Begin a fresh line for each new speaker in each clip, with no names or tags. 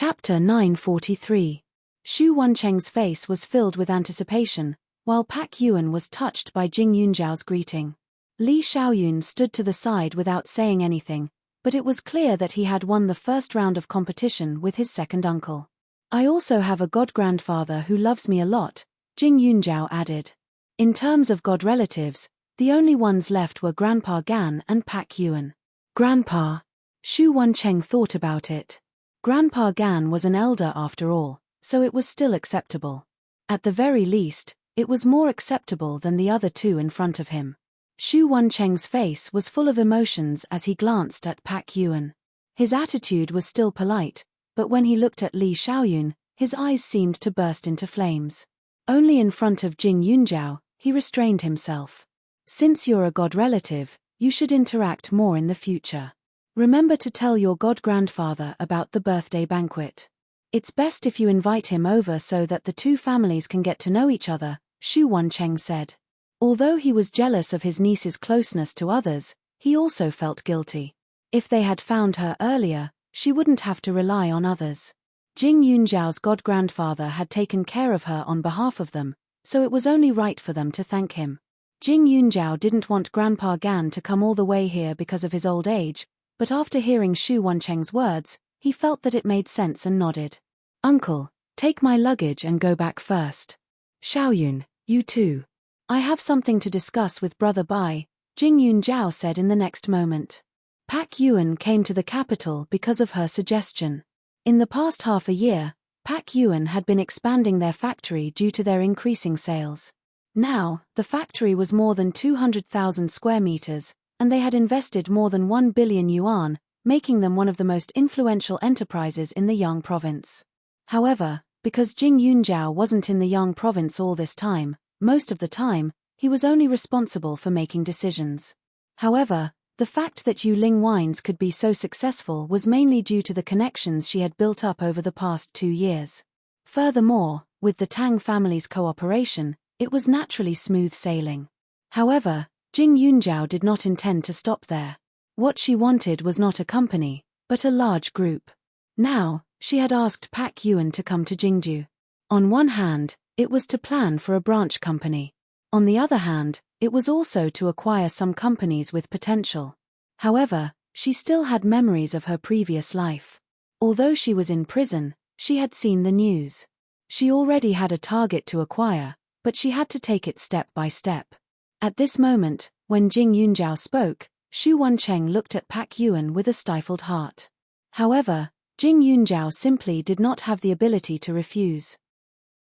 Chapter 943. Xu Wancheng's face was filled with anticipation, while Pak Yuan was touched by Jing Yunzhao's greeting. Li Xiaoyun stood to the side without saying anything, but it was clear that he had won the first round of competition with his second uncle. I also have a god-grandfather who loves me a lot, Jing Yunzhao added. In terms of god relatives, the only ones left were Grandpa Gan and Pak Yuan. Grandpa. Xu Wancheng thought about it. Grandpa Gan was an elder after all, so it was still acceptable. At the very least, it was more acceptable than the other two in front of him. Xu Wancheng's face was full of emotions as he glanced at Pak Yuan. His attitude was still polite, but when he looked at Li Xiaoyun, his eyes seemed to burst into flames. Only in front of Jing Yunzhao, he restrained himself. Since you're a god relative, you should interact more in the future. Remember to tell your god-grandfather about the birthday banquet. It's best if you invite him over so that the two families can get to know each other, Xu Wancheng said. Although he was jealous of his niece's closeness to others, he also felt guilty. If they had found her earlier, she wouldn't have to rely on others. Jing Yunzhao's god-grandfather had taken care of her on behalf of them, so it was only right for them to thank him. Jing Yunzhao didn't want Grandpa Gan to come all the way here because of his old age, but after hearing Xu Wancheng's words, he felt that it made sense and nodded. Uncle, take my luggage and go back first. Xiaoyun, you too. I have something to discuss with Brother Bai, Jing Yunzhao said in the next moment. Pak Yuan came to the capital because of her suggestion. In the past half a year, Pak Yuan had been expanding their factory due to their increasing sales. Now, the factory was more than 200,000 square meters, and they had invested more than 1 billion yuan, making them one of the most influential enterprises in the Yang province. However, because Jing Yunzhao wasn't in the Yang province all this time, most of the time, he was only responsible for making decisions. However, the fact that Yuling Wines could be so successful was mainly due to the connections she had built up over the past 2 years. Furthermore, with the Tang family's cooperation, it was naturally smooth sailing. However, Jing Yunzhao did not intend to stop there. What she wanted was not a company, but a large group. Now, she had asked Pak Yuan to come to Jingju. On one hand, it was to plan for a branch company. On the other hand, it was also to acquire some companies with potential. However, she still had memories of her previous life. Although she was in prison, she had seen the news. She already had a target to acquire, but she had to take it step by step. At this moment, when Jing Yunzhao spoke, Xu Wancheng looked at Pak Yuan with a stifled heart. However, Jing Yunzhao simply did not have the ability to refuse.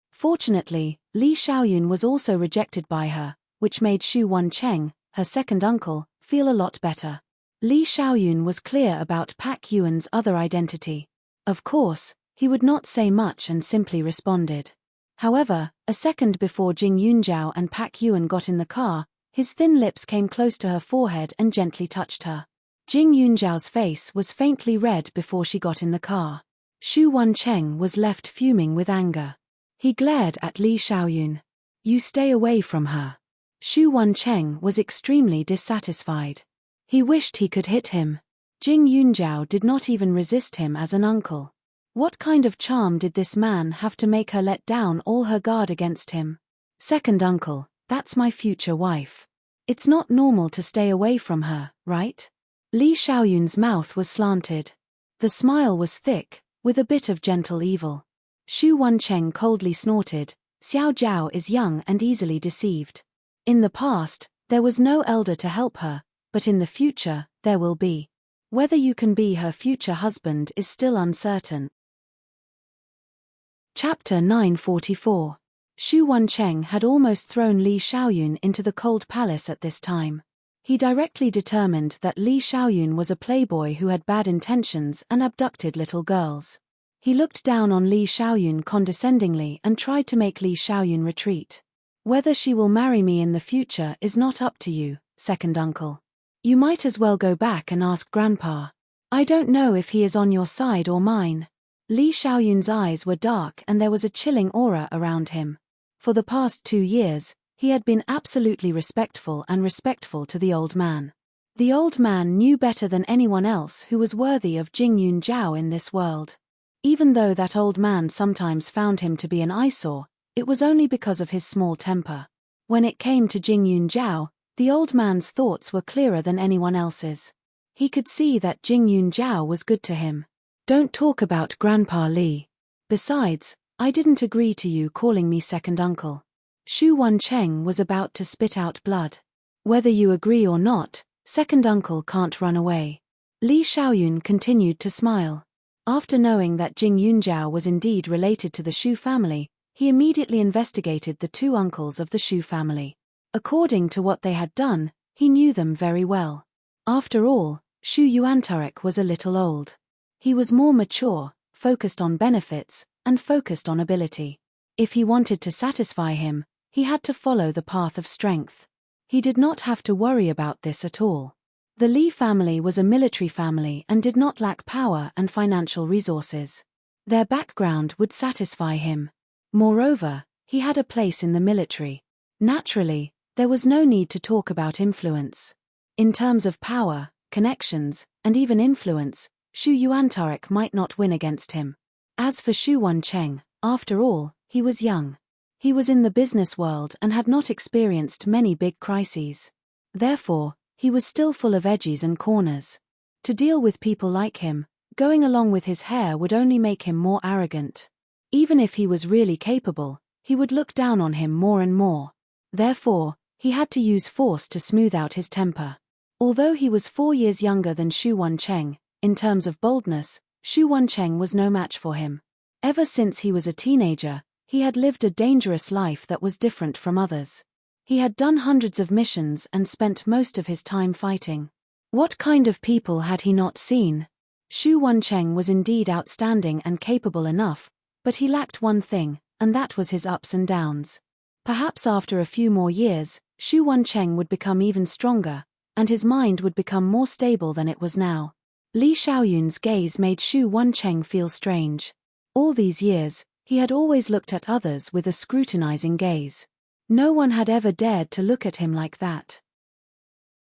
Fortunately, Li Xiaoyun was also rejected by her, which made Xu Wancheng, her second uncle, feel a lot better. Li Xiaoyun was clear about Pak Yuan's other identity. Of course, he would not say much and simply responded. However, a second before Jing Yunzhao and Pak Yuan got in the car, his thin lips came close to her forehead and gently touched her. Jing Yunzhao's face was faintly red before she got in the car. Xu Wancheng was left fuming with anger. He glared at Li Xiaoyun. You stay away from her. Xu Wancheng was extremely dissatisfied. He wished he could hit him. Jing Yunzhao did not even resist him as an uncle. What kind of charm did this man have to make her let down all her guard against him? Second uncle, that's my future wife. It's not normal to stay away from her, right? Li Xiaoyun's mouth was slanted. The smile was thick, with a bit of gentle evil. Xu Wancheng coldly snorted, Xiao Jiao is young and easily deceived. In the past, there was no elder to help her, but in the future, there will be. Whether you can be her future husband is still uncertain. Chapter 944. Xu Wancheng had almost thrown Li Xiaoyun into the cold palace at this time. He directly determined that Li Xiaoyun was a playboy who had bad intentions and abducted little girls. He looked down on Li Xiaoyun condescendingly and tried to make Li Xiaoyun retreat. Whether she will marry me in the future is not up to you, second uncle. You might as well go back and ask Grandpa. I don't know if he is on your side or mine. Li Xiaoyun's eyes were dark and there was a chilling aura around him. For the past 2 years, he had been absolutely respectful to the old man. The old man knew better than anyone else who was worthy of Jing Yunzhao in this world. Even though that old man sometimes found him to be an eyesore, it was only because of his small temper. When it came to Jing Yunjiao, the old man's thoughts were clearer than anyone else's. He could see that Jing Yunjiao was good to him. Don't talk about Grandpa Li. Besides, I didn't agree to you calling me second uncle. Xu Wancheng was about to spit out blood. Whether you agree or not, second uncle can't run away. Li Xiaoyun continued to smile. After knowing that Jing Yunjiao was indeed related to the Xu family, he immediately investigated the two uncles of the Xu family. According to what they had done, he knew them very well. After all, Xu Yuanturek was a little old. He was more mature, focused on benefits, and focused on ability. If he wanted to satisfy him, he had to follow the path of strength. He did not have to worry about this at all. The Li family was a military family and did not lack power and financial resources. Their background would satisfy him. Moreover, he had a place in the military. Naturally, there was no need to talk about influence. In terms of power, connections, and even influence, Xu Yuanturek might not win against him. As for Xu Wancheng, after all, he was young. He was in the business world and had not experienced many big crises. Therefore, he was still full of edges and corners. To deal with people like him, going along with his hair would only make him more arrogant. Even if he was really capable, he would look down on him more and more. Therefore, he had to use force to smooth out his temper. Although he was 4 years younger than Xu Wancheng, in terms of boldness, Xu Wancheng was no match for him. Ever since he was a teenager, he had lived a dangerous life that was different from others. He had done hundreds of missions and spent most of his time fighting. What kind of people had he not seen? Xu Wancheng was indeed outstanding and capable enough, but he lacked one thing, and that was his ups and downs. Perhaps after a few more years, Xu Wancheng would become even stronger, and his mind would become more stable than it was now. Li Xiaoyun's gaze made Xu Wancheng feel strange. All these years, he had always looked at others with a scrutinizing gaze. No one had ever dared to look at him like that.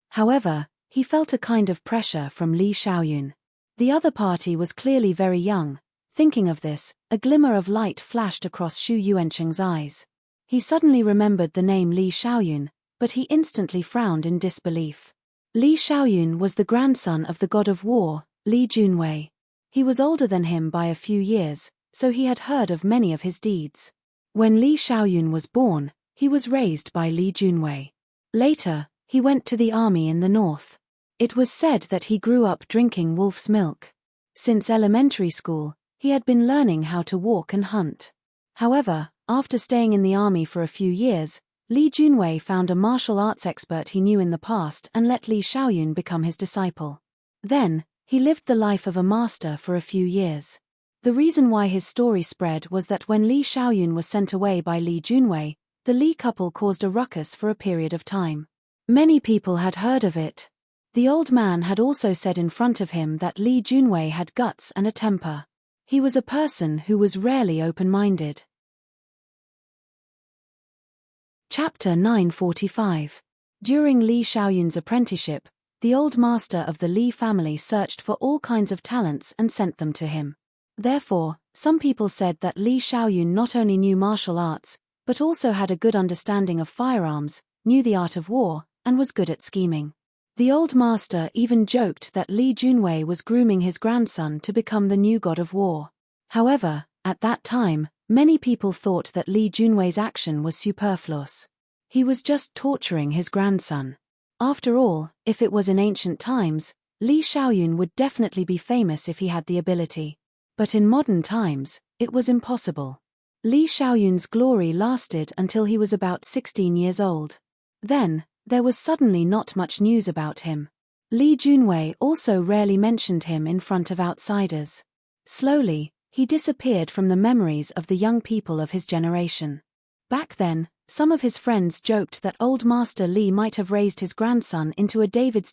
However, he felt a kind of pressure from Li Xiaoyun. The other party was clearly very young. Thinking of this, a glimmer of light flashed across Xu Yuancheng's eyes. He suddenly remembered the name Li Xiaoyun, but he instantly frowned in disbelief. Li Xiaoyun was the grandson of the god of war, Li Junwei. He was older than him by a few years, so he had heard of many of his deeds. When Li Xiaoyun was born, he was raised by Li Junwei. Later, he went to the army in the north. It was said that he grew up drinking wolf's milk. Since elementary school, he had been learning how to walk and hunt. However, after staying in the army for a few years, Li Junwei found a martial arts expert he knew in the past and let Li Xiaoyun become his disciple. Then, he lived the life of a master for a few years. The reason why his story spread was that when Li Xiaoyun was sent away by Li Junwei, the Li couple caused a ruckus for a period of time. Many people had heard of it. The old man had also said in front of him that Li Junwei had guts and a temper. He was a person who was rarely open-minded. Chapter 945. During Li Xiaoyun's apprenticeship, the old master of the Li family searched for all kinds of talents and sent them to him. Therefore, some people said that Li Xiaoyun not only knew martial arts, but also had a good understanding of firearms, knew the art of war, and was good at scheming. The old master even joked that Li Junwei was grooming his grandson to become the new god of war. However, at that time, many people thought that Li Junwei's action was superfluous. He was just torturing his grandson. After all, if it was in ancient times, Li Xiaoyun would definitely be famous if he had the ability. But in modern times, it was impossible. Li Xiaoyun's glory lasted until he was about 16 years old. Then, there was suddenly not much news about him. Li Junwei also rarely mentioned him in front of outsiders. Slowly, he disappeared from the memories of the young people of his generation. Back then, some of his friends joked that old Master Li might have raised his grandson into a David.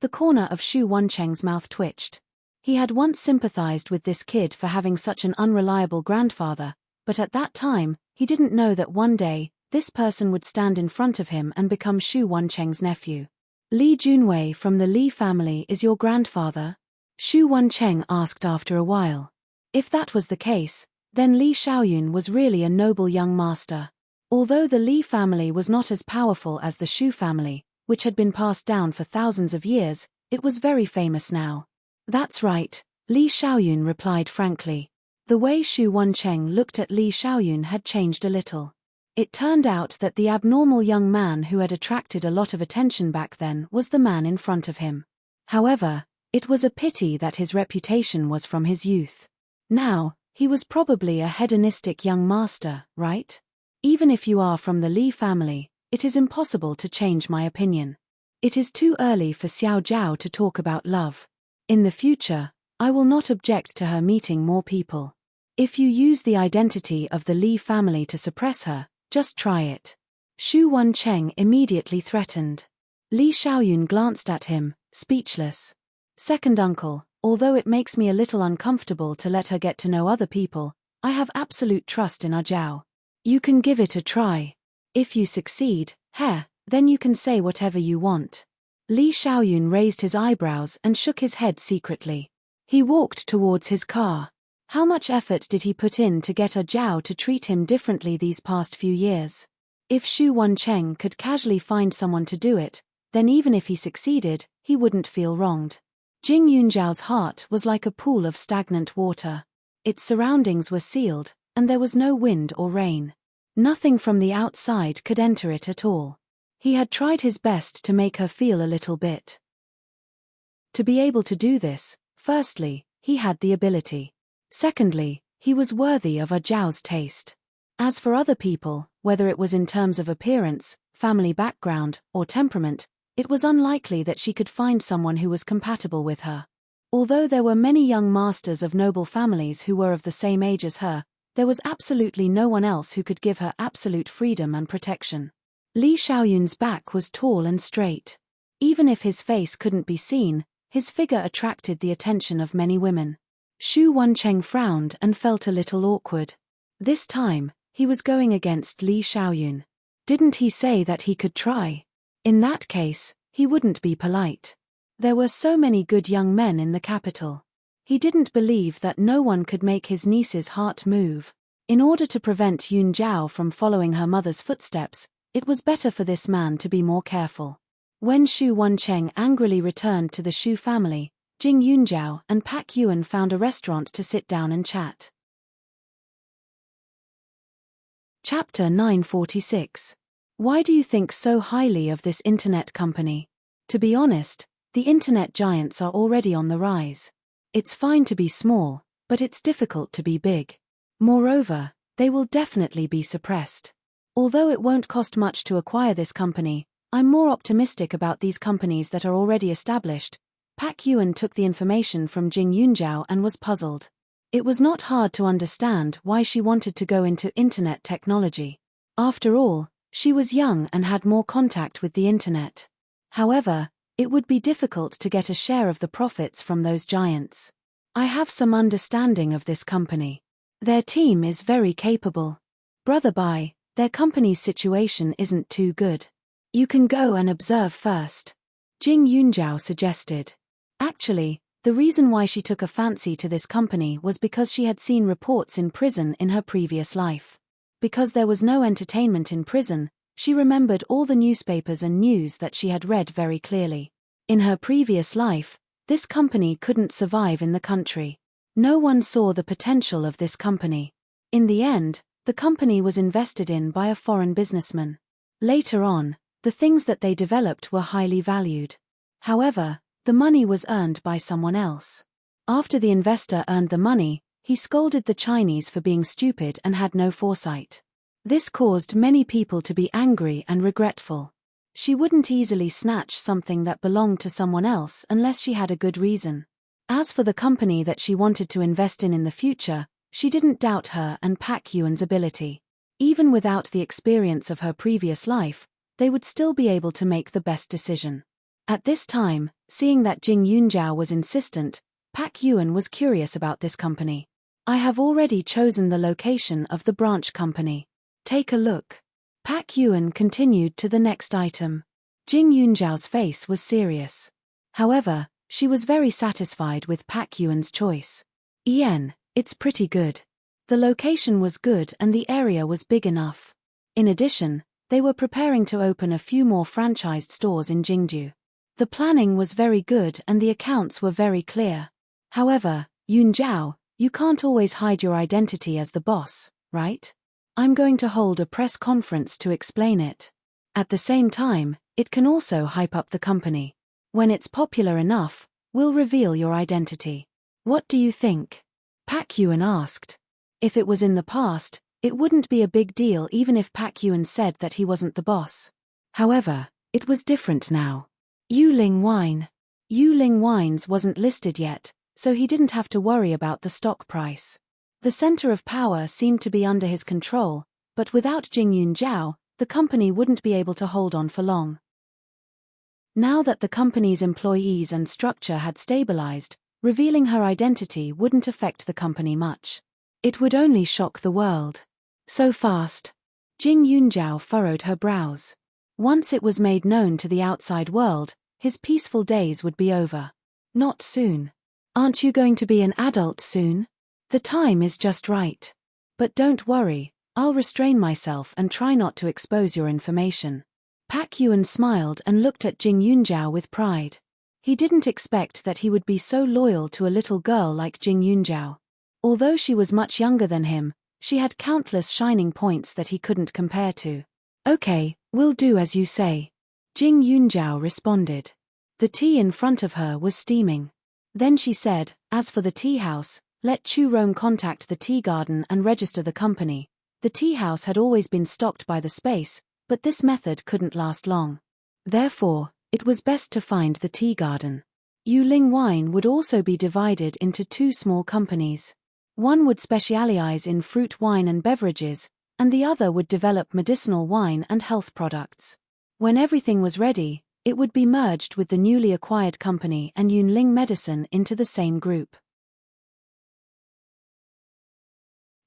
The corner of Xu Wancheng's mouth twitched. He had once sympathized with this kid for having such an unreliable grandfather, but at that time, he didn't know that one day, this person would stand in front of him and become Xu Wancheng's nephew. Li Junwei from the Li family is your grandfather? Shu Wancheng asked after a while. If that was the case, then Li Xiaoyun was really a noble young master. Although the Li family was not as powerful as the Shu family, which had been passed down for thousands of years, it was very famous now. That's right, Li Xiaoyun replied frankly. The way Shu Wancheng looked at Li Xiaoyun had changed a little. It turned out that the abnormal young man who had attracted a lot of attention back then was the man in front of him. However, it was a pity that his reputation was from his youth. Now, he was probably a hedonistic young master, right? Even if you are from the Li family, it is impossible to change my opinion. It is too early for Xiao Zhao to talk about love. In the future, I will not object to her meeting more people. If you use the identity of the Li family to suppress her, just try it. Shu Wancheng immediately threatened. Li Xiaoyun glanced at him, speechless. Second uncle, although it makes me a little uncomfortable to let her get to know other people, I have absolute trust in our Zhao. You can give it a try. If you succeed, then you can say whatever you want. Li Xiaoyun raised his eyebrows and shook his head secretly. He walked towards his car. How much effort did he put in to get a Zhao to treat him differently these past few years? If Shu Wancheng could casually find someone to do it, then even if he succeeded, he wouldn't feel wronged. Jing Yunzhao's heart was like a pool of stagnant water. Its surroundings were sealed, and there was no wind or rain. Nothing from the outside could enter it at all. He had tried his best to make her feel a little bit. To be able to do this, firstly, he had the ability. Secondly, he was worthy of a Zhao's taste. As for other people, whether it was in terms of appearance, family background, or temperament, it was unlikely that she could find someone who was compatible with her. Although there were many young masters of noble families who were of the same age as her, there was absolutely no one else who could give her absolute freedom and protection. Li Xiaoyun's back was tall and straight. Even if his face couldn't be seen, his figure attracted the attention of many women. Shu Wancheng frowned and felt a little awkward. This time, he was going against Li Xiaoyun. Didn't he say that he could try? In that case, he wouldn't be polite. There were so many good young men in the capital. He didn't believe that no one could make his niece's heart move. In order to prevent Yun Zhao from following her mother's footsteps, it was better for this man to be more careful. When Shu Wancheng angrily returned to the Shu family, Jing Yunzhao and Pak Yuan found a restaurant to sit down and chat. Chapter 946. Why do you think so highly of this internet company? To be honest, the internet giants are already on the rise. It's fine to be small, but it's difficult to be big. Moreover, they will definitely be suppressed. Although it won't cost much to acquire this company, I'm more optimistic about these companies that are already established. Pak Yuan took the information from Jing Yunzhao and was puzzled. It was not hard to understand why she wanted to go into internet technology. After all, she was young and had more contact with the internet. However, it would be difficult to get a share of the profits from those giants. I have some understanding of this company. Their team is very capable. Brother Bai, their company's situation isn't too good. You can go and observe first. Jing Yunzhao suggested. Actually, the reason why she took a fancy to this company was because she had seen reports in prison in her previous life. Because there was no entertainment in prison, she remembered all the newspapers and news that she had read very clearly. In her previous life, this company couldn't survive in the country. No one saw the potential of this company. In the end, the company was invested in by a foreign businessman. Later on, the things that they developed were highly valued. However, the money was earned by someone else. After the investor earned the money, he scolded the Chinese for being stupid and had no foresight. This caused many people to be angry and regretful. She wouldn't easily snatch something that belonged to someone else unless she had a good reason. As for the company that she wanted to invest in the future, she didn't doubt her and Pak Yuan's ability. Even without the experience of her previous life, they would still be able to make the best decision. At this time, seeing that Jing Yunzhao was insistent, Pak Yuan was curious about this company. I have already chosen the location of the branch company. Take a look. Pak Yuan continued to the next item. Jing Yunzhao's face was serious. However, She was very satisfied with Pak Yuan's choice. It's pretty good. The location was good and the area was big enough. In addition, they were preparing to open a few more franchised stores in Jingju. The planning was very good and the accounts were very clear. However, Yun Zhao, you can't always hide your identity as the boss, right? I'm going to hold a press conference to explain it. At the same time, it can also hype up the company. When it's popular enough, we'll reveal your identity. What do you think? Pak Yuan asked. If it was in the past, it wouldn't be a big deal even if Pak Yuan said that he wasn't the boss. However, it was different now. Yuling Wines wasn't listed yet, so he didn't have to worry about the stock price. The center of power seemed to be under his control, but without Jing Yunjiao, the company wouldn't be able to hold on for long. Now that the company's employees and structure had stabilized, revealing her identity wouldn't affect the company much. It would only shock the world. So fast. Jing Yunjiao furrowed her brows. Once it was made known to the outside world, his peaceful days would be over. Not soon. Aren't you going to be an adult soon? The time is just right. But don't worry, I'll restrain myself and try not to expose your information. Pak Yuan smiled and looked at Jing Yunjiao with pride. He didn't expect that he would be so loyal to a little girl like Jing Yunjiao. Although she was much younger than him, she had countless shining points that he couldn't compare to. Okay, we'll do as you say. Jing Yunjiao responded. The tea in front of her was steaming. Then she said, as for the tea house, let Chu Rong contact the tea garden and register the company. The tea house had always been stocked by the space, but this method couldn't last long. Therefore, it was best to find the tea garden. Yuling Wine would also be divided into two small companies. One would specialize in fruit wine and beverages, and the other would develop medicinal wine and health products. When everything was ready, it would be merged with the newly acquired company and Yunling Medicine into the same group.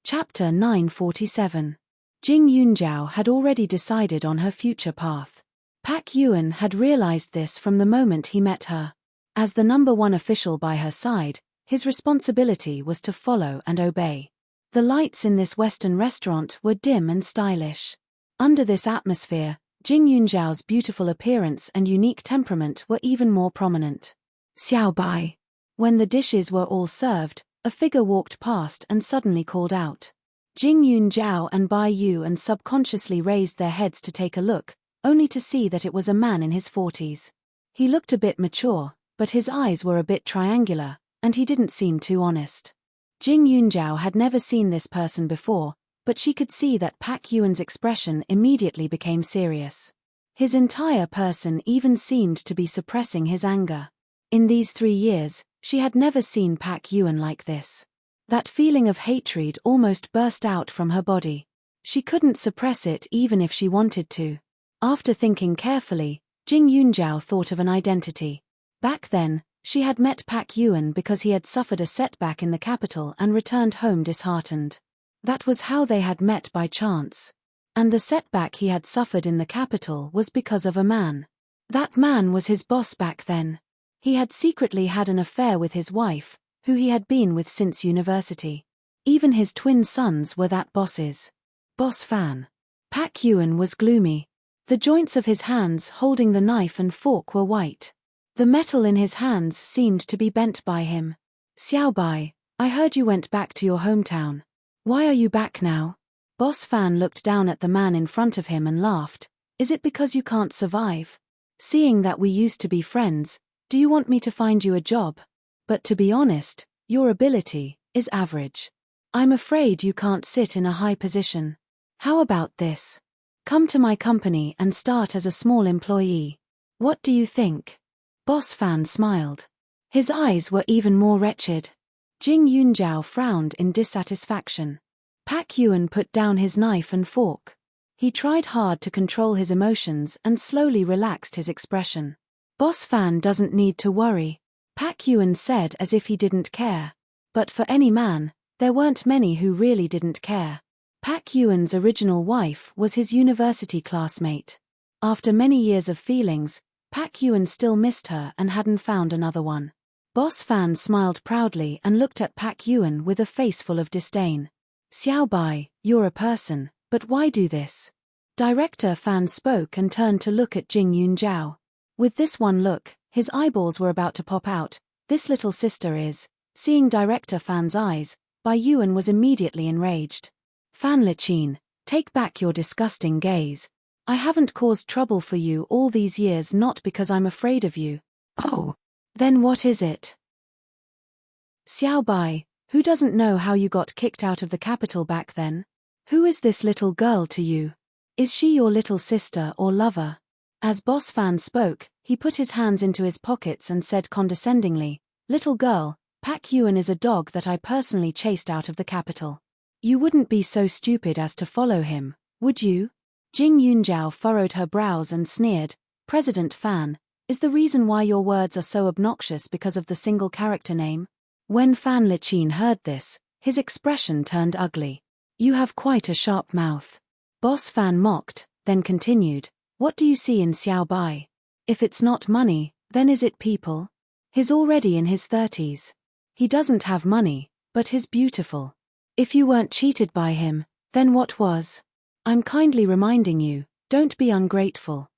Chapter 947. Jing Yunjiao had already decided on her future path. Pak Yuan had realized this from the moment he met her. As the #1 official by her side, his responsibility was to follow and obey. The lights in this Western restaurant were dim and stylish. Under this atmosphere, Jing Yunjiao's beautiful appearance and unique temperament were even more prominent. Xiao Bai. When the dishes were all served, a figure walked past and suddenly called out. Jing Yunjiao and Bai Yuan subconsciously raised their heads to take a look, only to see that it was a man in his 40s. He looked a bit mature, but his eyes were a bit triangular, and he didn't seem too honest. Jing Yunjiao had never seen this person before, but she could see that Pak Yuan's expression immediately became serious. His entire person even seemed to be suppressing his anger. In these 3 years, she had never seen Pak Yuan like this. That feeling of hatred almost burst out from her body. She couldn't suppress it even if she wanted to. After thinking carefully, Jing Yunjiao thought of an identity. Back then, she had met Pak Yuan because he had suffered a setback in the capital and returned home disheartened. That was how they had met by chance. And the setback he had suffered in the capital was because of a man. That man was his boss back then. He had secretly had an affair with his wife, who he had been with since university. Even his twin sons were that boss's. Boss Fan. Pak Yuan was gloomy. The joints of his hands holding the knife and fork were white. The metal in his hands seemed to be bent by him. Xiao Bai, I heard you went back to your hometown. Why are you back now? Boss Fan looked down at the man in front of him and laughed. Is it because you can't survive? Seeing that we used to be friends, do you want me to find you a job? But to be honest, your ability is average. I'm afraid you can't sit in a high position. How about this? Come to my company and start as a small employee. What do you think? Boss Fan smiled. His eyes were even more wretched. Jing Yunjiao frowned in dissatisfaction. Pak Yuan put down his knife and fork. He tried hard to control his emotions and slowly relaxed his expression. Boss Fan doesn't need to worry, Pak Yuan said as if he didn't care. But for any man, there weren't many who really didn't care. Pak Yuan's original wife was his university classmate. After many years of feelings, Pak Yuan still missed her and hadn't found another one. Boss Fan smiled proudly and looked at Pak Yuan with a face full of disdain. Xiao Bai, you're a person, but why do this? Director Fan spoke and turned to look at Jing Yunjiao. With this one look, his eyeballs were about to pop out. This little sister is. Seeing Director Fan's eyes, Bai Yuan was immediately enraged. Fan Liqin, take back your disgusting gaze. I haven't caused trouble for you all these years not because I'm afraid of you. Oh. Then what is it? Xiao Bai, who doesn't know how you got kicked out of the capital back then? Who is this little girl to you? Is she your little sister or lover? As Boss Fan spoke, he put his hands into his pockets and said condescendingly, Little girl, Pak Yuan is a dog that I personally chased out of the capital. You wouldn't be so stupid as to follow him, would you? Jing Yunjiao furrowed her brows and sneered, President Fan, is the reason why your words are so obnoxious because of the single character name? When Fan Liqin heard this, his expression turned ugly. You have quite a sharp mouth. Boss Fan mocked, then continued, What do you see in Xiao Bai? If it's not money, then is it people? He's already in his 30s. He doesn't have money, but he's beautiful. If you weren't cheated by him, then what was? I'm kindly reminding you, don't be ungrateful.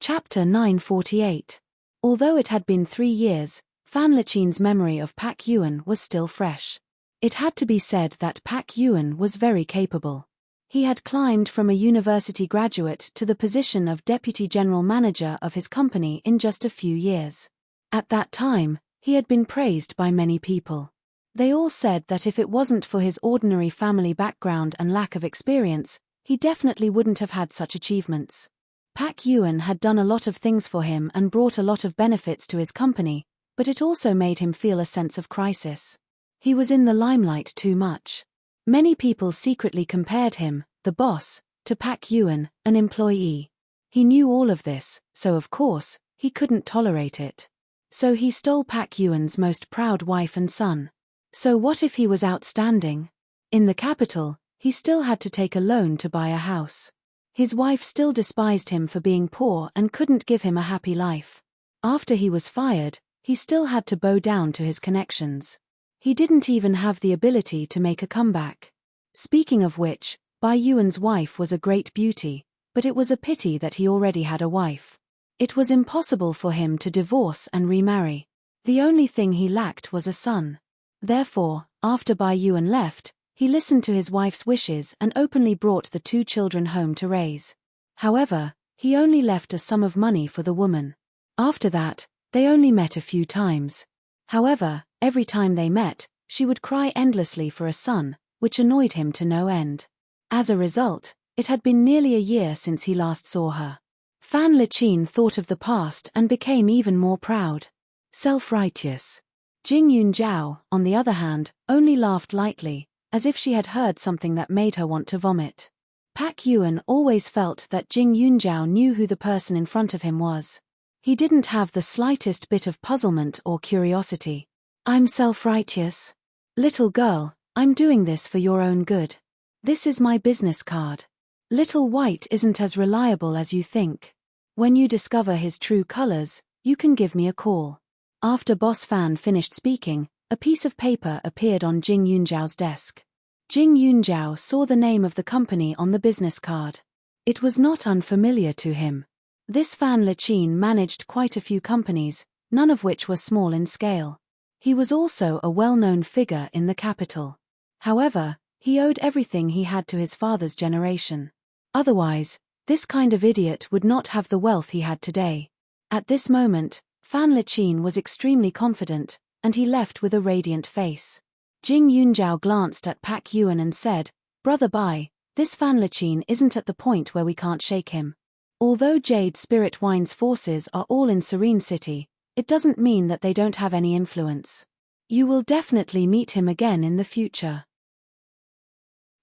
Chapter 948. Although it had been 3 years, Fan Liqin's memory of Pak Yuan was still fresh. It had to be said that Pak Yuan was very capable. He had climbed from a university graduate to the position of deputy general manager of his company in just a few years. At that time, he had been praised by many people. They all said that if it wasn't for his ordinary family background and lack of experience, he definitely wouldn't have had such achievements. Pak Yuan had done a lot of things for him and brought a lot of benefits to his company, but it also made him feel a sense of crisis. He was in the limelight too much. Many people secretly compared him, the boss, to Pak Yuan, an employee. He knew all of this, so of course, he couldn't tolerate it. So he stole Pak Yuan's most proud wife and son. So what if he was outstanding? In the capital, he still had to take a loan to buy a house. His wife still despised him for being poor and couldn't give him a happy life. After he was fired, he still had to bow down to his connections. He didn't even have the ability to make a comeback. Speaking of which, Bai Yuan's wife was a great beauty, but it was a pity that he already had a wife. It was impossible for him to divorce and remarry. The only thing he lacked was a son. Therefore, after Bai Yuan left, he listened to his wife's wishes and openly brought the 2 children home to raise. However, he only left a sum of money for the woman. After that, they only met a few times. However, every time they met, she would cry endlessly for a son, which annoyed him to no end. As a result, it had been nearly a year since he last saw her. Fan Liqin thought of the past and became even more proud. Self-righteous. Jing Yunjiao, on the other hand, only laughed lightly, as if she had heard something that made her want to vomit. Pak Yuan always felt that Jing Yunjiao knew who the person in front of him was. He didn't have the slightest bit of puzzlement or curiosity. I'm self-righteous. Little girl, I'm doing this for your own good. This is my business card. Little White isn't as reliable as you think. When you discover his true colors, you can give me a call. After Boss Fan finished speaking, a piece of paper appeared on Jing Yunjiao's desk. Jing Yunjiao saw the name of the company on the business card. It was not unfamiliar to him. This Fan Liqin managed quite a few companies, none of which were small in scale. He was also a well-known figure in the capital. However, he owed everything he had to his father's generation. Otherwise, this kind of idiot would not have the wealth he had today. At this moment, Fan Liqin was extremely confident, and he left with a radiant face. Jing Yunjiao glanced at Pak Yuan and said, Brother Bai, this Fan Liqin isn't at the point where we can't shake him. Although Jade Spirit Wine's forces are all in Serene City, it doesn't mean that they don't have any influence. You will definitely meet him again in the future.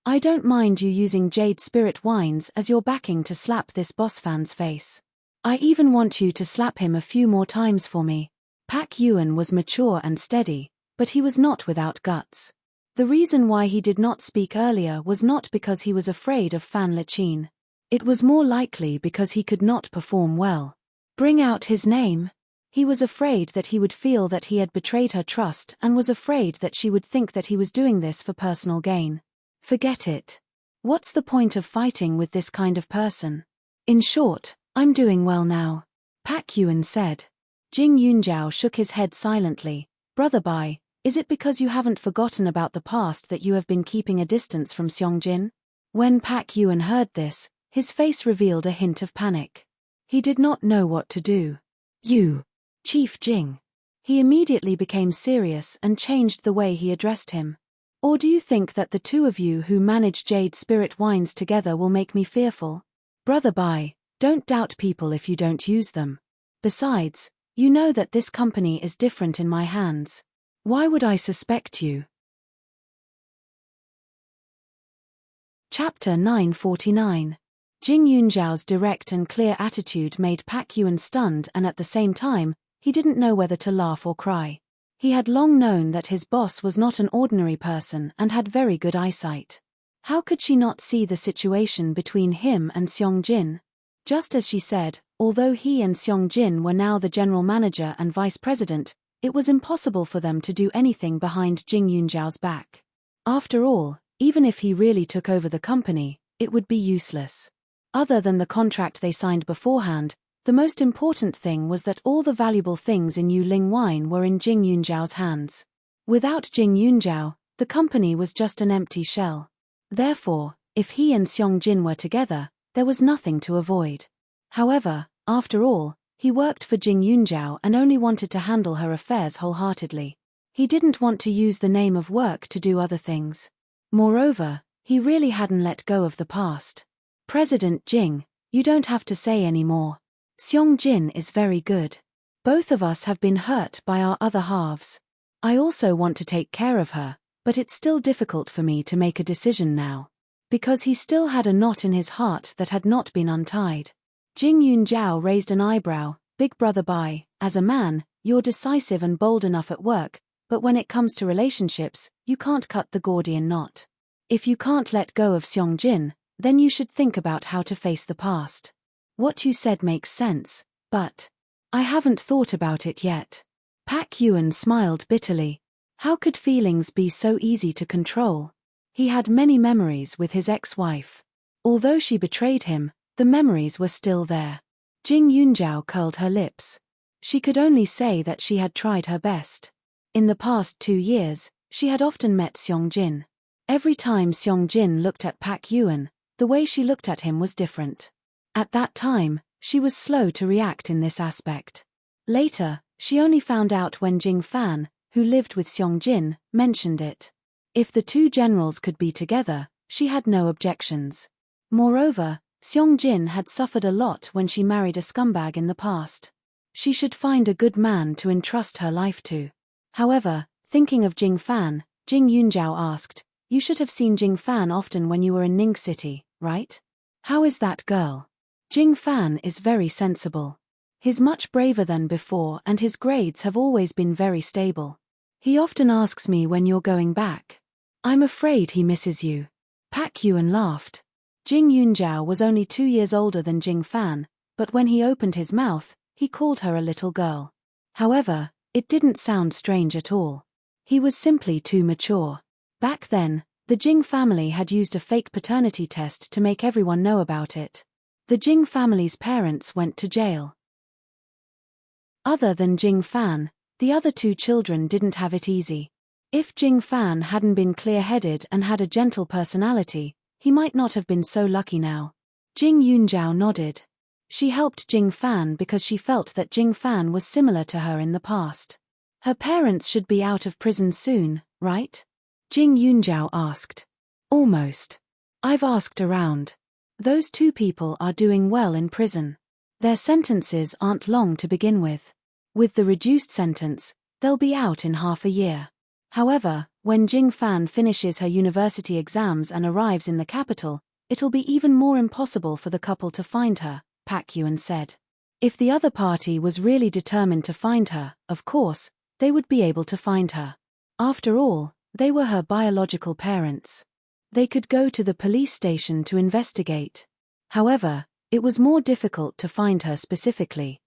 I don't mind you using Jade Spirit Wines as your backing to slap this boss fan's face. I even want you to slap him a few more times for me. Pak Yuan was mature and steady, but he was not without guts. The reason why he did not speak earlier was not because he was afraid of Fan Liqin. It was more likely because he could not perform well. Bring out his name. He was afraid that he would feel that he had betrayed her trust and was afraid that she would think that he was doing this for personal gain. Forget it. What's the point of fighting with this kind of person? In short, I'm doing well now, Pak Yuan said. Jing Yunjiao shook his head silently. Brother Bai, is it because you haven't forgotten about the past that you have been keeping a distance from Xiong-jin? When Pak Yuan heard this, his face revealed a hint of panic. He did not know what to do. You, Chief Jing. He immediately became serious and changed the way he addressed him. Or do you think that the two of you who manage Jade Spirit Wines together will make me fearful? Brother Bai, don't doubt people if you don't use them. Besides, you know that this company is different in my hands. Why would I suspect you? Chapter 949. Jing Yunjiao's direct and clear attitude made Pak Yuan stunned, and at the same time, he didn't know whether to laugh or cry. He had long known that his boss was not an ordinary person and had very good eyesight. How could she not see the situation between him and Xiong-jin? Just as she said, although he and Xiong-jin were now the general manager and vice president, it was impossible for them to do anything behind Jing Yunjiao's back. After all, even if he really took over the company, it would be useless. Other than the contract they signed beforehand, the most important thing was that all the valuable things in Yuling Wine were in Jing Yunjiao's hands. Without Jing Yunjiao, the company was just an empty shell. Therefore, if he and Xiong-jin were together, there was nothing to avoid. However, after all, he worked for Jing Yunjiao and only wanted to handle her affairs wholeheartedly. He didn't want to use the name of work to do other things. Moreover, he really hadn't let go of the past. President Jing, you don't have to say any more. Xiong-jin is very good. Both of us have been hurt by our other halves. I also want to take care of her, but it's still difficult for me to make a decision now. Because he still had a knot in his heart that had not been untied. Jing Yunjiao raised an eyebrow. Big Brother Bai, as a man, you're decisive and bold enough at work, but when it comes to relationships, you can't cut the Gordian knot. If you can't let go of Xiong-jin, then you should think about how to face the past. What you said makes sense, but I haven't thought about it yet. Pak Yuan smiled bitterly. How could feelings be so easy to control? He had many memories with his ex-wife. Although she betrayed him, the memories were still there. Jing Yunjiao curled her lips. She could only say that she had tried her best. In the past 2 years, she had often met Xiong-jin. Every time Xiong-jin looked at Pak Yuan, the way she looked at him was different. At that time, she was slow to react in this aspect. Later, she only found out when Jing Fan, who lived with Xiong-jin, mentioned it. If the two generals could be together, she had no objections. Moreover, Xiong-jin had suffered a lot when she married a scumbag in the past. She should find a good man to entrust her life to. However, thinking of Jing Fan, Jing Yunjiao asked, "You should have seen Jing Fan often when you were in Ning City, right? How is that girl?" Jing Fan is very sensible. He's much braver than before and his grades have always been very stable. He often asks me when you're going back. I'm afraid he misses you. Pak Yuan laughed. Jing Yunjiao was only 2 years older than Jing Fan, but when he opened his mouth, he called her a little girl. However, it didn't sound strange at all. He was simply too mature. Back then, the Jing family had used a fake paternity test to make everyone know about it. The Jing family's parents went to jail. Other than Jing Fan, the other 2 children didn't have it easy. If Jing Fan hadn't been clear-headed and had a gentle personality, he might not have been so lucky now. Jing Yunjiao nodded. She helped Jing Fan because she felt that Jing Fan was similar to her in the past. Her parents should be out of prison soon, right? Jing Yunjiao asked. Almost. I've asked around. Those 2 people are doing well in prison. Their sentences aren't long to begin with. With the reduced sentence, they'll be out in half a year. However, when Jing Fan finishes her university exams and arrives in the capital, it'll be even more impossible for the couple to find her, Pak Yuan said. If the other party was really determined to find her, of course, they would be able to find her. After all, they were her biological parents. They could go to the police station to investigate. However, it was more difficult to find her specifically.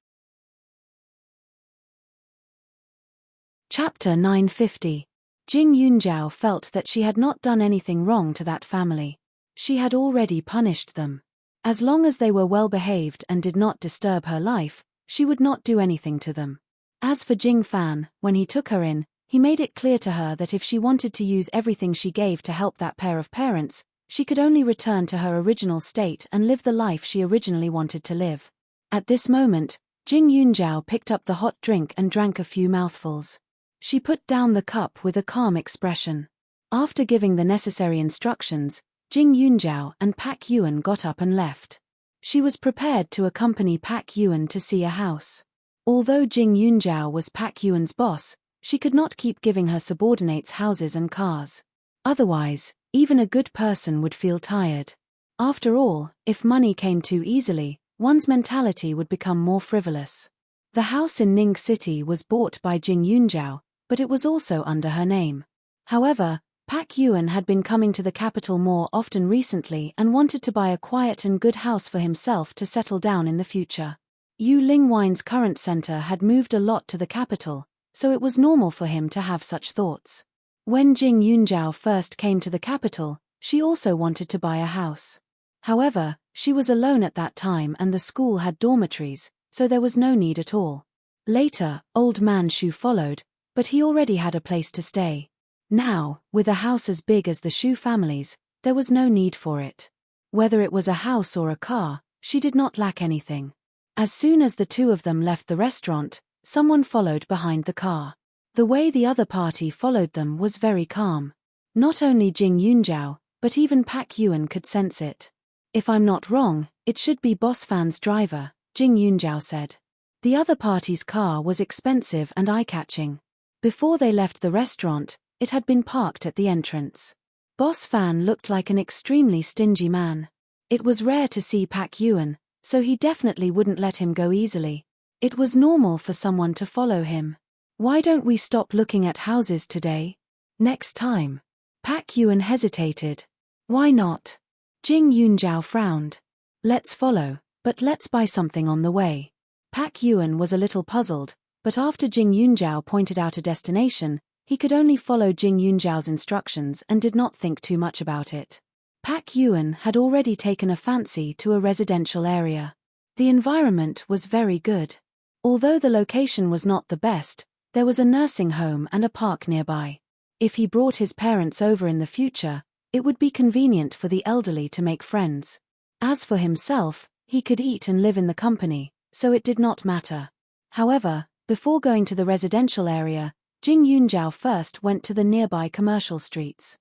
Chapter 950. Jing Yunjiao felt that she had not done anything wrong to that family. She had already punished them. As long as they were well behaved and did not disturb her life, she would not do anything to them. As for Jing Fan, when he took her in, he made it clear to her that if she wanted to use everything she gave to help that pair of parents, she could only return to her original state and live the life she originally wanted to live. At this moment, Jing Yunjiao picked up the hot drink and drank a few mouthfuls. She put down the cup with a calm expression. After giving the necessary instructions, Jing Yunjiao and Pak Yuan got up and left. She was prepared to accompany Pak Yuan to see a house. Although Jing Yunjiao was Pak Yuan's boss, she could not keep giving her subordinates houses and cars. Otherwise, even a good person would feel tired. After all, if money came too easily, one's mentality would become more frivolous. The house in Ning City was bought by Jing Yunjiao, but it was also under her name. However, Pak Yuan had been coming to the capital more often recently and wanted to buy a quiet and good house for himself to settle down in the future. Yu Lingwine's current center had moved a lot to the capital, so it was normal for him to have such thoughts. When Jing Yunjiao first came to the capital, she also wanted to buy a house. However, she was alone at that time and the school had dormitories, so there was no need at all. Later, old man Shu followed, but he already had a place to stay. Now, with a house as big as the Shu family's, there was no need for it. Whether it was a house or a car, she did not lack anything. As soon as the two of them left the restaurant, someone followed behind the car. The way the other party followed them was very calm. Not only Jing Yunjiao, but even Pak Yuan could sense it. "If I'm not wrong, it should be Boss Fan's driver," Jing Yunjiao said. The other party's car was expensive and eye-catching. Before they left the restaurant, it had been parked at the entrance. Boss Fan looked like an extremely stingy man. It was rare to see Pak Yuan, so he definitely wouldn't let him go easily. It was normal for someone to follow him. "Why don't we stop looking at houses today? Next time?" Pak Yuan hesitated. "Why not?" Jing Yunjiao frowned. "Let's follow, but let's buy something on the way." Pak Yuan was a little puzzled, but after Jing Yunjiao pointed out a destination, he could only follow Jing Yunjiao's instructions and did not think too much about it. Pak Yuan had already taken a fancy to a residential area. The environment was very good. Although the location was not the best, there was a nursing home and a park nearby. If he brought his parents over in the future, it would be convenient for the elderly to make friends. As for himself, he could eat and live in the company, so it did not matter. However, before going to the residential area, Jing Yunjiao first went to the nearby commercial streets.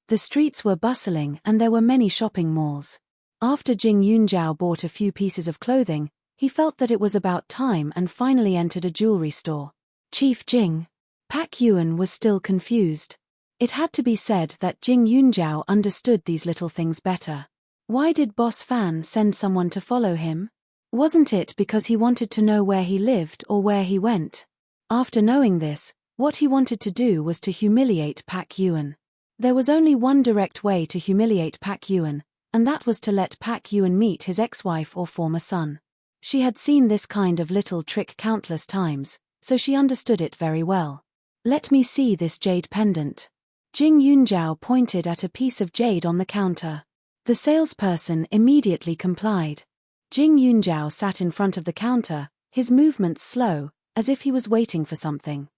The streets were bustling and there were many shopping malls. After Jing Yunjiao bought a few pieces of clothing, he felt that it was about time and finally entered a jewelry store. "Chief Jing." Pak Yuan was still confused. It had to be said that Jing Yunjiao understood these little things better. Why did Boss Fan send someone to follow him? Wasn't it because he wanted to know where he lived or where he went? After knowing this, what he wanted to do was to humiliate Pak Yuan. There was only one direct way to humiliate Pak Yuan, and that was to let Pak Yuan meet his ex-wife or former son. She had seen this kind of little trick countless times, so she understood it very well. "Let me see this jade pendant." Jing Yunjiao pointed at a piece of jade on the counter. The salesperson immediately complied. Jing Yunjiao sat in front of the counter, his movements slow, as if he was waiting for something.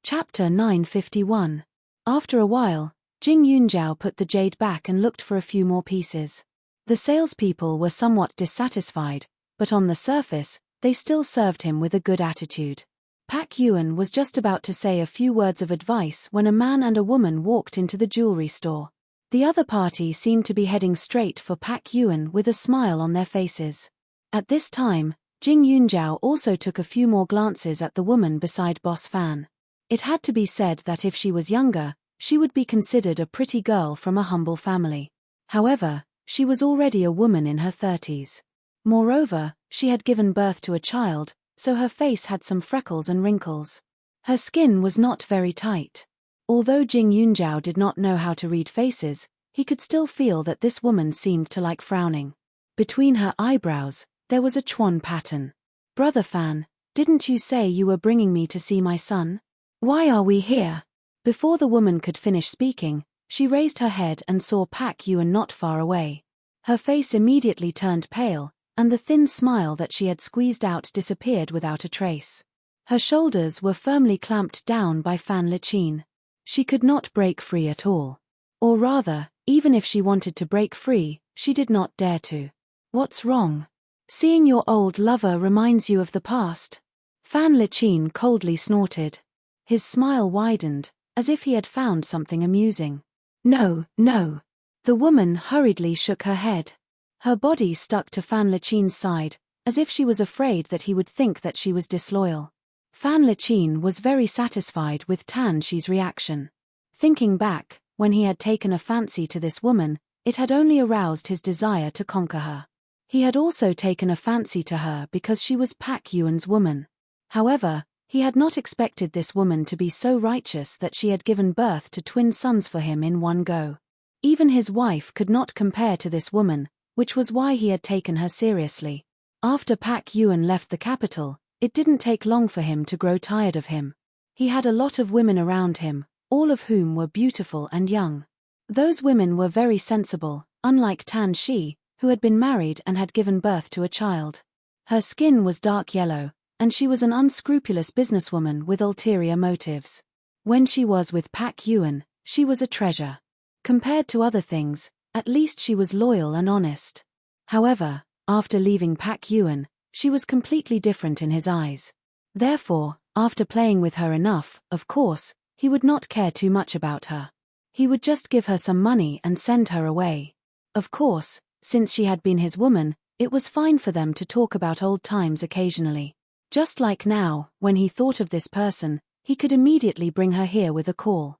Chapter 951. After a while, Jing Yunjiao put the jade back and looked for a few more pieces. The salespeople were somewhat dissatisfied, but on the surface, they still served him with a good attitude. Pak Yuan was just about to say a few words of advice when a man and a woman walked into the jewelry store. The other party seemed to be heading straight for Pak Yuan with a smile on their faces. At this time, Jing Yunjiao also took a few more glances at the woman beside Boss Fan. It had to be said that if she was younger, she would be considered a pretty girl from a humble family. However, she was already a woman in her 30s. Moreover, she had given birth to a child, so her face had some freckles and wrinkles. Her skin was not very tight. Although Jing Yunjiao did not know how to read faces, he could still feel that this woman seemed to like frowning. Between her eyebrows, there was a chuan pattern. "Brother Fan, didn't you say you were bringing me to see my son? Why are we here?" Before the woman could finish speaking, she raised her head and saw Pak Yuan not far away. Her face immediately turned pale, and the thin smile that she had squeezed out disappeared without a trace. Her shoulders were firmly clamped down by Fan Liqin. She could not break free at all. Or rather, even if she wanted to break free, she did not dare to. "What's wrong? Seeing your old lover reminds you of the past?" Fan Liqin coldly snorted. His smile widened, as if he had found something amusing. "No, no." The woman hurriedly shook her head. Her body stuck to Fan Liqin's side, as if she was afraid that he would think that she was disloyal. Fan Liqin was very satisfied with Tan Shi's reaction. Thinking back, when he had taken a fancy to this woman, it had only aroused his desire to conquer her. He had also taken a fancy to her because she was Pak Yuan's woman. However, he had not expected this woman to be so righteous that she had given birth to twin sons for him in one go. Even his wife could not compare to this woman, which was why he had taken her seriously. After Pak Yuan left the capital, it didn't take long for him to grow tired of him. He had a lot of women around him, all of whom were beautiful and young. Those women were very sensible, unlike Tan Shi, who had been married and had given birth to a child. Her skin was dark yellow, and she was an unscrupulous businesswoman with ulterior motives. When she was with Pak Yuan, she was a treasure. Compared to other things, at least she was loyal and honest. However, after leaving Pak Yuan, she was completely different in his eyes. Therefore, after playing with her enough, of course, he would not care too much about her. He would just give her some money and send her away. Of course, since she had been his woman, it was fine for them to talk about old times occasionally. Just like now, when he thought of this person, he could immediately bring her here with a call.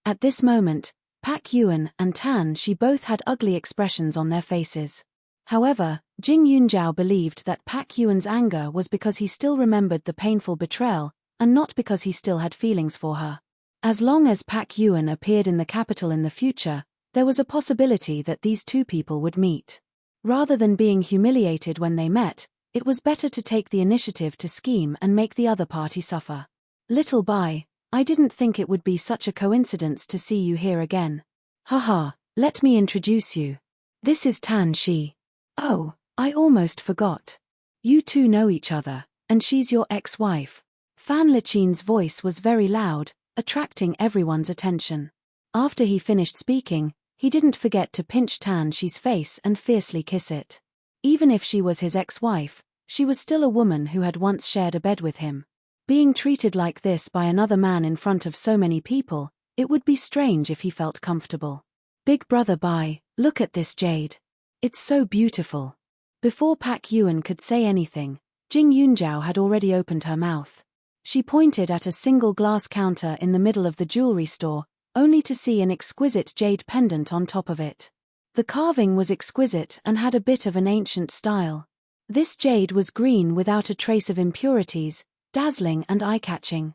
At this moment, Pak Yuan and Tan Shi both had ugly expressions on their faces. However, Jing Yunjiao believed that Pak Yuan's anger was because he still remembered the painful betrayal, and not because he still had feelings for her. As long as Pak Yuan appeared in the capital in the future, there was a possibility that these two people would meet. Rather than being humiliated when they met, it was better to take the initiative to scheme and make the other party suffer. "Little Bai, I didn't think it would be such a coincidence to see you here again. Haha, let me introduce you. This is Tan Shi. Oh, I almost forgot. You two know each other, and she's your ex-wife." Fan Liqin's voice was very loud, attracting everyone's attention. After he finished speaking, he didn't forget to pinch Tan Shi's face and fiercely kiss it. Even if she was his ex-wife, she was still a woman who had once shared a bed with him. Being treated like this by another man in front of so many people, it would be strange if he felt comfortable. "Big brother Bai, look at this jade. It's so beautiful." Before Pak Yuan could say anything, Jing Yunjiao had already opened her mouth. She pointed at a single glass counter in the middle of the jewelry store, only to see an exquisite jade pendant on top of it. The carving was exquisite and had a bit of an ancient style. This jade was green without a trace of impurities, dazzling and eye-catching.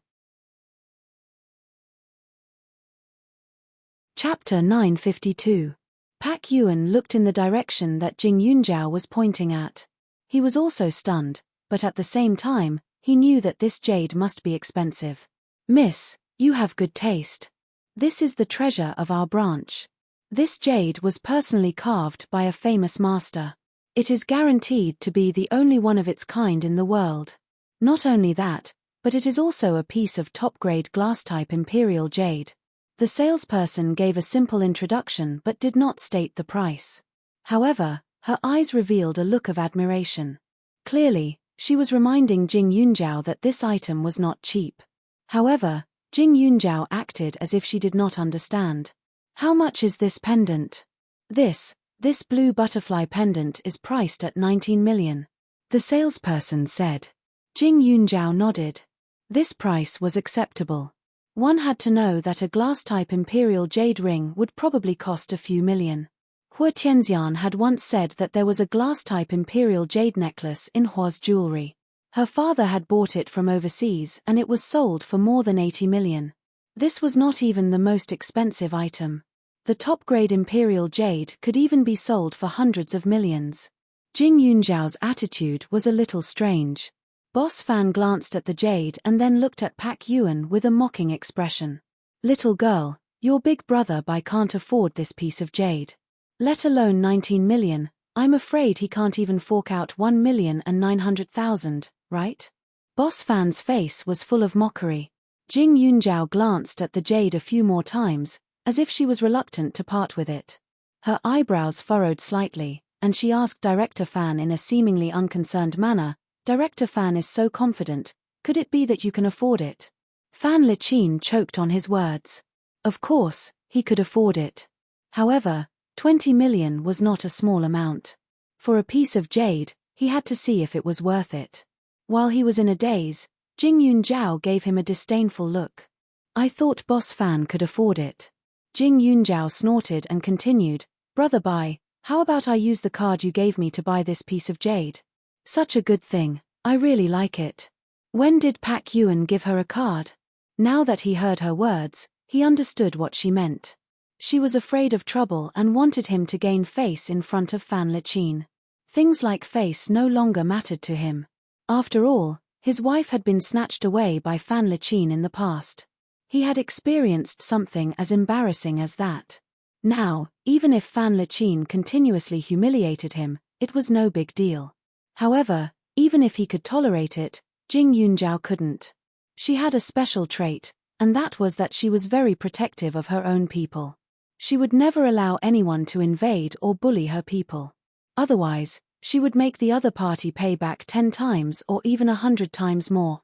Chapter 952. Pak Yuan looked in the direction that Jing Yunjiao was pointing at. He was also stunned, but at the same time, he knew that this jade must be expensive. "Miss, you have good taste. This is the treasure of our branch. This jade was personally carved by a famous master. It is guaranteed to be the only one of its kind in the world. Not only that, but it is also a piece of top-grade glass-type imperial jade." The salesperson gave a simple introduction but did not state the price. However, her eyes revealed a look of admiration. Clearly, she was reminding Jing Yunjiao that this item was not cheap. However, Jing Yunjiao acted as if she did not understand. "How much is this pendant?" This blue butterfly pendant is priced at 19 million. The salesperson said. Jing Yunjiao nodded. This price was acceptable. One had to know that a glass-type imperial jade ring would probably cost a few million. Hua Tianxian had once said that there was a glass-type imperial jade necklace in Hua's jewelry. Her father had bought it from overseas and it was sold for more than 80 million. This was not even the most expensive item. The top-grade imperial jade could even be sold for hundreds of millions. Jing Yunjiao's attitude was a little strange. Boss Fan glanced at the jade and then looked at Pak Yuan with a mocking expression. Little girl, your big brother can't afford this piece of jade. Let alone 19 million, I'm afraid he can't even fork out 1,900,000, right? Boss Fan's face was full of mockery. Jing Yunjiao glanced at the jade a few more times, as if she was reluctant to part with it. Her eyebrows furrowed slightly, and she asked Director Fan in a seemingly unconcerned manner, Director Fan is so confident, could it be that you can afford it? Fan Liqin choked on his words. Of course, he could afford it. However, 20 million was not a small amount. For a piece of jade, he had to see if it was worth it. While he was in a daze, Jing Yunjiao gave him a disdainful look. I thought Boss Fan could afford it. Jing Yunjiao snorted and continued, Brother Bai, how about I use the card you gave me to buy this piece of jade? Such a good thing, I really like it. When did Pak Yuan give her a card? Now that he heard her words, he understood what she meant. She was afraid of trouble and wanted him to gain face in front of Fan Liqin. Things like face no longer mattered to him. After all, his wife had been snatched away by Fan Liqin in the past. He had experienced something as embarrassing as that. Now, even if Fan Liqin continuously humiliated him, it was no big deal. However, even if he could tolerate it, Jing Yunjiao couldn't. She had a special trait, and that was that she was very protective of her own people. She would never allow anyone to invade or bully her people. Otherwise, she would make the other party pay back 10 times or even 100 times more.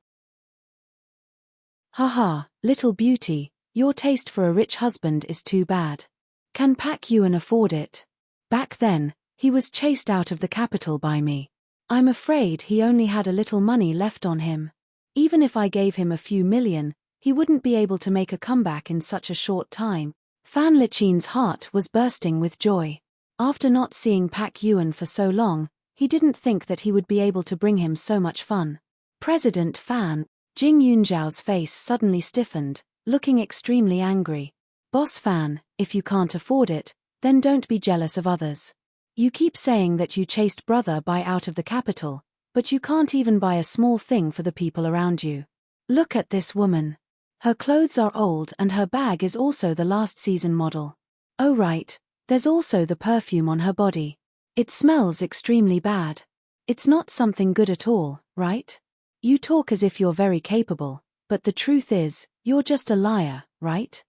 Haha, little beauty, your taste for a rich husband is too bad. Can Pak Yuan afford it? Back then, he was chased out of the capital by me. I'm afraid he only had a little money left on him. Even if I gave him a few million, he wouldn't be able to make a comeback in such a short time. Fan Liqin's heart was bursting with joy. After not seeing Pak Yuan for so long, he didn't think that he would be able to bring him so much fun. President Fan, Jing Yunjiao's face suddenly stiffened, looking extremely angry. Boss Fan, if you can't afford it, then don't be jealous of others. You keep saying that you chased Brother Bai out of the capital, but you can't even buy a small thing for the people around you. Look at this woman. Her clothes are old and her bag is also the last season model. Oh right, there's also the perfume on her body. It smells extremely bad. It's not something good at all, right? You talk as if you're very capable, but the truth is, you're just a liar, right?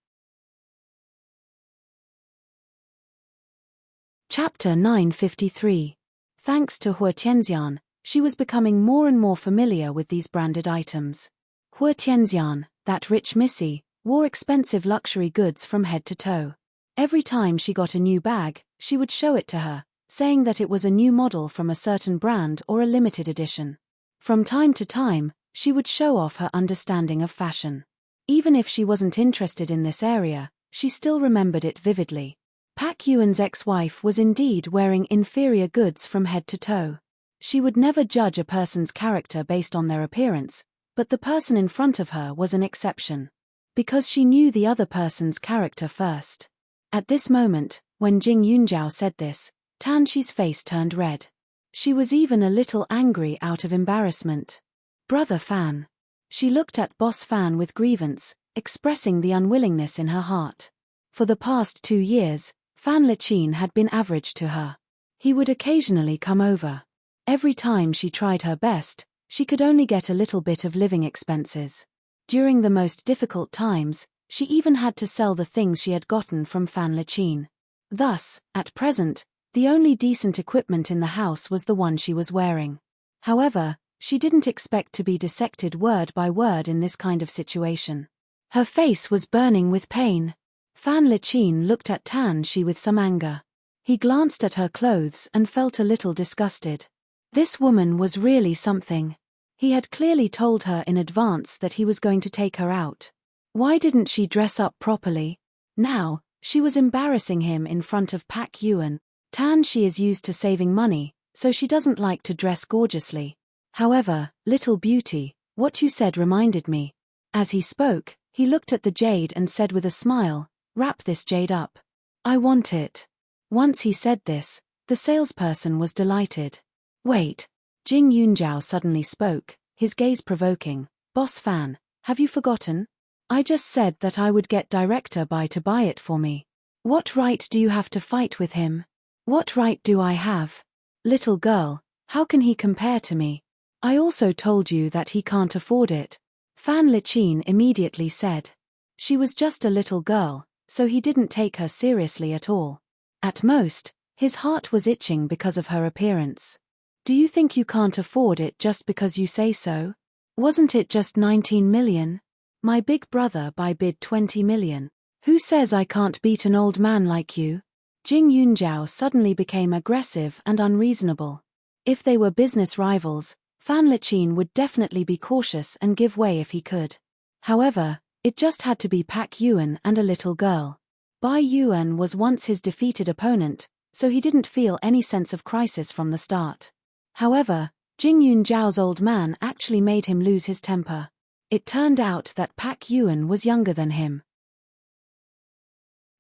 Chapter 953. Thanks to Hua Tianxian, she was becoming more and more familiar with these branded items. Hua Tianxian, that rich missy, wore expensive luxury goods from head to toe. Every time she got a new bag, she would show it to her, saying that it was a new model from a certain brand or a limited edition. From time to time, she would show off her understanding of fashion. Even if she wasn't interested in this area, she still remembered it vividly. Pak Yuan's ex-wife was indeed wearing inferior goods from head to toe. She would never judge a person's character based on their appearance, but the person in front of her was an exception. Because she knew the other person's character first. At this moment, when Jing Yunjiao said this, Tan Shi's face turned red. She was even a little angry out of embarrassment. Brother Fan. She looked at Boss Fan with grievance, expressing the unwillingness in her heart. For the past 2 years, Fan Liqin had been average to her. He would occasionally come over. Every time she tried her best, she could only get a little bit of living expenses. During the most difficult times, she even had to sell the things she had gotten from Fan Liqin. Thus, at present, the only decent equipment in the house was the one she was wearing. However, she didn't expect to be dissected word by word in this kind of situation. Her face was burning with pain. Fan Liqin looked at Tan Shi with some anger. He glanced at her clothes and felt a little disgusted. This woman was really something. He had clearly told her in advance that he was going to take her out. Why didn't she dress up properly? Now, she was embarrassing him in front of Pak Yuan. Tan Shi is used to saving money, so she doesn't like to dress gorgeously. However, little beauty, what you said reminded me. As he spoke, He looked at the jade and said with a smile, "Wrap this jade up. I want it." Once he said this, the salesperson was delighted. "Wait." Jing Yunjiao suddenly spoke, his gaze provoking. "Boss Fan, have you forgotten? I just said that I would get Director Bai to buy it for me. What right do you have to fight with him?" "What right do I have? Little girl, how can he compare to me? I also told you that he can't afford it," Fan Lichin immediately said. She was just a little girl, so he didn't take her seriously at all. At most, his heart was itching because of her appearance. "Do you think you can't afford it just because you say so? Wasn't it just 19 million? My big brother bid 20 million. Who says I can't beat an old man like you?" Jing Yunjiao suddenly became aggressive and unreasonable. If they were business rivals, Fan Lichin would definitely be cautious and give way if he could. However, it just had to be Pak Yuan and a little girl. Bai Yuan was once his defeated opponent, so he didn't feel any sense of crisis from the start. However, Jing Yunjiao's old man actually made him lose his temper. It turned out that Pak Yuan was younger than him.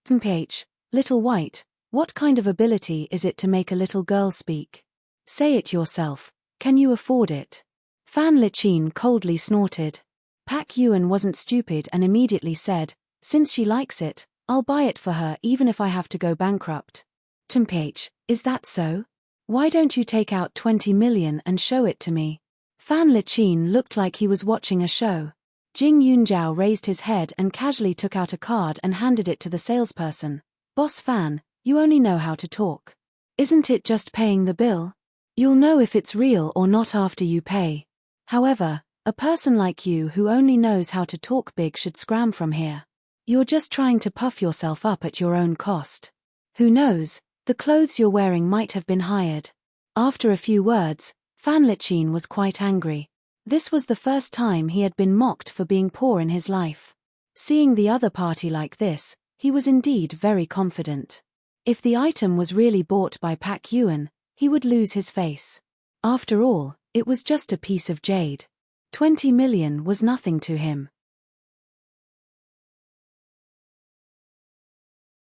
"PH, little white, what kind of ability is it to make a little girl speak? Say it yourself, can you afford it?" Fan Lichin coldly snorted. Pak Yuan wasn't stupid and immediately said, "Since she likes it, I'll buy it for her even if I have to go bankrupt." "PH, is that so? Why don't you take out 20 million and show it to me?" Fan Lichin looked like he was watching a show. Jing Yunjiao raised his head and casually took out a card and handed it to the salesperson. "Boss Fan, you only know how to talk. Isn't it just paying the bill? You'll know if it's real or not after you pay. However, a person like you who only knows how to talk big should scram from here. You're just trying to puff yourself up at your own cost. Who knows, the clothes you're wearing might have been hired." After a few words, Fan Lichin was quite angry. This was the first time he had been mocked for being poor in his life. Seeing the other party like this, he was indeed very confident. If the item was really bought by Pak Yuan, he would lose his face. After all, it was just a piece of jade. 20 million was nothing to him.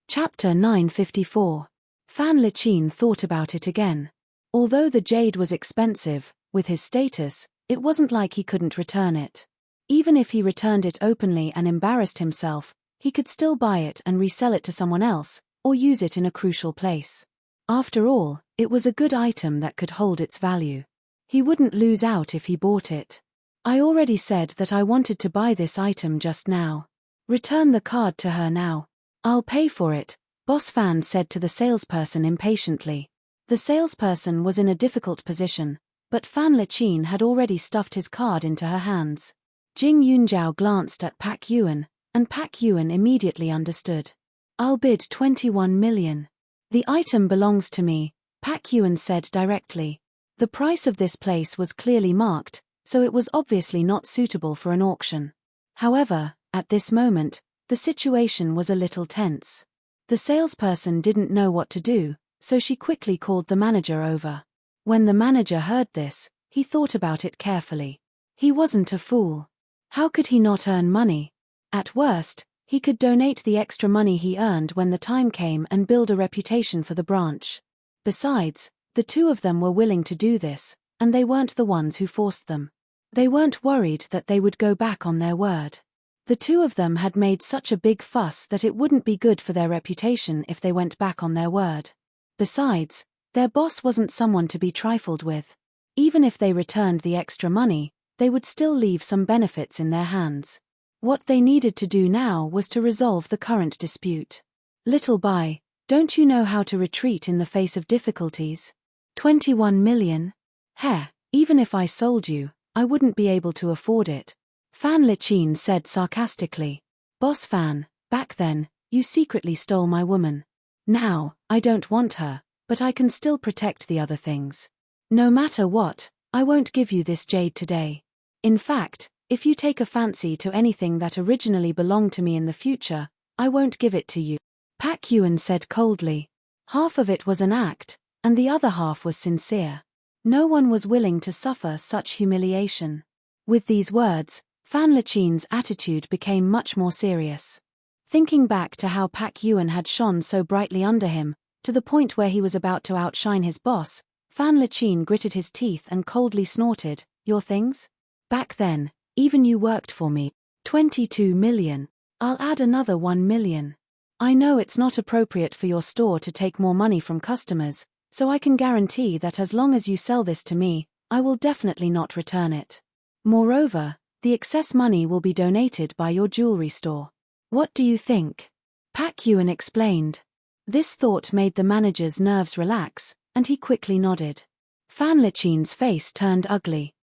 Chapter 954. Fan Lichin thought about it again. Although the jade was expensive, with his status, it wasn't like he couldn't return it. Even if he returned it openly and embarrassed himself, he could still buy it and resell it to someone else, or use it in a crucial place. After all, it was a good item that could hold its value. He wouldn't lose out if he bought it. "I already said that I wanted to buy this item just now. Return the card to her now. I'll pay for it," Boss Fan said to the salesperson impatiently. The salesperson was in a difficult position, but Fan Lichin had already stuffed his card into her hands. Jing Yunjiao glanced at Pak Yuan, and Pak Yuan immediately understood. "I'll bid 21 million. The item belongs to me," Pak Yuan said directly. The price of this place was clearly marked, so it was obviously not suitable for an auction. However, at this moment, the situation was a little tense. The salesperson didn't know what to do, so she quickly called the manager over. When the manager heard this, he thought about it carefully. He wasn't a fool. How could he not earn money? At worst, he could donate the extra money he earned when the time came and build a reputation for the branch. Besides, the two of them were willing to do this, and they weren't the ones who forced them. They weren't worried that they would go back on their word. The two of them had made such a big fuss that it wouldn't be good for their reputation if they went back on their word. Besides, their boss wasn't someone to be trifled with. Even if they returned the extra money, they would still leave some benefits in their hands. What they needed to do now was to resolve the current dispute. "Little Bai, don't you know how to retreat in the face of difficulties? 21 million? Heh, even if I sold you, I wouldn't be able to afford it," Fan Lichin said sarcastically. "Boss Fan, back then, you secretly stole my woman. Now, I don't want her, but I can still protect the other things. No matter what, I won't give you this jade today. In fact, if you take a fancy to anything that originally belonged to me in the future, I won't give it to you," Pak Yuan said coldly. Half of it was an act, and the other half was sincere. No one was willing to suffer such humiliation. With these words, Fan Lachin's attitude became much more serious. Thinking back to how Pak Yuan had shone so brightly under him, to the point where he was about to outshine his boss, Fan Lachin gritted his teeth and coldly snorted, "Your things? Back then, even you worked for me. 22 million. I'll add another 1 million. I know it's not appropriate for your store to take more money from customers, so I can guarantee that as long as you sell this to me, I will definitely not return it. Moreover, the excess money will be donated by your jewelry store. What do you think?" Pak Yuan explained. This thought made the manager's nerves relax, and he quickly nodded. Fan Lachin's face turned ugly.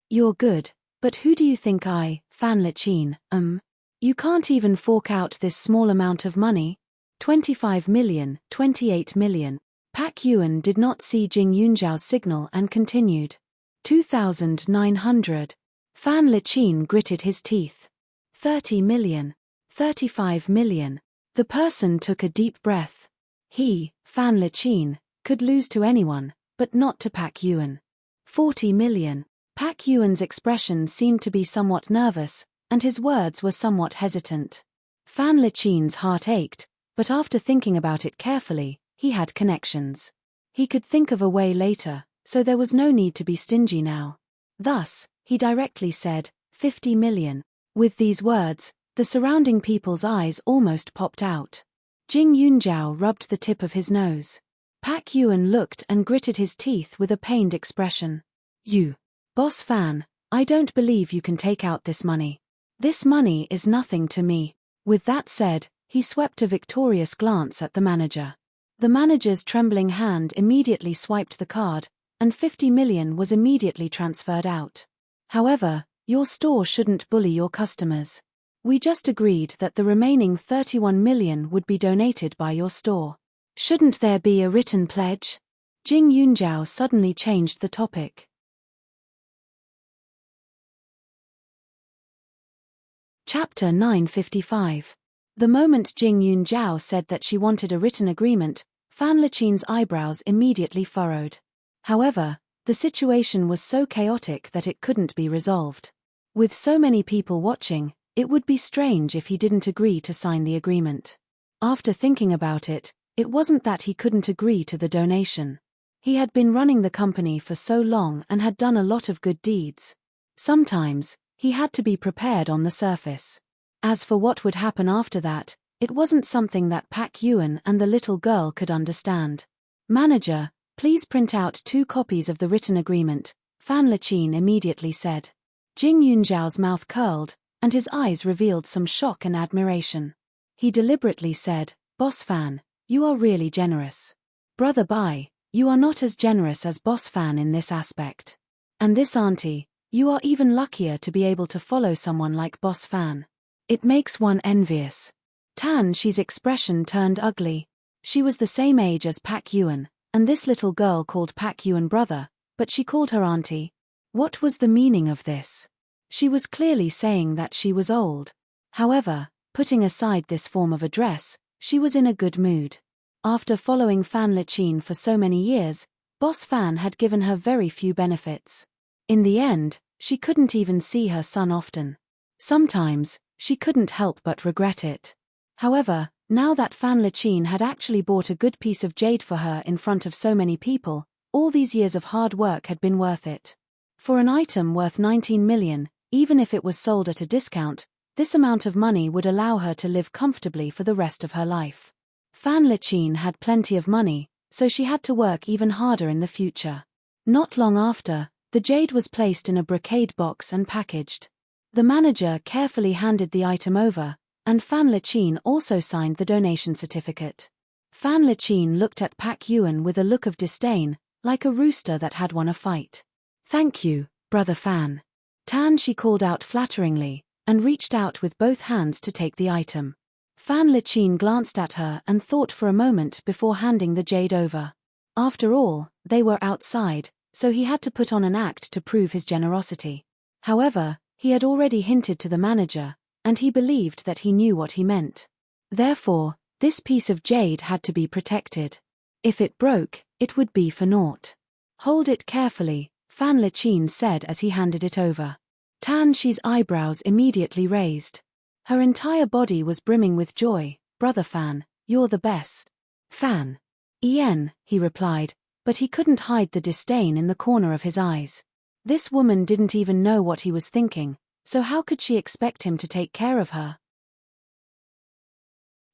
"You're good, but who do you think I, Fan Lachin, am? You can't even fork out this small amount of money? 25 million, 28 million. Pak Yuan did not see Jing Yunjiao's signal and continued. 2,900. Fan Lachin gritted his teeth. 30 million. 35 million. The person took a deep breath. He, Fan Lachin, could lose to anyone, but not to Pak Yuan. 40 million. Pak Yuan's expression seemed to be somewhat nervous, and his words were somewhat hesitant. Fan Lachin's heart ached, but after thinking about it carefully, he had connections. He could think of a way later, so there was no need to be stingy now. Thus, he directly said, 50 million. With these words, the surrounding people's eyes almost popped out. Jing Yunjiao rubbed the tip of his nose. Pak Yuan looked and gritted his teeth with a pained expression. "You, Boss Fan, I don't believe you can take out this money. This money is nothing to me." With that said, he swept a victorious glance at the manager. The manager's trembling hand immediately swiped the card, and 50 million was immediately transferred out. "However, your store shouldn't bully your customers. We just agreed that the remaining 31 million would be donated by your store. Shouldn't there be a written pledge?" Jing Yunjiao suddenly changed the topic. Chapter 955. The moment Jing Yunjiao said that she wanted a written agreement, Fan Lachin's eyebrows immediately furrowed. However, the situation was so chaotic that it couldn't be resolved. With so many people watching, it would be strange if he didn't agree to sign the agreement. After thinking about it, it wasn't that he couldn't agree to the donation. He had been running the company for so long and had done a lot of good deeds. Sometimes, he had to be prepared on the surface. As for what would happen after that, it wasn't something that Pak Yuan and the little girl could understand. "Manager, please print out 2 copies of the written agreement," Fan Lachin immediately said. Jing Yunjiao's mouth curled, and his eyes revealed some shock and admiration. He deliberately said, "Boss Fan, you are really generous. Brother Bai, you are not as generous as Boss Fan in this aspect. And this auntie, you are even luckier to be able to follow someone like Boss Fan. It makes one envious." Tan Shi's expression turned ugly. She was the same age as Pak Yuan, and this little girl called Pak Yuan brother, but she called her auntie. What was the meaning of this? She was clearly saying that she was old. However, putting aside this form of address, she was in a good mood. After following Fan Lachin for so many years, Boss Fan had given her very few benefits. In the end, she couldn't even see her son often. Sometimes, she couldn't help but regret it. However, now that Fan Lachin had actually bought a good piece of jade for her in front of so many people, all these years of hard work had been worth it. For an item worth 19 million, even if it was sold at a discount, this amount of money would allow her to live comfortably for the rest of her life. Fan Lachin had plenty of money, so she had to work even harder in the future. Not long after, the jade was placed in a brocade box and packaged. The manager carefully handed the item over, and Fan Lachin also signed the donation certificate. Fan Lachin looked at Pak Yuan with a look of disdain, like a rooster that had won a fight. "Thank you, Brother Fan." Tan Shi called out flatteringly, and reached out with both hands to take the item. Fan Lachin glanced at her and thought for a moment before handing the jade over. After all, they were outside, so he had to put on an act to prove his generosity. However, he had already hinted to the manager, and he believed that he knew what he meant. Therefore, this piece of jade had to be protected. If it broke, it would be for naught. "Hold it carefully," Fan Lachin said as he handed it over. Tan Shi's eyebrows immediately raised. Her entire body was brimming with joy. Brother Fan, you're the best. Fan. Ian, he replied, but he couldn't hide the disdain in the corner of his eyes. This woman didn't even know what he was thinking, so how could she expect him to take care of her?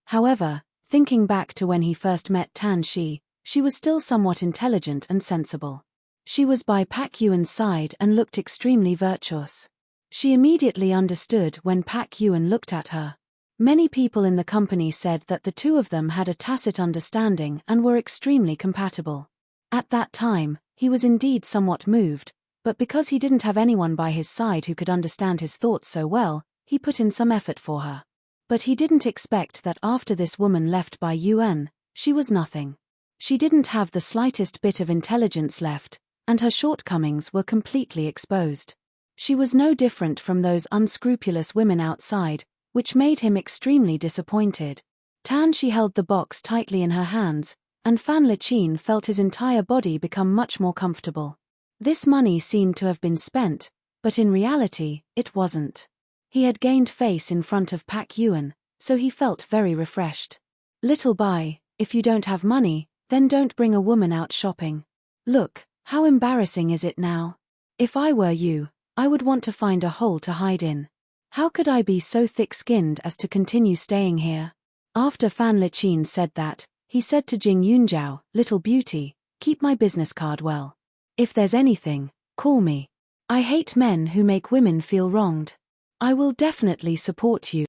However, thinking back to when he first met Tan Shi, she was still somewhat intelligent and sensible. She was by Pak Yuan's side and looked extremely virtuous. She immediately understood when Pak Yuan looked at her. Many people in the company said that the two of them had a tacit understanding and were extremely compatible. At that time, he was indeed somewhat moved, but because he didn't have anyone by his side who could understand his thoughts so well, he put in some effort for her. But he didn't expect that after this woman left by Yuan, she was nothing. She didn't have the slightest bit of intelligence left, and her shortcomings were completely exposed. She was no different from those unscrupulous women outside, which made him extremely disappointed. Tan Shi held the box tightly in her hands, and Fan Lechin felt his entire body become much more comfortable. This money seemed to have been spent, but in reality, it wasn't. He had gained face in front of Pak Yuan, so he felt very refreshed. Little Bai, if you don't have money, then don't bring a woman out shopping. Look, how embarrassing is it now? If I were you, I would want to find a hole to hide in. How could I be so thick-skinned as to continue staying here? After Fan Lechin said that, he said to Jing Yunjiao, Little beauty, keep my business card well. If there's anything, call me. I hate men who make women feel wronged. I will definitely support you.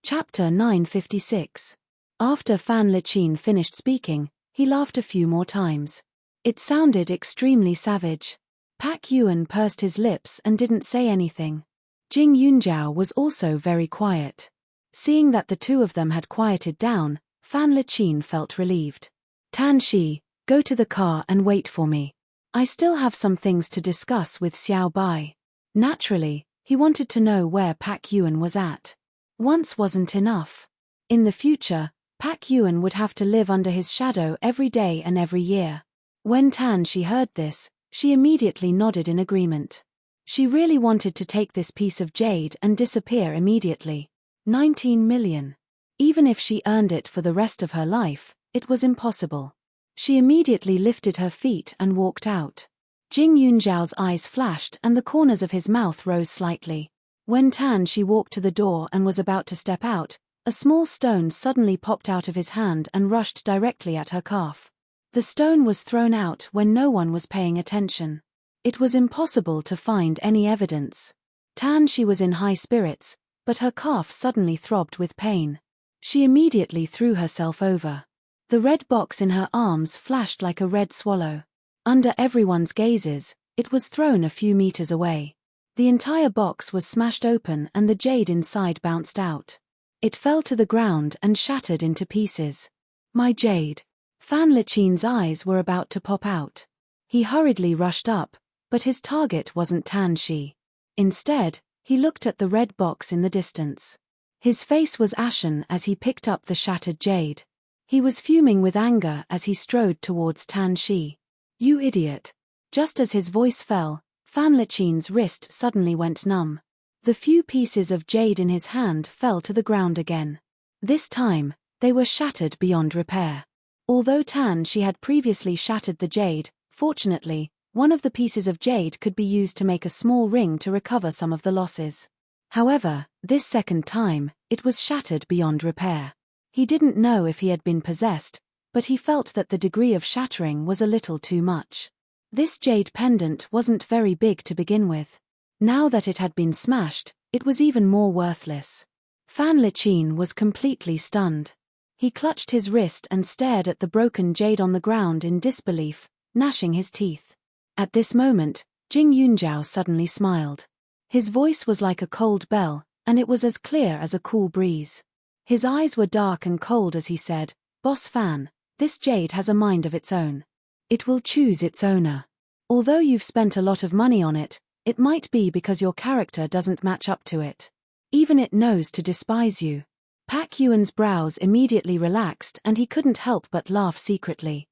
Chapter 956. After Fan Lechin finished speaking, he laughed a few more times. It sounded extremely savage. Pak Yuan pursed his lips and didn't say anything. Jing Yunjiao was also very quiet. Seeing that the two of them had quieted down, Fan Lechin felt relieved. Tan Shi, go to the car and wait for me. I still have some things to discuss with Xiao Bai. Naturally, he wanted to know where Pak Yuan was at. Once wasn't enough. In the future, Pak Yuan would have to live under his shadow every day and every year. When Tan Shi heard this, she immediately nodded in agreement. She really wanted to take this piece of jade and disappear immediately. 19 million. Even if she earned it for the rest of her life, it was impossible. She immediately lifted her feet and walked out. Jing Yunjiao's eyes flashed and the corners of his mouth rose slightly. When Tan Shi walked to the door and was about to step out, a small stone suddenly popped out of his hand and rushed directly at her calf. The stone was thrown out when no one was paying attention. It was impossible to find any evidence. Tan Shi was in high spirits, but her calf suddenly throbbed with pain. She immediately threw herself over. The red box in her arms flashed like a red swallow. Under everyone's gazes, it was thrown a few meters away. The entire box was smashed open and the jade inside bounced out. It fell to the ground and shattered into pieces. My jade. Fan Lechin's eyes were about to pop out. He hurriedly rushed up, but his target wasn't Tan Shi. Instead, he looked at the red box in the distance. His face was ashen as he picked up the shattered jade. He was fuming with anger as he strode towards Tan Shi. You idiot. Just as his voice fell, Fan Lechin's wrist suddenly went numb. The few pieces of jade in his hand fell to the ground again. This time, they were shattered beyond repair. Although Tan Shi had previously shattered the jade, fortunately, one of the pieces of jade could be used to make a small ring to recover some of the losses. However, this second time, it was shattered beyond repair. He didn't know if he had been possessed, but he felt that the degree of shattering was a little too much. This jade pendant wasn't very big to begin with. Now that it had been smashed, it was even more worthless. Fan Lechin was completely stunned. He clutched his wrist and stared at the broken jade on the ground in disbelief, gnashing his teeth. At this moment, Jing Yunjiao suddenly smiled. His voice was like a cold bell, and it was as clear as a cool breeze. His eyes were dark and cold as he said, Boss Fan, this jade has a mind of its own. It will choose its owner. Although you've spent a lot of money on it, it might be because your character doesn't match up to it. Even it knows to despise you. Pak Yuan's brows immediately relaxed and he couldn't help but laugh secretly.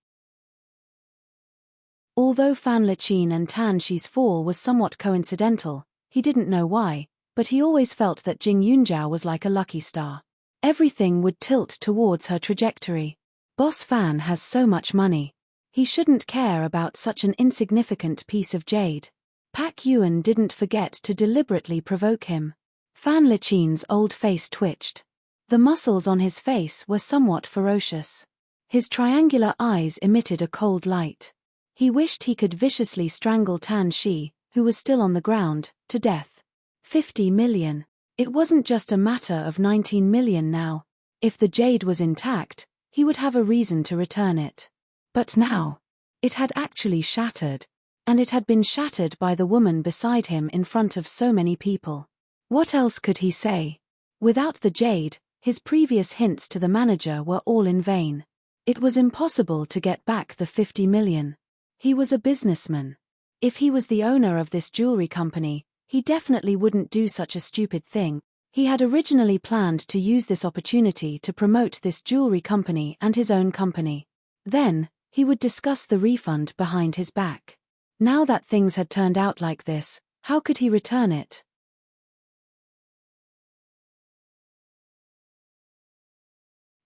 Although Fan Lechine and Tan Shi's fall was somewhat coincidental, he didn't know why, but he always felt that Jing Yunjiao was like a lucky star. Everything would tilt towards her trajectory. Boss Fan has so much money. He shouldn't care about such an insignificant piece of jade. Pak Yuan didn't forget to deliberately provoke him. Fan Lechine's old face twitched. The muscles on his face were somewhat ferocious. His triangular eyes emitted a cold light. He wished he could viciously strangle Tan Shi, who was still on the ground, to death. 50 million. It wasn't just a matter of 19 million now. If the jade was intact, he would have a reason to return it. But now, it had actually shattered. And it had been shattered by the woman beside him in front of so many people. What else could he say? Without the jade, his previous hints to the manager were all in vain. It was impossible to get back the 50 million. He was a businessman. If he was the owner of this jewelry company, he definitely wouldn't do such a stupid thing. He had originally planned to use this opportunity to promote this jewelry company and his own company. Then, he would discuss the refund behind his back. Now that things had turned out like this, how could he return it?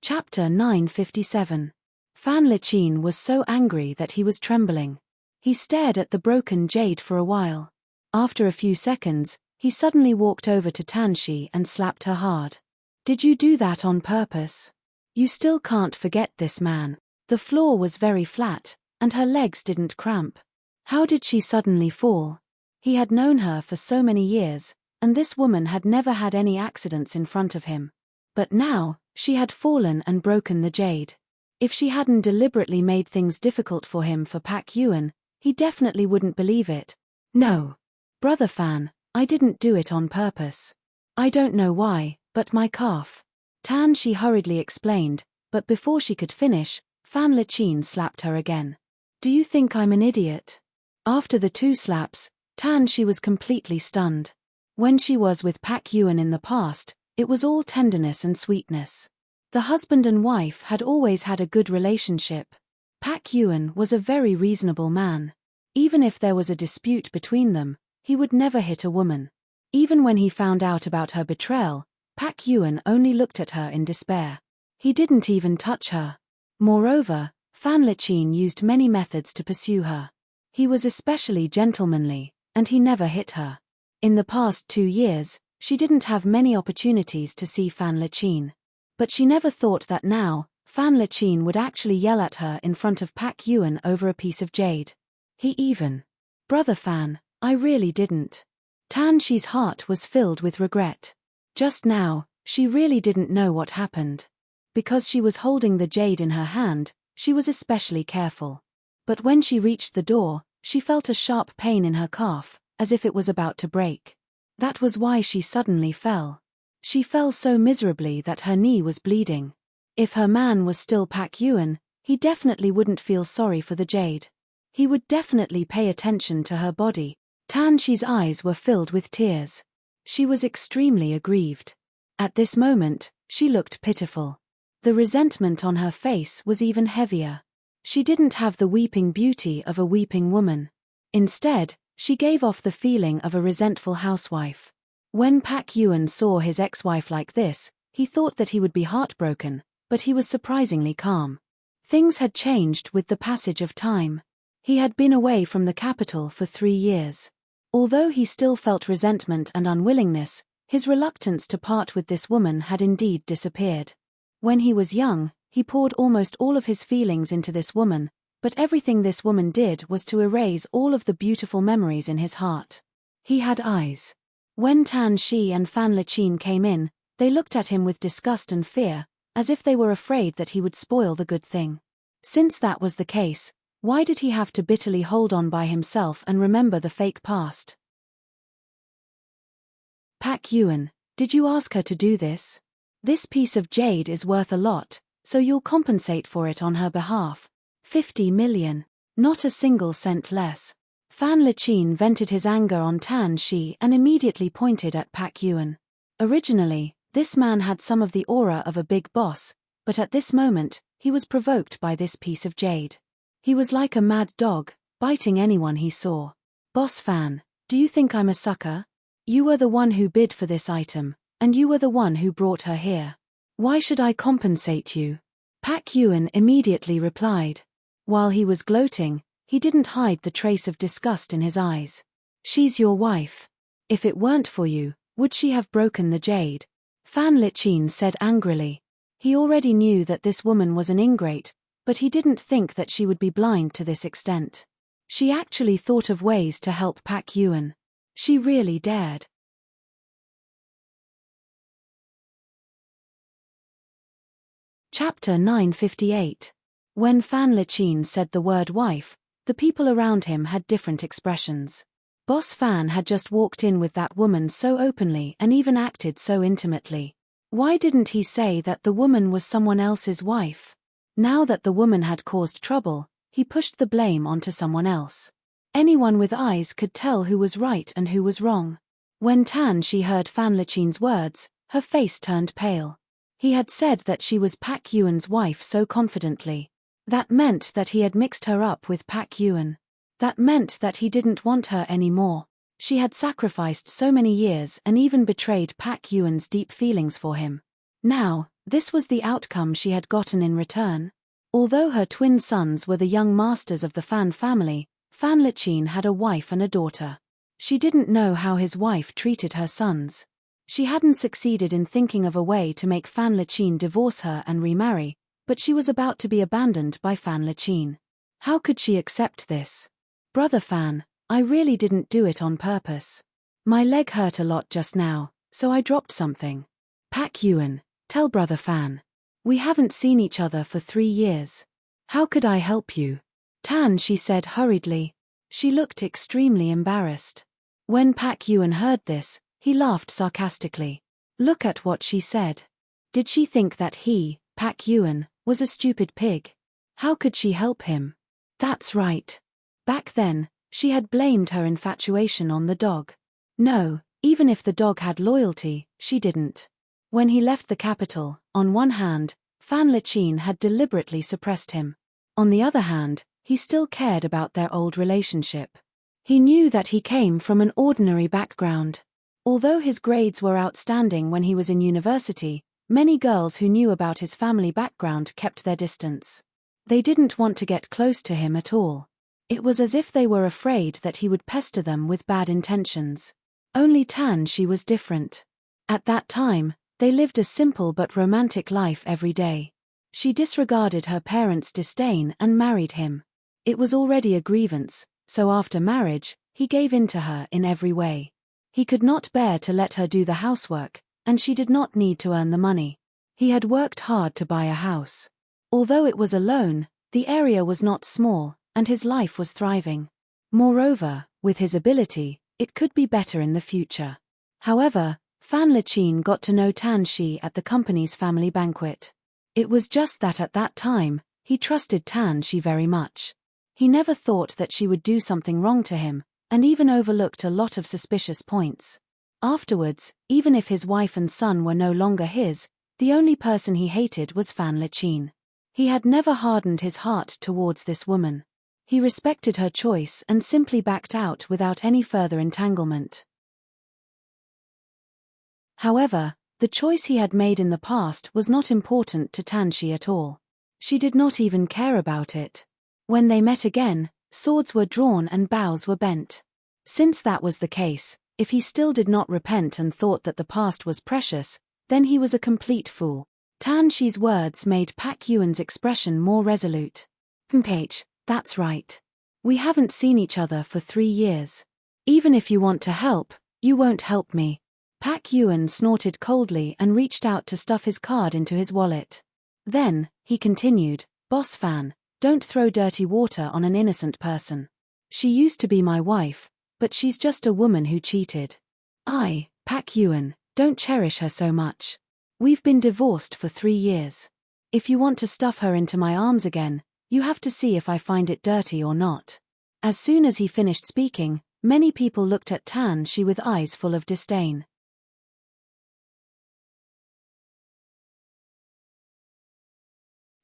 Chapter 957. Fan Lechine was so angry that he was trembling. He stared at the broken jade for a while. After a few seconds, he suddenly walked over to Tan Shi and slapped her hard. Did you do that on purpose? You still can't forget this man. The floor was very flat, and her legs didn't cramp. How did she suddenly fall? He had known her for so many years, and this woman had never had any accidents in front of him. But now, she had fallen and broken the jade. If she hadn't deliberately made things difficult for him for Pak Yuan, he definitely wouldn't believe it. No. Brother Fan, I didn't do it on purpose. I don't know why, but my calf. Tan Shi hurriedly explained, but before she could finish, Fan Lechine slapped her again. Do you think I'm an idiot? After the 2 slaps, Tan Shi was completely stunned. When she was with Pak Yuan in the past, it was all tenderness and sweetness. The husband and wife had always had a good relationship. Pak Yuan was a very reasonable man. Even if there was a dispute between them, he would never hit a woman. Even when he found out about her betrayal, Pak Yuan only looked at her in despair. He didn't even touch her. Moreover, Fan Lechine used many methods to pursue her. He was especially gentlemanly, and he never hit her. In the past 2 years, she didn't have many opportunities to see Fan Lechine. But she never thought that now, Fan Lechine would actually yell at her in front of Pak Yuan over a piece of jade. He even. Brother Fan, I really didn't. Tan Shi's heart was filled with regret. Just now, she really didn't know what happened. Because she was holding the jade in her hand, she was especially careful. But when she reached the door, she felt a sharp pain in her calf, as if it was about to break. That was why she suddenly fell. She fell so miserably that her knee was bleeding. If her man was still Pak Yuan, he definitely wouldn't feel sorry for the jade. He would definitely pay attention to her body. Tan Shi's eyes were filled with tears. She was extremely aggrieved. At this moment, she looked pitiful. The resentment on her face was even heavier. She didn't have the weeping beauty of a weeping woman. Instead, she gave off the feeling of a resentful housewife. When Pak Yuan saw his ex-wife like this, he thought that he would be heartbroken, but he was surprisingly calm. Things had changed with the passage of time. He had been away from the capital for 3 years. Although he still felt resentment and unwillingness, his reluctance to part with this woman had indeed disappeared. When he was young, he poured almost all of his feelings into this woman, but everything this woman did was to erase all of the beautiful memories in his heart. He had eyes. When Tan Shi and Fan Lechine came in, they looked at him with disgust and fear, as if they were afraid that he would spoil the good thing. Since that was the case, why did he have to bitterly hold on by himself and remember the fake past? Pak Yuan, did you ask her to do this? This piece of jade is worth a lot, so you'll compensate for it on her behalf. 50 million. Not a single cent less. Fan Lechine vented his anger on Tan Shi and immediately pointed at Pak Yuan. Originally, this man had some of the aura of a big boss, but at this moment, he was provoked by this piece of jade. He was like a mad dog, biting anyone he saw. Boss Fan, do you think I'm a sucker? You were the one who bid for this item, and you were the one who brought her here. Why should I compensate you? Pak Yuan immediately replied. While he was gloating, he didn't hide the trace of disgust in his eyes. She's your wife. If it weren't for you, would she have broken the jade? Fan Lichin said angrily. He already knew that this woman was an ingrate, but he didn't think that she would be blind to this extent. She actually thought of ways to help Pak Yuan. She really dared. Chapter 958. When Fan Lichin said the word wife, the people around him had different expressions. Boss Fan had just walked in with that woman so openly and even acted so intimately. Why didn't he say that the woman was someone else's wife? Now that the woman had caused trouble, he pushed the blame onto someone else. Anyone with eyes could tell who was right and who was wrong. When Tan Shi heard Fan Lichin's words, her face turned pale. He had said that she was Pak Yuan's wife so confidently. That meant that he had mixed her up with Pak Yuan. That meant that he didn't want her anymore. She had sacrificed so many years and even betrayed Pak Yuan's deep feelings for him. Now, this was the outcome she had gotten in return. Although her twin sons were the young masters of the Fan family, Fan Lichin had a wife and a daughter. She didn't know how his wife treated her sons. She hadn't succeeded in thinking of a way to make Fan Lichin divorce her and remarry, but she was about to be abandoned by Fan Lichin. How could she accept this? Brother Fan, I really didn't do it on purpose. My leg hurt a lot just now, so I dropped something. Pak Yuan, tell Brother Fan. We haven't seen each other for 3 years. How could I help you? Tan, she said hurriedly. She looked extremely embarrassed. When Pak Yuan heard this, he laughed sarcastically. Look at what she said. Did she think that he, Pak Yuan, was a stupid pig? How could she help him? That's right. Back then, she had blamed her infatuation on the dog. No, even if the dog had loyalty, she didn't. When he left the capital, on one hand, Fan Lichin had deliberately suppressed him. On the other hand, he still cared about their old relationship. He knew that he came from an ordinary background. Although his grades were outstanding when he was in university, many girls who knew about his family background kept their distance. They didn't want to get close to him at all. It was as if they were afraid that he would pester them with bad intentions. Only Tan Shi was different. At that time, they lived a simple but romantic life every day. She disregarded her parents' disdain and married him. It was already a grievance, so after marriage, he gave in to her in every way. He could not bear to let her do the housework, and she did not need to earn the money. He had worked hard to buy a house. Although it was a loan, the area was not small, and his life was thriving. Moreover, with his ability, it could be better in the future. However, Fan Lichin got to know Tan Shi at the company's family banquet. It was just that at that time, he trusted Tan Shi very much. He never thought that she would do something wrong to him, and even overlooked a lot of suspicious points. Afterwards, even if his wife and son were no longer his, the only person he hated was Fan Lichin. He had never hardened his heart towards this woman. He respected her choice and simply backed out without any further entanglement. However, the choice he had made in the past was not important to Tan Shi at all. She did not even care about it. When they met again, swords were drawn and bows were bent. Since that was the case, if he still did not repent and thought that the past was precious, then he was a complete fool. Tan Shi's words made Pak Yuan's expression more resolute. Page, that's right. We haven't seen each other for 3 years. Even if you want to help, you won't help me. Pak Yuan snorted coldly and reached out to stuff his card into his wallet. Then, he continued, Boss Fan, don't throw dirty water on an innocent person. She used to be my wife, but she's just a woman who cheated. Pak Yuan, don't cherish her so much. We've been divorced for 3 years. If you want to stuff her into my arms again, you have to see if I find it dirty or not. As soon as he finished speaking, many people looked at Tan Shi with eyes full of disdain.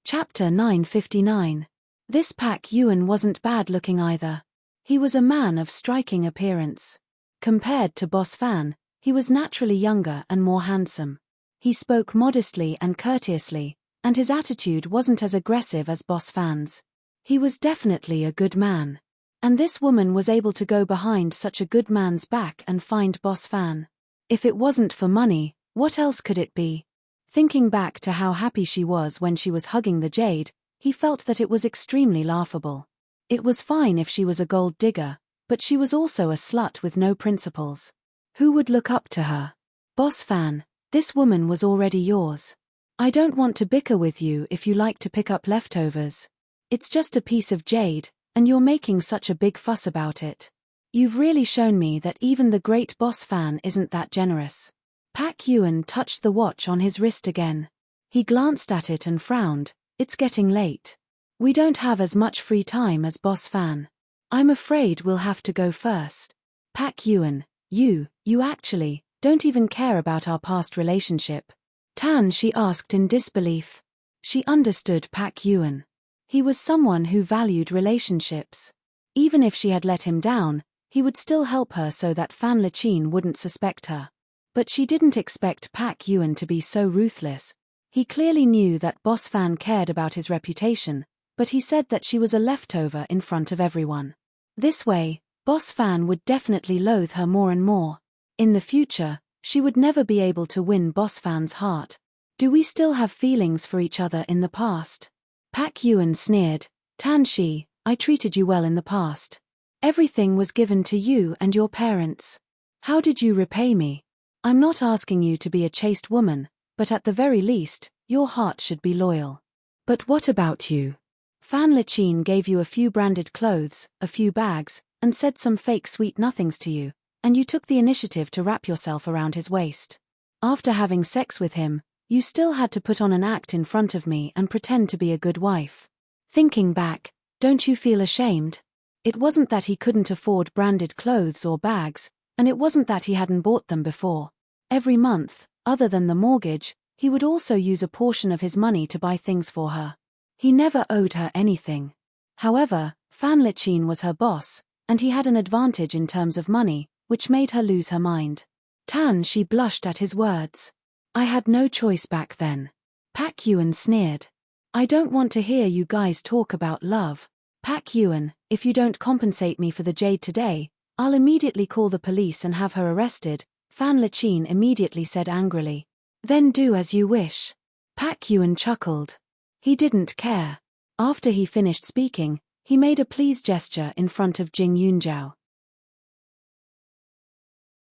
Chapter 959. This Pak Yuan wasn't bad looking either. He was a man of striking appearance. Compared to Boss Fan, he was naturally younger and more handsome. He spoke modestly and courteously, and his attitude wasn't as aggressive as Boss Fan's. He was definitely a good man. And this woman was able to go behind such a good man's back and find Boss Fan. If it wasn't for money, what else could it be? Thinking back to how happy she was when she was hugging the jade, he felt that it was extremely laughable. It was fine if she was a gold digger, but she was also a slut with no principles. Who would look up to her? Boss Fan, this woman was already yours. I don't want to bicker with you if you like to pick up leftovers. It's just a piece of jade, and you're making such a big fuss about it. You've really shown me that even the great Boss Fan isn't that generous. Pak Yuan touched the watch on his wrist again. He glanced at it and frowned. It's getting late. We don't have as much free time as Boss Fan. I'm afraid we'll have to go first. Pak Yuan, you actually don't even care about our past relationship. Tan, she asked in disbelief. She understood Pak Yuan. He was someone who valued relationships. Even if she had let him down, he would still help her so that Fan Lechine wouldn't suspect her. But she didn't expect Pak Yuan to be so ruthless. He clearly knew that Boss Fan cared about his reputation, but he said that she was a leftover in front of everyone. This way, Boss Fan would definitely loathe her more and more. In the future, she would never be able to win Boss Fan's heart. Do we still have feelings for each other in the past? Pak Yuan sneered. Tan Shi, I treated you well in the past. Everything was given to you and your parents. How did you repay me? I'm not asking you to be a chaste woman, but at the very least, your heart should be loyal. But what about you? Fan Lechine gave you a few branded clothes, a few bags, and said some fake sweet nothings to you, and you took the initiative to wrap yourself around his waist. After having sex with him, you still had to put on an act in front of me and pretend to be a good wife. Thinking back, don't you feel ashamed? It wasn't that he couldn't afford branded clothes or bags, and it wasn't that he hadn't bought them before. Every month, other than the mortgage, he would also use a portion of his money to buy things for her. He never owed her anything. However, Fan Lechine was her boss, and he had an advantage in terms of money, which made her lose her mind. Tan, she blushed at his words. I had no choice back then. Pak Yuan sneered. I don't want to hear you guys talk about love. Pak Yuan, if you don't compensate me for the jade today, I'll immediately call the police and have her arrested, Fan Lechine immediately said angrily. Then do as you wish. Pak Yuan chuckled. He didn't care. After he finished speaking, he made a please gesture in front of Jing Yunjiao.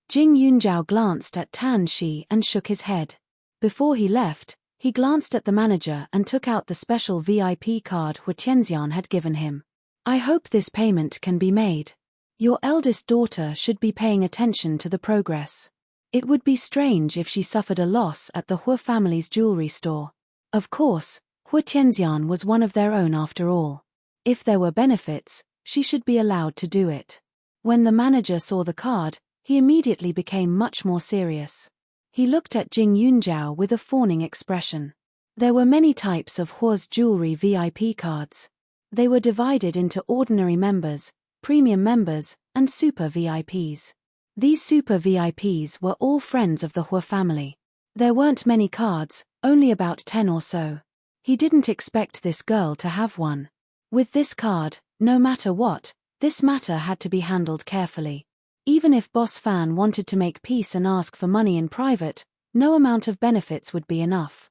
Jing Yunjiao glanced at Tan Shi and shook his head. Before he left, he glanced at the manager and took out the special VIP card Hu Tianxian had given him. I hope this payment can be made. Your eldest daughter should be paying attention to the progress. It would be strange if she suffered a loss at the Hu family's jewelry store. Of course, Hu Tianxian was one of their own after all. If there were benefits, she should be allowed to do it. When the manager saw the card, he immediately became much more serious. He looked at Jing Yunjiao with a fawning expression. There were many types of Hua's jewelry VIP cards. They were divided into ordinary members, premium members, and super VIPs. These super VIPs were all friends of the Hua family. There weren't many cards, only about 10 or so. He didn't expect this girl to have one. With this card, no matter what, this matter had to be handled carefully. Even if Boss Fan wanted to make peace and ask for money in private, no amount of benefits would be enough.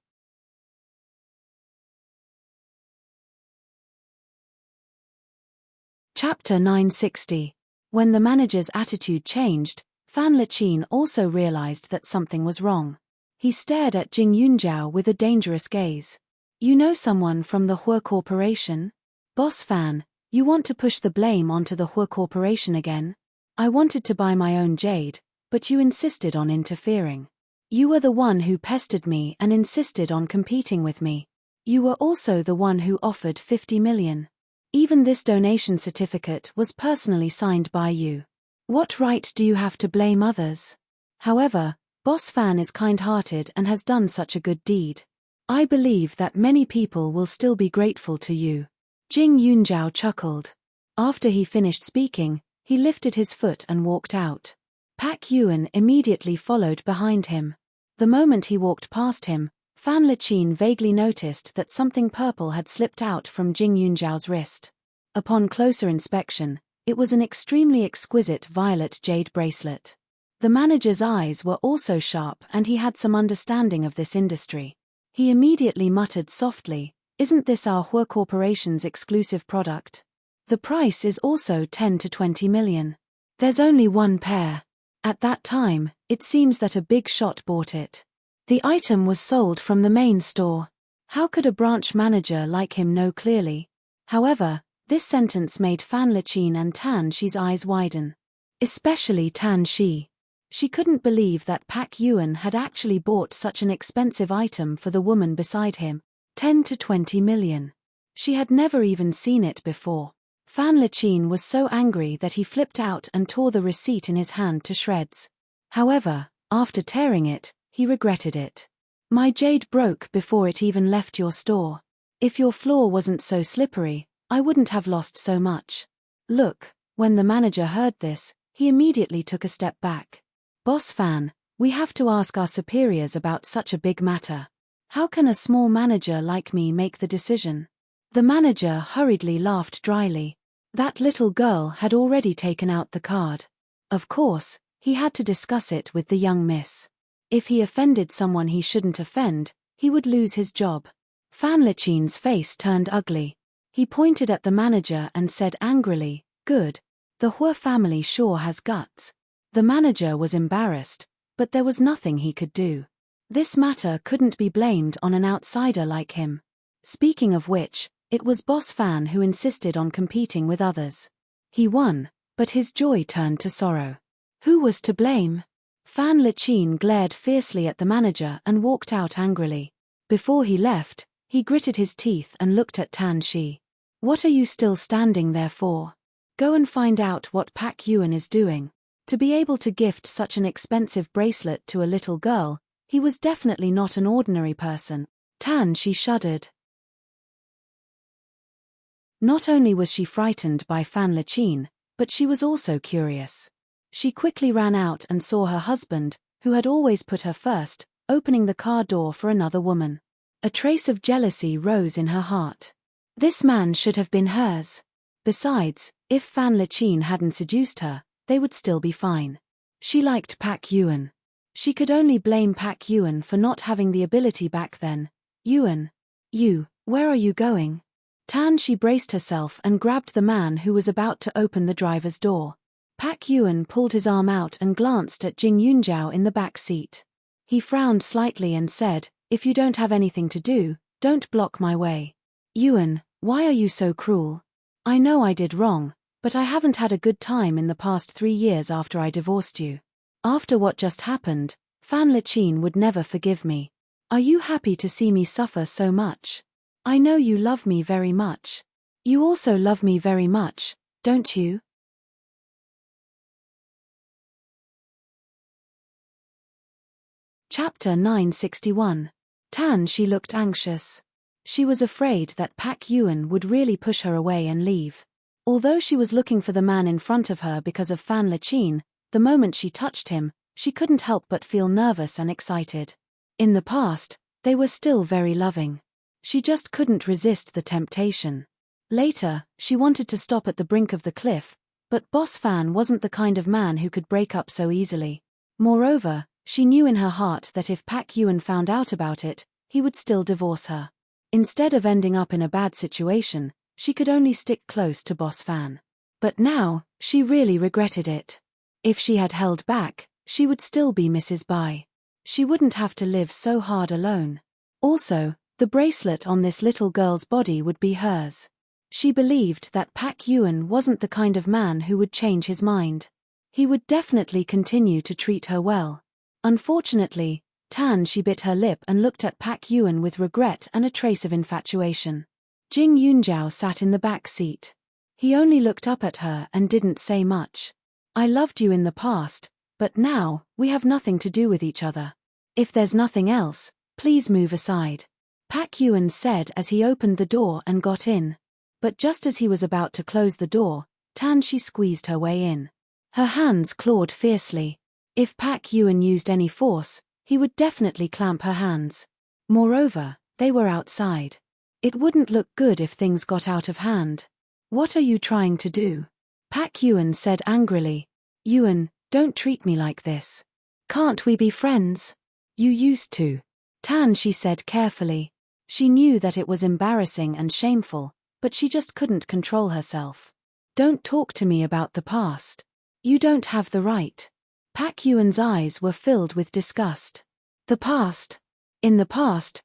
Chapter 960. When the manager's attitude changed, Fan Lechine also realized that something was wrong. He stared at Jing Yunjiao with a dangerous gaze. You know someone from the Hua Corporation? Boss Fan, you want to push the blame onto the Hua Corporation again? I wanted to buy my own jade, but you insisted on interfering. You were the one who pestered me and insisted on competing with me. You were also the one who offered 50 million. Even this donation certificate was personally signed by you. What right do you have to blame others? However, Boss Fan is kind-hearted and has done such a good deed. I believe that many people will still be grateful to you. Jing Yunjiao chuckled. After he finished speaking, he lifted his foot and walked out. Pak Yuan immediately followed behind him. The moment he walked past him, Fan Lechine vaguely noticed that something purple had slipped out from Jing Yunjiao's wrist. Upon closer inspection, it was an extremely exquisite violet jade bracelet. The manager's eyes were also sharp and he had some understanding of this industry. He immediately muttered softly, "Isn't this our Hua Corporation's exclusive product? The price is also 10 to 20 million. There's only one pair." At that time, it seems that a big shot bought it. The item was sold from the main store. How could a branch manager like him know clearly? However, this sentence made Fan Lechine and Tan Shi's eyes widen. Especially Tan Shi. She couldn't believe that Pak Yuan had actually bought such an expensive item for the woman beside him, 10 to 20 million. She had never even seen it before. Fan Lechine was so angry that he flipped out and tore the receipt in his hand to shreds. However, after tearing it, he regretted it. "My jade broke before it even left your store. If your floor wasn't so slippery, I wouldn't have lost so much." Look, when the manager heard this, he immediately took a step back. "Boss Fan, we have to ask our superiors about such a big matter. How can a small manager like me make the decision?" The manager hurriedly laughed dryly. That little girl had already taken out the card. Of course, he had to discuss it with the young miss. If he offended someone he shouldn't offend, he would lose his job. Fan Lechine's face turned ugly. He pointed at the manager and said angrily, "Good. The Hua family sure has guts." The manager was embarrassed, but there was nothing he could do. This matter couldn't be blamed on an outsider like him. Speaking of which, it was Boss Fan who insisted on competing with others. He won, but his joy turned to sorrow. Who was to blame? Fan Lechine glared fiercely at the manager and walked out angrily. Before he left, he gritted his teeth and looked at Tan Shi. "What are you still standing there for? Go and find out what Pak Yuan is doing." To be able to gift such an expensive bracelet to a little girl, he was definitely not an ordinary person. Tan Shi shuddered. Not only was she frightened by Fan Lechine, but she was also curious. She quickly ran out and saw her husband, who had always put her first, opening the car door for another woman. A trace of jealousy rose in her heart. This man should have been hers. Besides, if Fan Lechine hadn't seduced her, they would still be fine. She liked Pak Yuan. She could only blame Pak Yuan for not having the ability back then. "Yuan. Where are you going?" Tan Shi braced herself and grabbed the man who was about to open the driver's door. Pak Yuan pulled his arm out and glanced at Jing Yunjiao in the back seat. He frowned slightly and said, "If you don't have anything to do, don't block my way." "Yuan, why are you so cruel? I know I did wrong, but I haven't had a good time in the past 3 years after I divorced you. After what just happened, Fan Lechine would never forgive me. Are you happy to see me suffer so much? I know you love me very much. You also love me very much, don't you?" Chapter 961. Tan Shi looked anxious. She was afraid that Pak Yuan would really push her away and leave. Although she was looking for the man in front of her because of Fan Lechine, the moment she touched him, she couldn't help but feel nervous and excited. In the past, they were still very loving. She just couldn't resist the temptation. Later, she wanted to stop at the brink of the cliff, but Boss Fan wasn't the kind of man who could break up so easily. Moreover, she knew in her heart that if Pak Yuan found out about it, he would still divorce her. Instead of ending up in a bad situation, she could only stick close to Boss Fan. But now, she really regretted it. If she had held back, she would still be Mrs. Bai. She wouldn't have to live so hard alone. Also, the bracelet on this little girl's body would be hers. She believed that Pak Yuan wasn't the kind of man who would change his mind. He would definitely continue to treat her well. Unfortunately, Tan Shi bit her lip and looked at Pak Yuan with regret and a trace of infatuation. Jing Yunjiao sat in the back seat. He only looked up at her and didn't say much. "I loved you in the past, but now, we have nothing to do with each other. If there's nothing else, please move aside," Pak Yuan said as he opened the door and got in. But just as he was about to close the door, She squeezed her way in. Her hands clawed fiercely. If Pak Yuan used any force, he would definitely clamp her hands. Moreover, they were outside. It wouldn't look good if things got out of hand. "What are you trying to do?" Pak Yuan said angrily. "Yuan, don't treat me like this. Can't we be friends? You used to." She said carefully. She knew that it was embarrassing and shameful, but she just couldn't control herself. "Don't talk to me about the past. You don't have the right." Pak Yuan's eyes were filled with disgust. The past. In the past,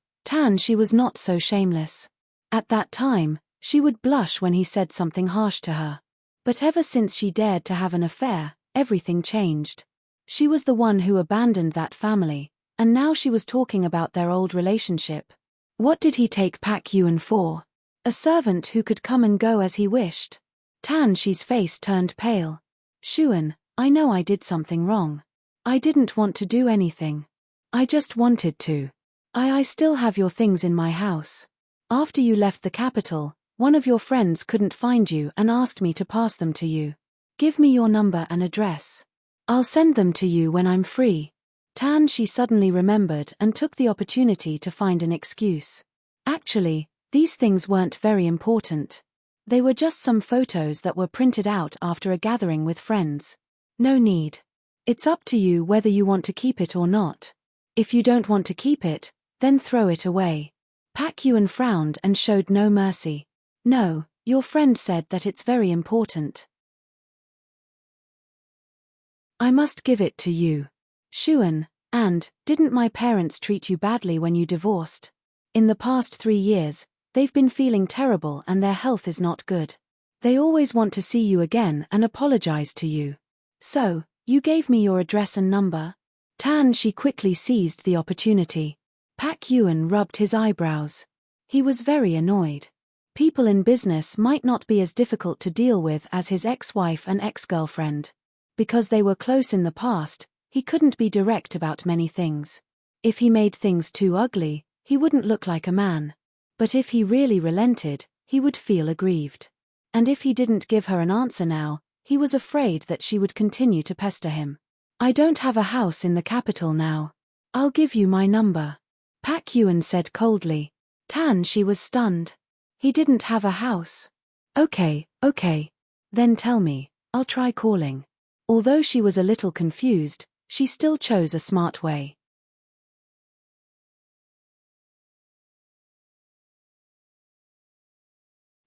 She was not so shameless. At that time, she would blush when he said something harsh to her. But ever since she dared to have an affair, everything changed. She was the one who abandoned that family, and now she was talking about their old relationship. What did he take Pak Yuan for? A servant who could come and go as he wished? She's face turned pale. "Shuan, I know I did something wrong. I didn't want to do anything. I just wanted to. I still have your things in my house. After you left the capital, one of your friends couldn't find you and asked me to pass them to you. Give me your number and address. I'll send them to you when I'm free." She suddenly remembered and took the opportunity to find an excuse. Actually, these things weren't very important. They were just some photos that were printed out after a gathering with friends. No need. It's up to you whether you want to keep it or not. If you don't want to keep it, then throw it away. Pak Yuan frowned and showed no mercy. "No, your friend said that it's very important. I must give it to you. Shuan, and, didn't my parents treat you badly when you divorced? In the past 3 years, they've been feeling terrible and their health is not good. They always want to see you again and apologize to you. So, you gave me your address and number?" She quickly seized the opportunity. Pak Yuan rubbed his eyebrows. He was very annoyed. People in business might not be as difficult to deal with as his ex-wife and ex-girlfriend. Because they were close in the past, he couldn't be direct about many things. If he made things too ugly, he wouldn't look like a man. But if he really relented, he would feel aggrieved. And if he didn't give her an answer now, he was afraid that she would continue to pester him. "I don't have a house in the capital now. I'll give you my number," Pak Yuan said coldly. She was stunned. He didn't have a house. Okay. Then tell me, I'll try calling." Although she was a little confused, she still chose a smart way.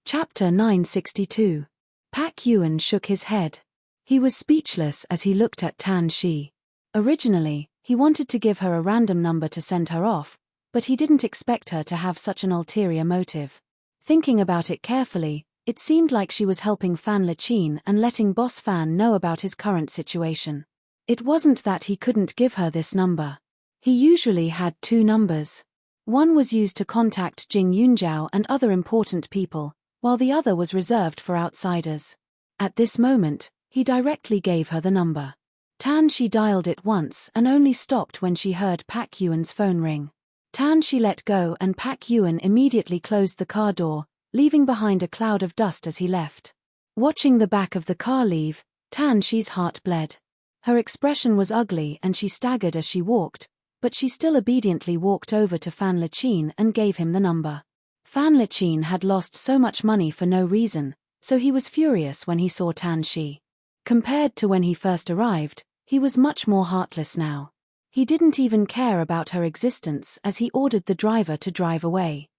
Chapter 962. Pak Yuan shook his head. He was speechless as he looked at Shi. Originally, he wanted to give her a random number to send her off, but he didn't expect her to have such an ulterior motive. Thinking about it carefully, it seemed like she was helping Fan Lechine and letting Boss Fan know about his current situation. It wasn't that he couldn't give her this number. He usually had 2 numbers. One was used to contact Jing Yunjiao and other important people, while the other was reserved for outsiders. At this moment, he directly gave her the number. She dialed it once and only stopped when she heard Pak Yuan's phone ring. She let go and Pak Yuan immediately closed the car door, leaving behind a cloud of dust as he left. Watching the back of the car leave, Shi's heart bled. Her expression was ugly and she staggered as she walked, but she still obediently walked over to Fan Lechine and gave him the number. Fan Lechine had lost so much money for no reason, so he was furious when he saw Shi. Compared to when he first arrived, he was much more heartless now. He didn't even care about her existence as he ordered the driver to drive away.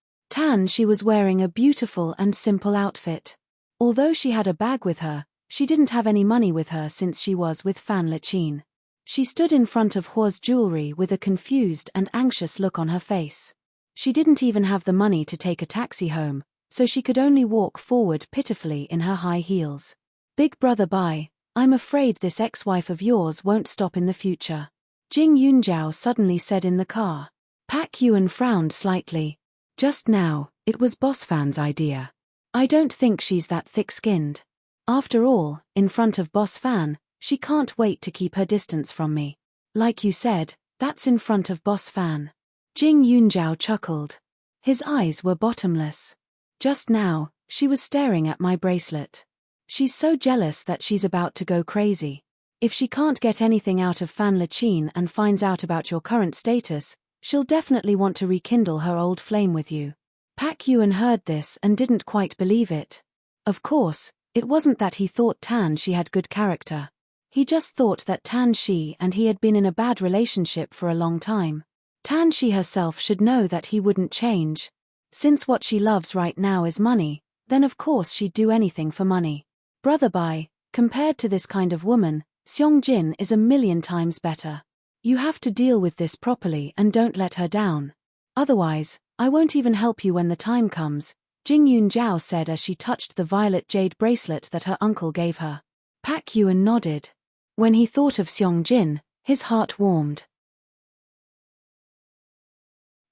She was wearing a beautiful and simple outfit. Although she had a bag with her, she didn't have any money with her since she was with Fan Lechine. She stood in front of Hua's jewelry with a confused and anxious look on her face. She didn't even have the money to take a taxi home, so she could only walk forward pitifully in her high heels. "Big brother, bye. I'm afraid this ex-wife of yours won't stop in the future," Jing Yunjiao suddenly said in the car. Pak Yuan frowned slightly. Just now, it was Boss Fan's idea. I don't think she's that thick-skinned. After all, in front of Boss Fan, she can't wait to keep her distance from me. Like you said, that's in front of Boss Fan. Jing Yunjiao chuckled. His eyes were bottomless. Just now, She was staring at my bracelet. She's so jealous that she's about to go crazy. If she can't get anything out of Fan Lechine and finds out about your current status, she'll definitely want to rekindle her old flame with you. Pak Yuan heard this and didn't quite believe it. Of course, it wasn't that he thought Tan Shi had good character. He just thought that Tan Shi and he had been in a bad relationship for a long time. Tan Shi herself should know that he wouldn't change. Since what she loves right now is money, then of course she'd do anything for money. Brother Bai, compared to this kind of woman, Xiong Jin is a million times better. You have to deal with this properly and don't let her down. Otherwise, I won't even help you when the time comes, Jing Yunjiao said as she touched the violet jade bracelet that her uncle gave her. Pak Yuan nodded. When he thought of Xiong Jin, his heart warmed.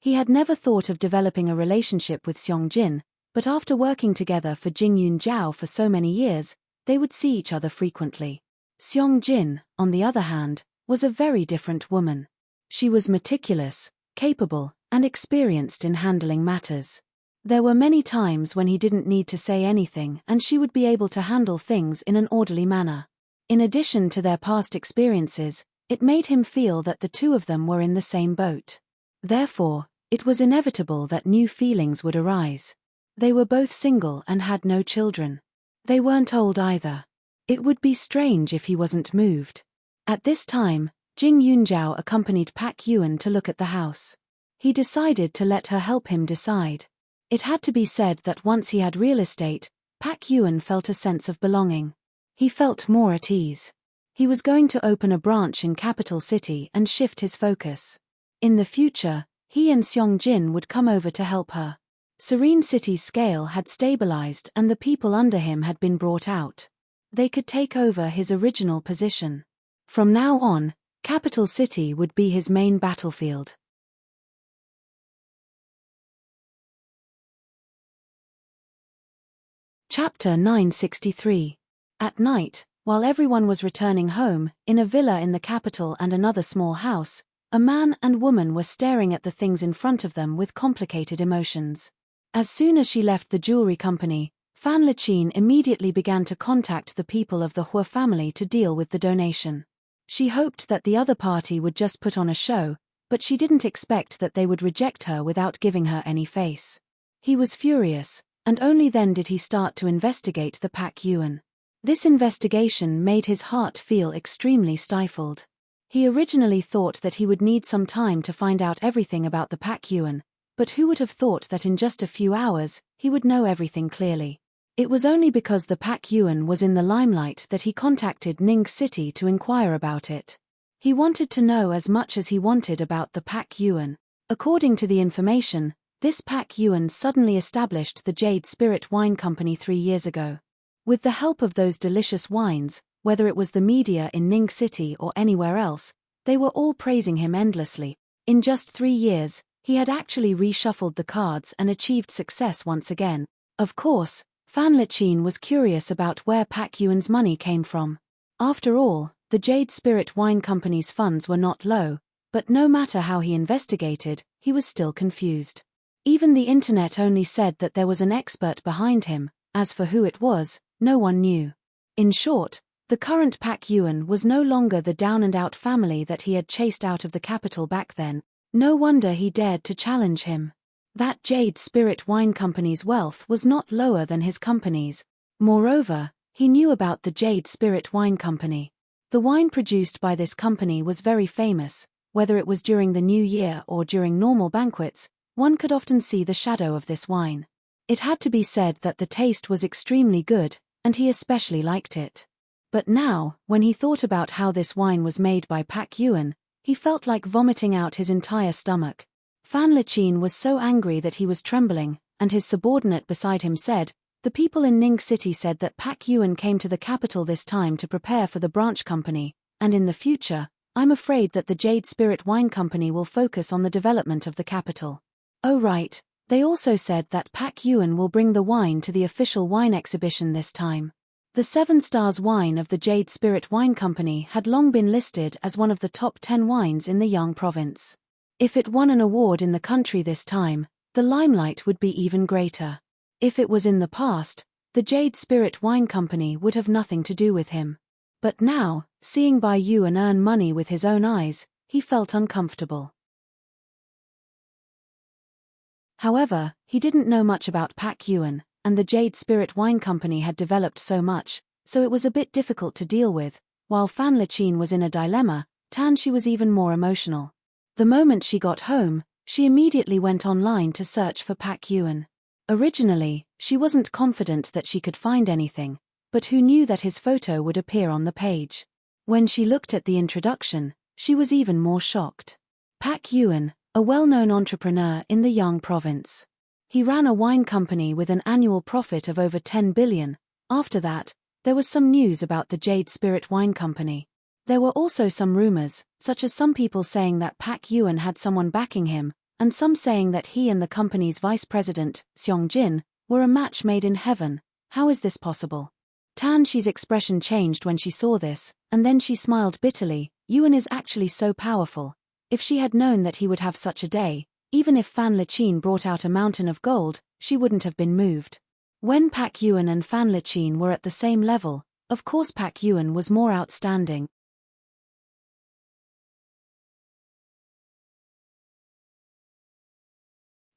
He had never thought of developing a relationship with Xiong Jin, but after working together for Jing Yunjiao for so many years, they would see each other frequently. Xiong Jin, on the other hand, was a very different woman. She was meticulous, capable, and experienced in handling matters. There were many times when he didn't need to say anything and she would be able to handle things in an orderly manner. In addition to their past experiences, it made him feel that the two of them were in the same boat. Therefore, it was inevitable that new feelings would arise. They were both single and had no children. They weren't old either. It would be strange if he wasn't moved. At this time, Jing Yunjiao accompanied Pak Yuan to look at the house. He decided to let her help him decide. It had to be said that once he had real estate, Pak Yuan felt a sense of belonging. He felt more at ease. He was going to open a branch in Capital City and shift his focus. In the future, he and Xiong Jin would come over to help her. Serene City's scale had stabilized and the people under him had been brought out. They could take over his original position. From now on, Capital City would be his main battlefield. Chapter 963. At night, while everyone was returning home, in a villa in the capital and another small house, a man and woman were staring at the things in front of them with complicated emotions. As soon as she left the jewelry company, Fan Lechine immediately began to contact the people of the Hua family to deal with the donation. She hoped that the other party would just put on a show, but she didn't expect that they would reject her without giving her any face. He was furious, and only then did he start to investigate the Pak Yuan. This investigation made his heart feel extremely stifled. He originally thought that he would need some time to find out everything about the Pak Yuan, but who would have thought that in just a few hours, he would know everything clearly. It was only because the Pak Yuan was in the limelight that he contacted Ning City to inquire about it. He wanted to know as much as he wanted about the Pak Yuan. According to the information, this Pak Yuan suddenly established the Jade Spirit Wine Company 3 years ago. With the help of those delicious wines, whether it was the media in Ning City or anywhere else, they were all praising him endlessly. In just 3 years, he had actually reshuffled the cards and achieved success once again. Of course, Fan Lechine was curious about where Pak Yuan's money came from. After all, the Jade Spirit Wine Company's funds were not low, but no matter how he investigated, he was still confused. Even the internet only said that there was an expert behind him. As for who it was, no one knew. In short, the current Pak Yuan was no longer the down-and-out family that he had chased out of the capital back then. No wonder he dared to challenge him. That Jade Spirit Wine Company's wealth was not lower than his company's. Moreover, he knew about the Jade Spirit Wine Company. The wine produced by this company was very famous. Whether it was during the New Year or during normal banquets, one could often see the shadow of this wine. It had to be said that the taste was extremely good, and he especially liked it. But now, when he thought about how this wine was made by Pak Yuan, he felt like vomiting out his entire stomach. Fan Lechine was so angry that he was trembling, and his subordinate beside him said, "The people in Ning City said that Pak Yuan came to the capital this time to prepare for the branch company, and in the future, I'm afraid that the Jade Spirit Wine Company will focus on the development of the capital." Oh right, they also said that Pak Yuan will bring the wine to the official wine exhibition this time. The 7 Stars wine of the Jade Spirit Wine Company had long been listed as one of the top 10 wines in the Yang province. If it won an award in the country this time, the limelight would be even greater. If it was in the past, the Jade Spirit Wine Company would have nothing to do with him. But now, seeing Bai Yuan earn money with his own eyes, he felt uncomfortable. However, he didn't know much about Pak Yuan, and the Jade Spirit Wine Company had developed so much, so it was a bit difficult to deal with. While Fan Liqin was in a dilemma, Tan Shi was even more emotional. The moment she got home, she immediately went online to search for Pak Yuan. Originally, she wasn't confident that she could find anything, but who knew that his photo would appear on the page? When she looked at the introduction, she was even more shocked. Pak Yuan, a well-known entrepreneur in the Yang province. He ran a wine company with an annual profit of over 10 billion. After that, there was some news about the Jade Spirit Wine Company. There were also some rumors, such as some people saying that Pak Yuan had someone backing him, and some saying that he and the company's vice president, Xiong Jin, were a match made in heaven. How is this possible? Tan Shi's expression changed when she saw this, and then she smiled bitterly. Yuan is actually so powerful. If she had known that he would have such a day, even if Fan Liqin brought out a mountain of gold, she wouldn't have been moved. When Pak Yuan and Fan Liqin were at the same level, of course Pak Yuan was more outstanding.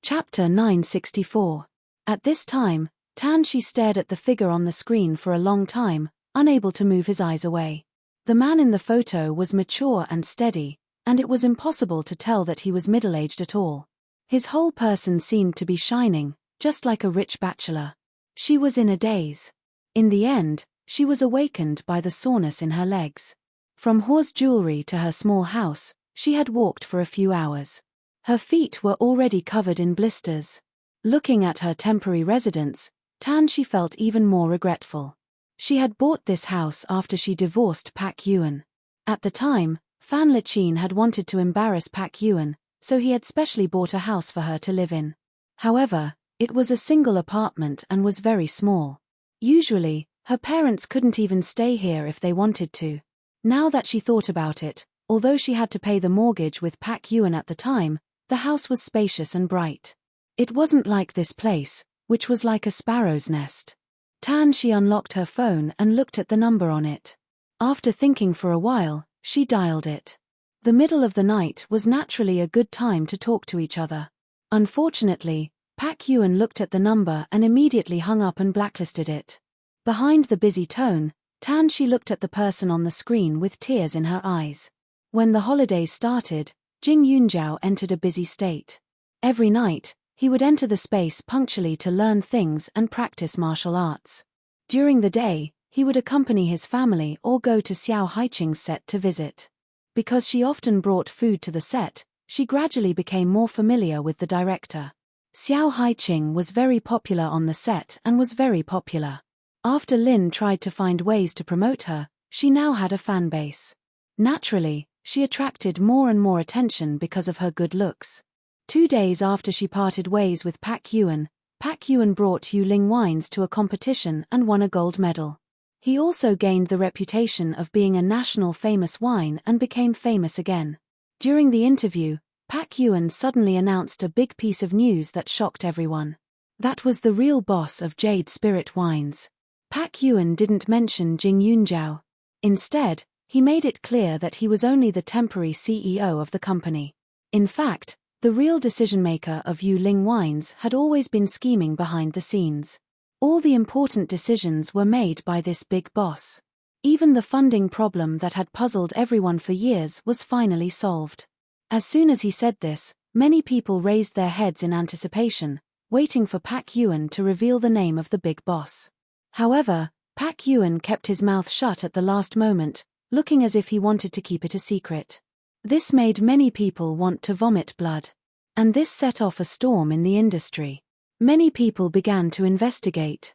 Chapter 964. At this time, Tan Shi stared at the figure on the screen for a long time, unable to move his eyes away. The man in the photo was mature and steady, and it was impossible to tell that he was middle-aged at all. His whole person seemed to be shining, just like a rich bachelor. She was in a daze. In the end, she was awakened by the soreness in her legs. From Hor's jewelry to her small house, she had walked for a few hours. Her feet were already covered in blisters. Looking at her temporary residence, Tan Shi felt even more regretful. She had bought this house after she divorced Pak Yuan. At the time, Fan Liqin had wanted to embarrass Pak Yuan, so he had specially bought a house for her to live in. However, it was a single apartment and was very small. Usually, her parents couldn't even stay here if they wanted to. Now that she thought about it, although she had to pay the mortgage with Pak Yuan at the time, the house was spacious and bright. It wasn't like this place, which was like a sparrow's nest. Tan Shi unlocked her phone and looked at the number on it. After thinking for a while, she dialed it. The middle of the night was naturally a good time to talk to each other. Unfortunately, Pak Yuan looked at the number and immediately hung up and blacklisted it. Behind the busy tone, Tan Shi looked at the person on the screen with tears in her eyes. When the holidays started, Jing Yunjiao entered a busy state. Every night, he would enter the space punctually to learn things and practice martial arts. During the day, he would accompany his family or go to Xiao Haiqing's set to visit. Because she often brought food to the set, she gradually became more familiar with the director. Xiao Haiqing was very popular on the set and was very popular. After Lin tried to find ways to promote her, she now had a fan base. Naturally, she attracted more and more attention because of her good looks. 2 days after she parted ways with Pak Yuan brought Yuling wines to a competition and won a gold medal. He also gained the reputation of being a national famous wine and became famous again. During the interview, Pak Yuan suddenly announced a big piece of news that shocked everyone. That was the real boss of Jade Spirit Wines. Pak Yuan didn't mention Jing Yunjiao. Instead, he made it clear that he was only the temporary CEO of the company. In fact, the real decision-maker of Yuling Wines had always been scheming behind the scenes. All the important decisions were made by this big boss. Even the funding problem that had puzzled everyone for years was finally solved. As soon as he said this, many people raised their heads in anticipation, waiting for Pak Yuan to reveal the name of the big boss. However, Pak Yuan kept his mouth shut at the last moment, looking as if he wanted to keep it a secret. This made many people want to vomit blood. And this set off a storm in the industry. Many people began to investigate.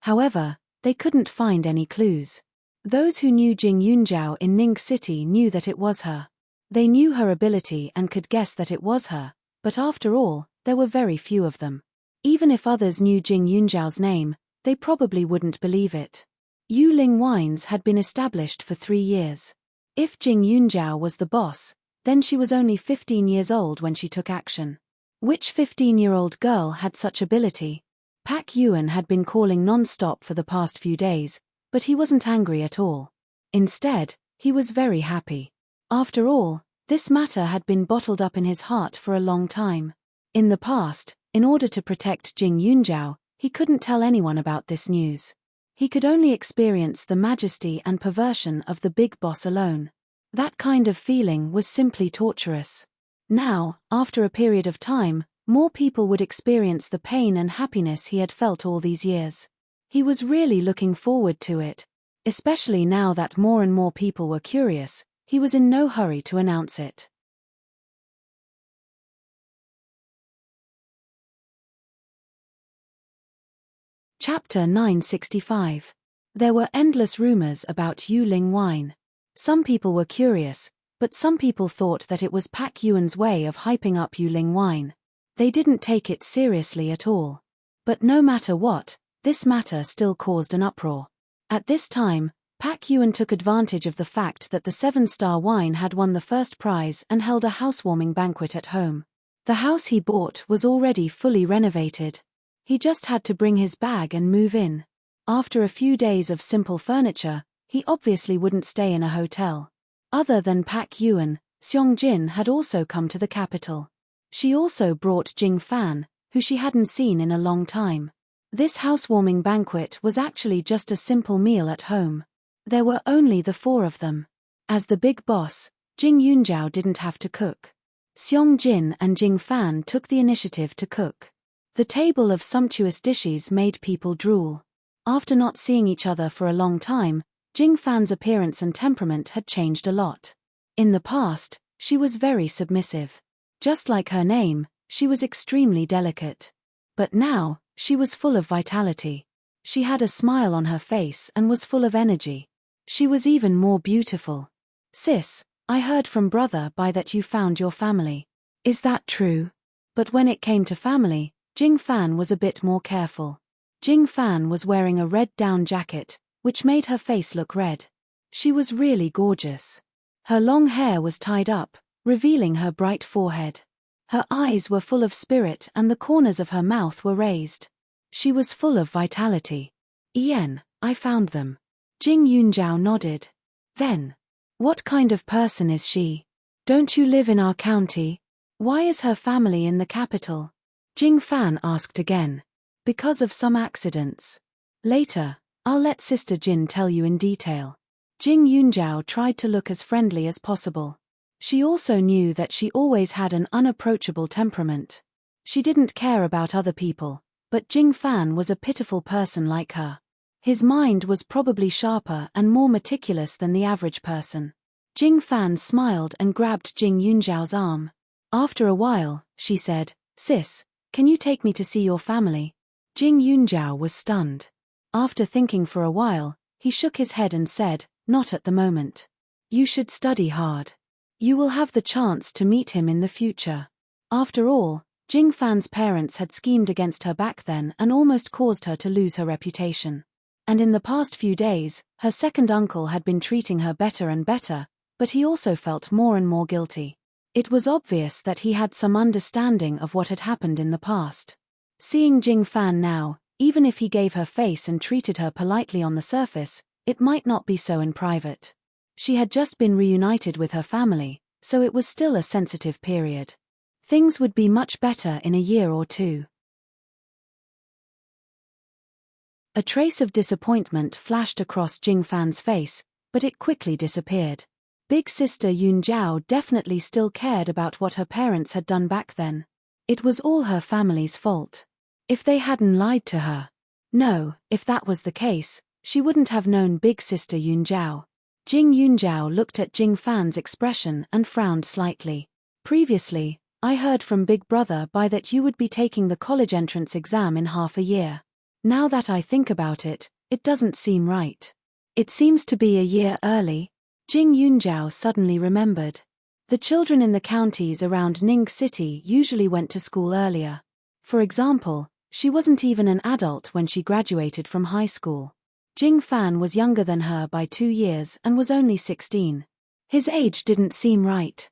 However, they couldn't find any clues. Those who knew Jing Yunjiao in Ning City knew that it was her. They knew her ability and could guess that it was her, but after all, there were very few of them. Even if others knew Jing Yunjiao's name, they probably wouldn't believe it. Yuling Wines had been established for 3 years. If Jing Yunjiao was the boss, then she was only 15 years old when she took action. Which 15-year-old girl had such ability? Pak Yuan had been calling non-stop for the past few days, but he wasn't angry at all. Instead, he was very happy. After all, this matter had been bottled up in his heart for a long time. In the past, in order to protect Jing Yunjiao, he couldn't tell anyone about this news. He could only experience the majesty and perversion of the big boss alone. That kind of feeling was simply torturous. Now, after a period of time, more people would experience the pain and happiness he had felt all these years. He was really looking forward to it. Especially now that more and more people were curious, he was in no hurry to announce it. Chapter 965. There were endless rumors about Yuling wine. Some people were curious, but some people thought that it was Pak Yuan's way of hyping up Yuling wine. They didn't take it seriously at all. But no matter what, this matter still caused an uproar. At this time, Pak Yuan took advantage of the fact that the 7-star wine had won the first prize and held a housewarming banquet at home. The house he bought was already fully renovated. He just had to bring his bag and move in. After a few days of simple furniture, he obviously wouldn't stay in a hotel. Other than Pak Yuan, Xiong Jin had also come to the capital. She also brought Jing Fan, who she hadn't seen in a long time. This housewarming banquet was actually just a simple meal at home. There were only the 4 of them. As the big boss, Jing Yunjiao didn't have to cook. Xiong Jin and Jing Fan took the initiative to cook. The table of sumptuous dishes made people drool. After not seeing each other for a long time, Jing Fan's appearance and temperament had changed a lot. In the past, she was very submissive. Just like her name, she was extremely delicate. But now, she was full of vitality. She had a smile on her face and was full of energy. She was even more beautiful. "Sis, I heard from Brother Bai that you found your family. Is that true?" But when it came to family, Jing Fan was a bit more careful. Jing Fan was wearing a red down jacket, which made her face look red. She was really gorgeous. Her long hair was tied up, revealing her bright forehead. Her eyes were full of spirit and the corners of her mouth were raised. She was full of vitality. "Ian, I found them." Jing Yunjiao nodded. "Then, what kind of person is she? Don't you live in our county? Why is her family in the capital?" Jing Fan asked again. "Because of some accidents. Later, I'll let Sister Jin tell you in detail." Jing Yunjiao tried to look as friendly as possible. She also knew that she always had an unapproachable temperament. She didn't care about other people, but Jing Fan was a pitiful person like her. His mind was probably sharper and more meticulous than the average person. Jing Fan smiled and grabbed Jing Yunjiao's arm. After a while, she said, "Sis, can you take me to see your family?" Jing Yunjiao was stunned. After thinking for a while, he shook his head and said, "Not at the moment. You should study hard. You will have the chance to meet him in the future." After all, Jing Fan's parents had schemed against her back then and almost caused her to lose her reputation. And in the past few days, her second uncle had been treating her better and better, but he also felt more and more guilty. It was obvious that he had some understanding of what had happened in the past. Seeing Jing Fan now, even if he gave her face and treated her politely on the surface, it might not be so in private. She had just been reunited with her family, so it was still a sensitive period. Things would be much better in a year or 2. A trace of disappointment flashed across Jing Fan's face, but it quickly disappeared. Big sister Yun Jiao definitely still cared about what her parents had done back then. It was all her family's fault. If they hadn't lied to her. No, if that was the case, she wouldn't have known big sister Yun Jiao. Jing Yunjiao looked at Jing Fan's expression and frowned slightly. "Previously, I heard from Big Brother Bai that you would be taking the college entrance exam in half a year. Now that I think about it, it doesn't seem right. It seems to be a year early." Jing Yunjiao suddenly remembered. The children in the counties around Ning City usually went to school earlier. For example, she wasn't even an adult when she graduated from high school. Jing Fan was younger than her by 2 years and was only 16. His age didn't seem right.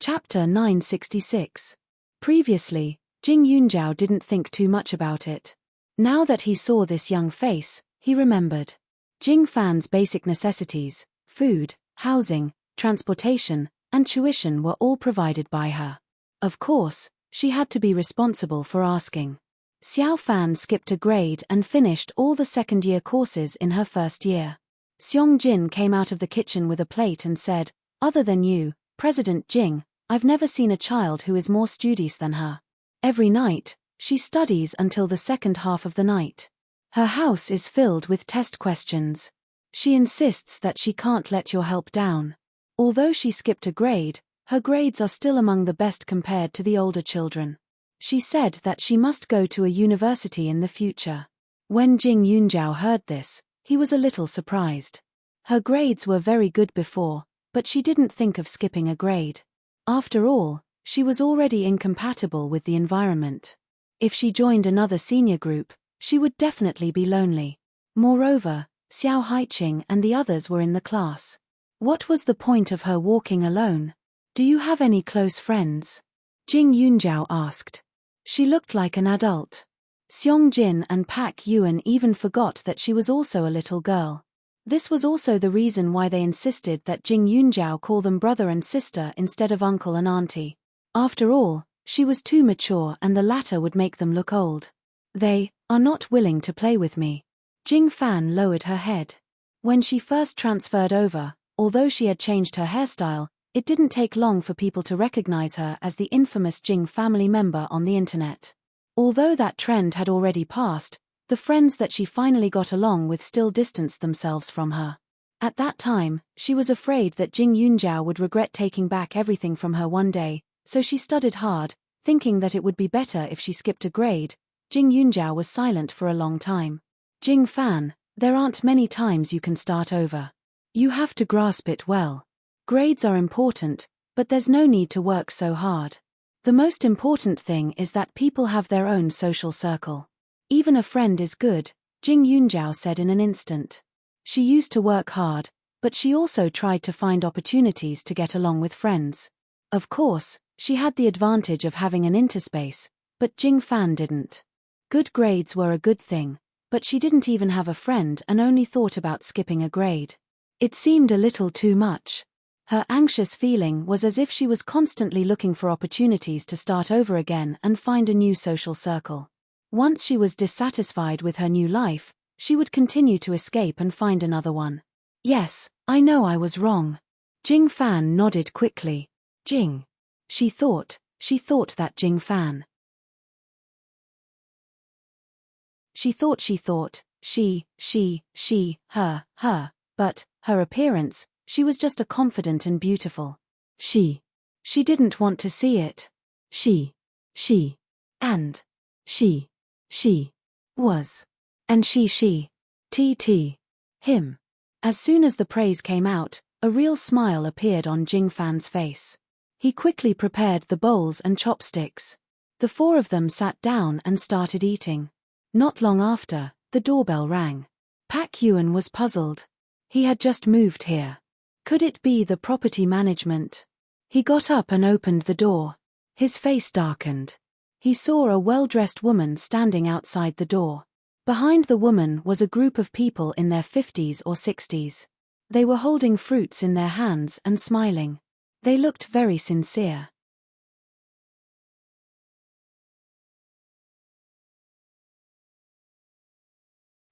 Chapter 966. Previously, Jing Yunjiao didn't think too much about it. Now that he saw this young face, he remembered. Jing Fan's basic necessities, food, housing, transportation, and tuition were all provided by her. Of course, she had to be responsible for asking. Xiao Fan skipped a grade and finished all the second-year courses in her first year. Xiong Jin came out of the kitchen with a plate and said, "Other than you, President Jing, I've never seen a child who is more studious than her. Every night, she studies until the second half of the night. Her house is filled with test questions. She insists that she can't let your help down. Although she skipped a grade, her grades are still among the best compared to the older children. She said that she must go to a university in the future." When Jing Yunjiao heard this, he was a little surprised. Her grades were very good before, but she didn't think of skipping a grade. After all, she was already incompatible with the environment. If she joined another senior group, she would definitely be lonely. Moreover, Xiao Haiqing and the others were in the class. What was the point of her walking alone? "Do you have any close friends?" Jing Yunjiao asked. She looked like an adult. Xiong Jin and Pak Yuan even forgot that she was also a little girl. This was also the reason why they insisted that Jing Yunjiao call them brother and sister instead of uncle and auntie. After all, she was too mature and the latter would make them look old. "They are not willing to play with me." Jing Fan lowered her head. When she first transferred over, although she had changed her hairstyle, it didn't take long for people to recognize her as the infamous Jing family member on the internet. Although that trend had already passed, the friends that she finally got along with still distanced themselves from her. At that time, she was afraid that Jing Yunjiao would regret taking back everything from her one day, so she studied hard, thinking that it would be better if she skipped a grade. Jing Yunjiao was silent for a long time. "Jing Fan, there aren't many times you can start over. You have to grasp it well. Grades are important, but there's no need to work so hard. The most important thing is that people have their own social circle. Even a friend is good," Jing Yunjiao said in an instant. She used to work hard, but she also tried to find opportunities to get along with friends. Of course, she had the advantage of having an interspace, but Jing Fan didn't. Good grades were a good thing, but she didn't even have a friend and only thought about skipping a grade. It seemed a little too much. Her anxious feeling was as if she was constantly looking for opportunities to start over again and find a new social circle. Once she was dissatisfied with her new life, she would continue to escape and find another one. "Yes, I know I was wrong." Jing Fan nodded quickly. Jing. She thought that Jing Fan. She thought, her, but, her appearance, she was just a confident and beautiful. She didn't want to see it. And she was. And him. As soon as the praise came out, a real smile appeared on Jing Fan's face. He quickly prepared the bowls and chopsticks. The four of them sat down and started eating. Not long after, the doorbell rang. Pak Yuan was puzzled. He had just moved here. Could it be the property management? He got up and opened the door. His face darkened. He saw a well-dressed woman standing outside the door. Behind the woman was a group of people in their 50s or 60s. They were holding fruits in their hands and smiling. They looked very sincere.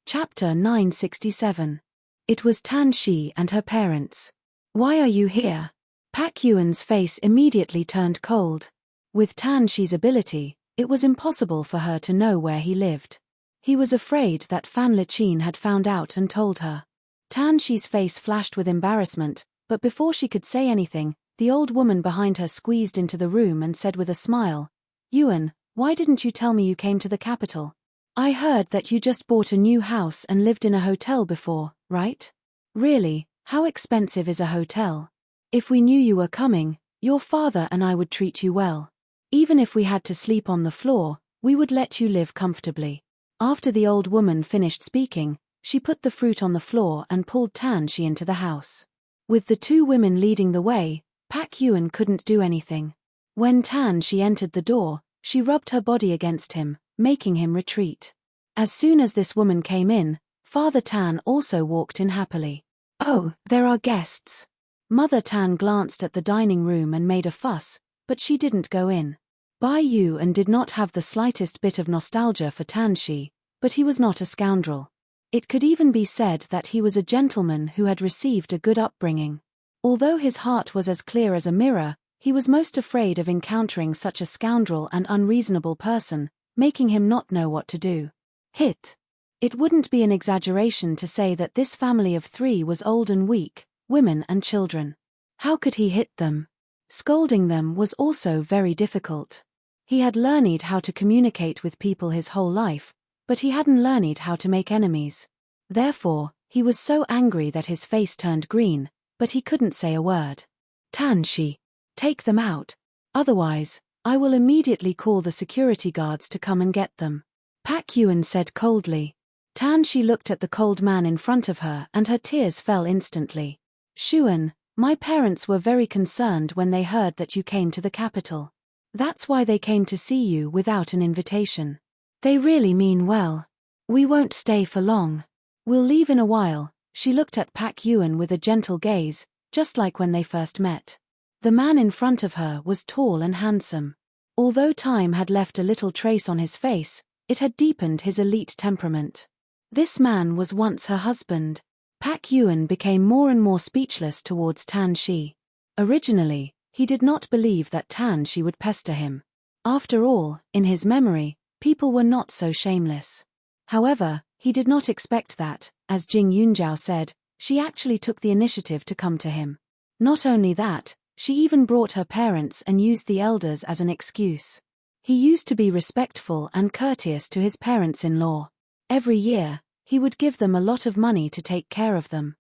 Chapter 967. It was Tan Shi and her parents. "Why are you here?" Pak Yuan's face immediately turned cold. With Tan Shi's ability, it was impossible for her to know where he lived. He was afraid that Fan Liqin had found out and told her. Tan Shi's face flashed with embarrassment, but before she could say anything, the old woman behind her squeezed into the room and said with a smile, "Yuan, why didn't you tell me you came to the capital? I heard that you just bought a new house and lived in a hotel before, right? Really, how expensive is a hotel? If we knew you were coming, your father and I would treat you well. Even if we had to sleep on the floor, we would let you live comfortably." After the old woman finished speaking, she put the fruit on the floor and pulled Tan Shi into the house. With the two women leading the way, Pak Yuan couldn't do anything. When Tan Shi entered the door, she rubbed her body against him, making him retreat. As soon as this woman came in, Father Tan also walked in happily. "Oh, there are guests." Mother Tan glanced at the dining room and made a fuss, but she didn't go in. Bai Yuan did not have the slightest bit of nostalgia for Tan Shi, but he was not a scoundrel. It could even be said that he was a gentleman who had received a good upbringing. Although his heart was as clear as a mirror, he was most afraid of encountering such a scoundrel and unreasonable person, making him not know what to do. Hit. It wouldn't be an exaggeration to say that this family of 3 was old and weak, women and children. How could he hit them? Scolding them was also very difficult. He had learned how to communicate with people his whole life, but he hadn't learned how to make enemies. Therefore, he was so angry that his face turned green, but he couldn't say a word. "Tan Shi, take them out. Otherwise, I will immediately call the security guards to come and get them," Pak Yuan said coldly. Tan Shi looked at the cold man in front of her and her tears fell instantly. "Shuan, my parents were very concerned when they heard that you came to the capital. That's why they came to see you without an invitation. They really mean well. We won't stay for long. We'll leave in a while." She looked at Pak Yuan with a gentle gaze, just like when they first met. The man in front of her was tall and handsome. Although time had left a little trace on his face, it had deepened his elite temperament. This man was once her husband. Pak Yuan became more and more speechless towards Tan Shi. Originally, he did not believe that Tan Shi would pester him. After all, in his memory, people were not so shameless. However, he did not expect that, as Jing Yunjiao said, she actually took the initiative to come to him. Not only that, she even brought her parents and used the elders as an excuse. He used to be respectful and courteous to his parents-in-law. Every year, he would give them a lot of money to take care of them.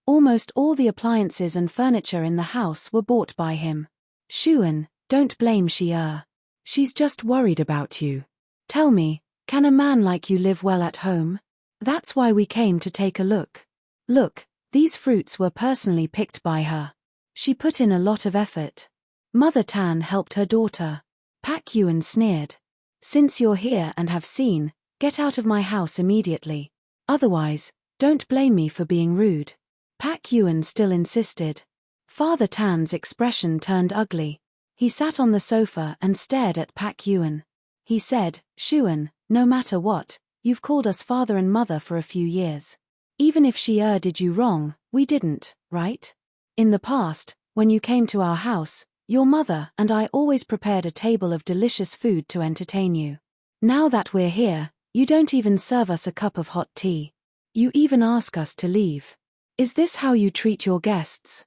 Almost all the appliances and furniture in the house were bought by him. "Shuan, don't blame Xie. She's just worried about you. Tell me, can a man like you live well at home? That's why we came to take a look. Look, these fruits were personally picked by her. She put in a lot of effort." Mother Tan helped her daughter. Pak Yuan sneered. "Since you're here and have seen, get out of my house immediately. Otherwise, don't blame me for being rude." Pak Yuan still insisted. Father Tan's expression turned ugly. He sat on the sofa and stared at Pak Yuan. He said, "Shuan, no matter what, you've called us father and mother for a few years. Even if Xie did you wrong, we didn't, right? In the past, when you came to our house, your mother and I always prepared a table of delicious food to entertain you. Now that we're here, you don't even serve us a cup of hot tea. You even ask us to leave. Is this how you treat your guests?"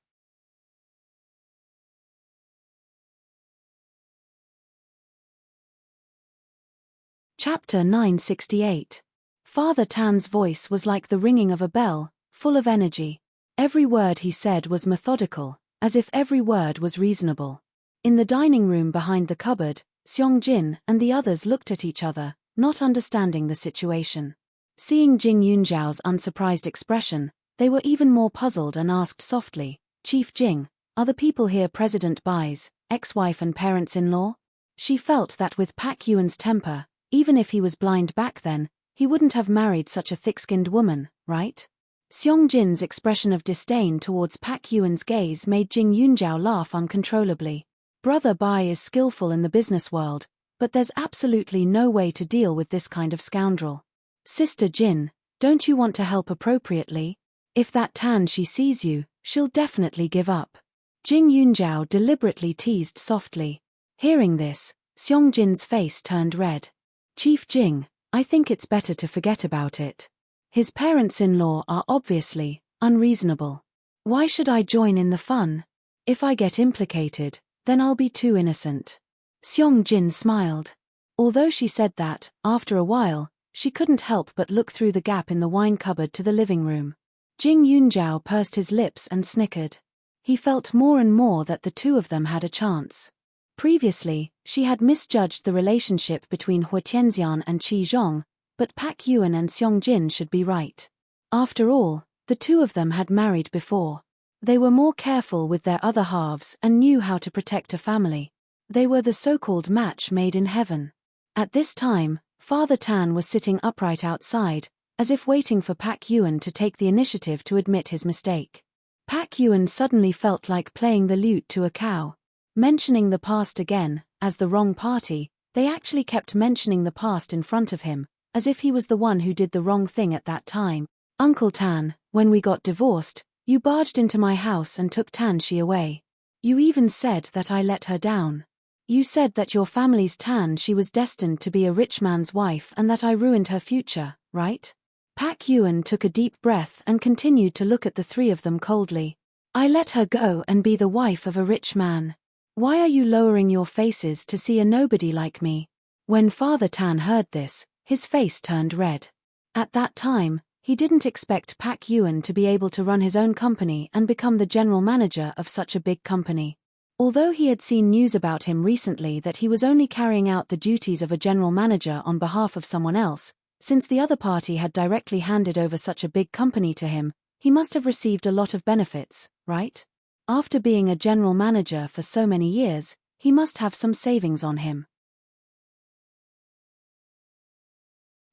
Chapter 968. Father Tan's voice was like the ringing of a bell, full of energy. Every word he said was methodical, as if every word was reasonable. In the dining room behind the cupboard, Xiong Jin and the others looked at each other, not understanding the situation. Seeing Jing Yunjiao's unsurprised expression, they were even more puzzled and asked softly, "Chief Jing, are the people here President Bai's ex-wife and parents-in-law?" She felt that with Pak Yuan's temper, even if he was blind back then, he wouldn't have married such a thick-skinned woman, right? Xiong Jin's expression of disdain towards Pak Yuan's gaze made Jing Yunjiao laugh uncontrollably. Brother Bai is skillful in the business world, but there's absolutely no way to deal with this kind of scoundrel. "Sister Jin, don't you want to help appropriately? If that Tan Shi sees you, she'll definitely give up." Jing Yunjiao deliberately teased softly. Hearing this, Xiong Jin's face turned red. "Chief Jing, I think it's better to forget about it. His parents-in-law are obviously unreasonable. Why should I join in the fun? If I get implicated, then I'll be too innocent." Xiong Jin smiled. Although she said that, after a while, she couldn't help but look through the gap in the wine cupboard to the living room. Jing Yunjiao pursed his lips and snickered. He felt more and more that the two of them had a chance. Previously, she had misjudged the relationship between Hua Tianxian and Qi Zhong, but Pak Yuan and Xiong Jin should be right. After all, The two of them had married before. They were more careful with their other halves and knew how to protect a family. They were the so-called match made in heaven. At this time, Father Tan was sitting upright outside, as if waiting for Pak Yuan to take the initiative to admit his mistake. Pak Yuan suddenly felt like playing the lute to a cow. Mentioning the past again, as the wrong party, they actually kept mentioning the past in front of him, as if he was the one who did the wrong thing at that time. Uncle Tan, when we got divorced, you barged into my house and took Tan Shi away. You even said that I let her down. You said that your family's Tan Shi was destined to be a rich man's wife and that I ruined her future, right? Pak Yuan took a deep breath and continued to look at the three of them coldly. I let her go and be the wife of a rich man. Why are you lowering your faces to see a nobody like me? When Father Tan heard this, his face turned red. At that time, he didn't expect Pak Yuan to be able to run his own company and become the general manager of such a big company. Although he had seen news about him recently that he was only carrying out the duties of a general manager on behalf of someone else, since the other party had directly handed over such a big company to him, he must have received a lot of benefits, right? After being a general manager for so many years, he must have some savings on him.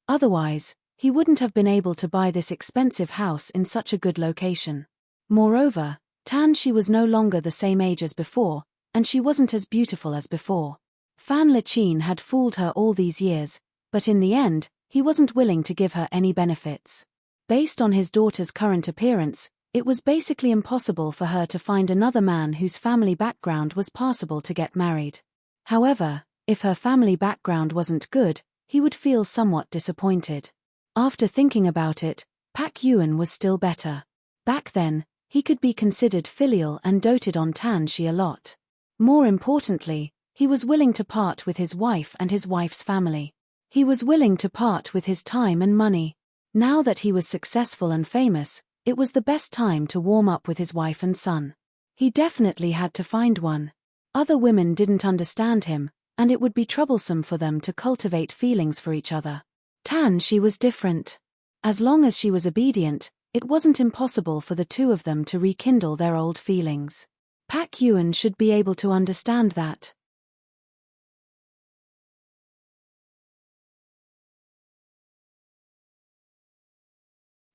Otherwise, he wouldn't have been able to buy this expensive house in such a good location. Moreover, Tan Shi was no longer the same age as before, and she wasn't as beautiful as before. Fan Lechin had fooled her all these years, but in the end, he wasn't willing to give her any benefits. Based on his daughter's current appearance, it was basically impossible for her to find another man whose family background was passable to get married. However, if her family background wasn't good, he would feel somewhat disappointed. After thinking about it, Pak Yuan was still better. Back then, he could be considered filial and doted on Tan Shi a lot. More importantly, he was willing to part with his wife and his wife's family. He was willing to part with his time and money. Now that he was successful and famous, it was the best time to warm up with his wife and son. He definitely had to find one. Other women didn't understand him, and it would be troublesome for them to cultivate feelings for each other. Tan Shi was different. As long as she was obedient, it wasn't impossible for the two of them to rekindle their old feelings. Pak Yuan should be able to understand that.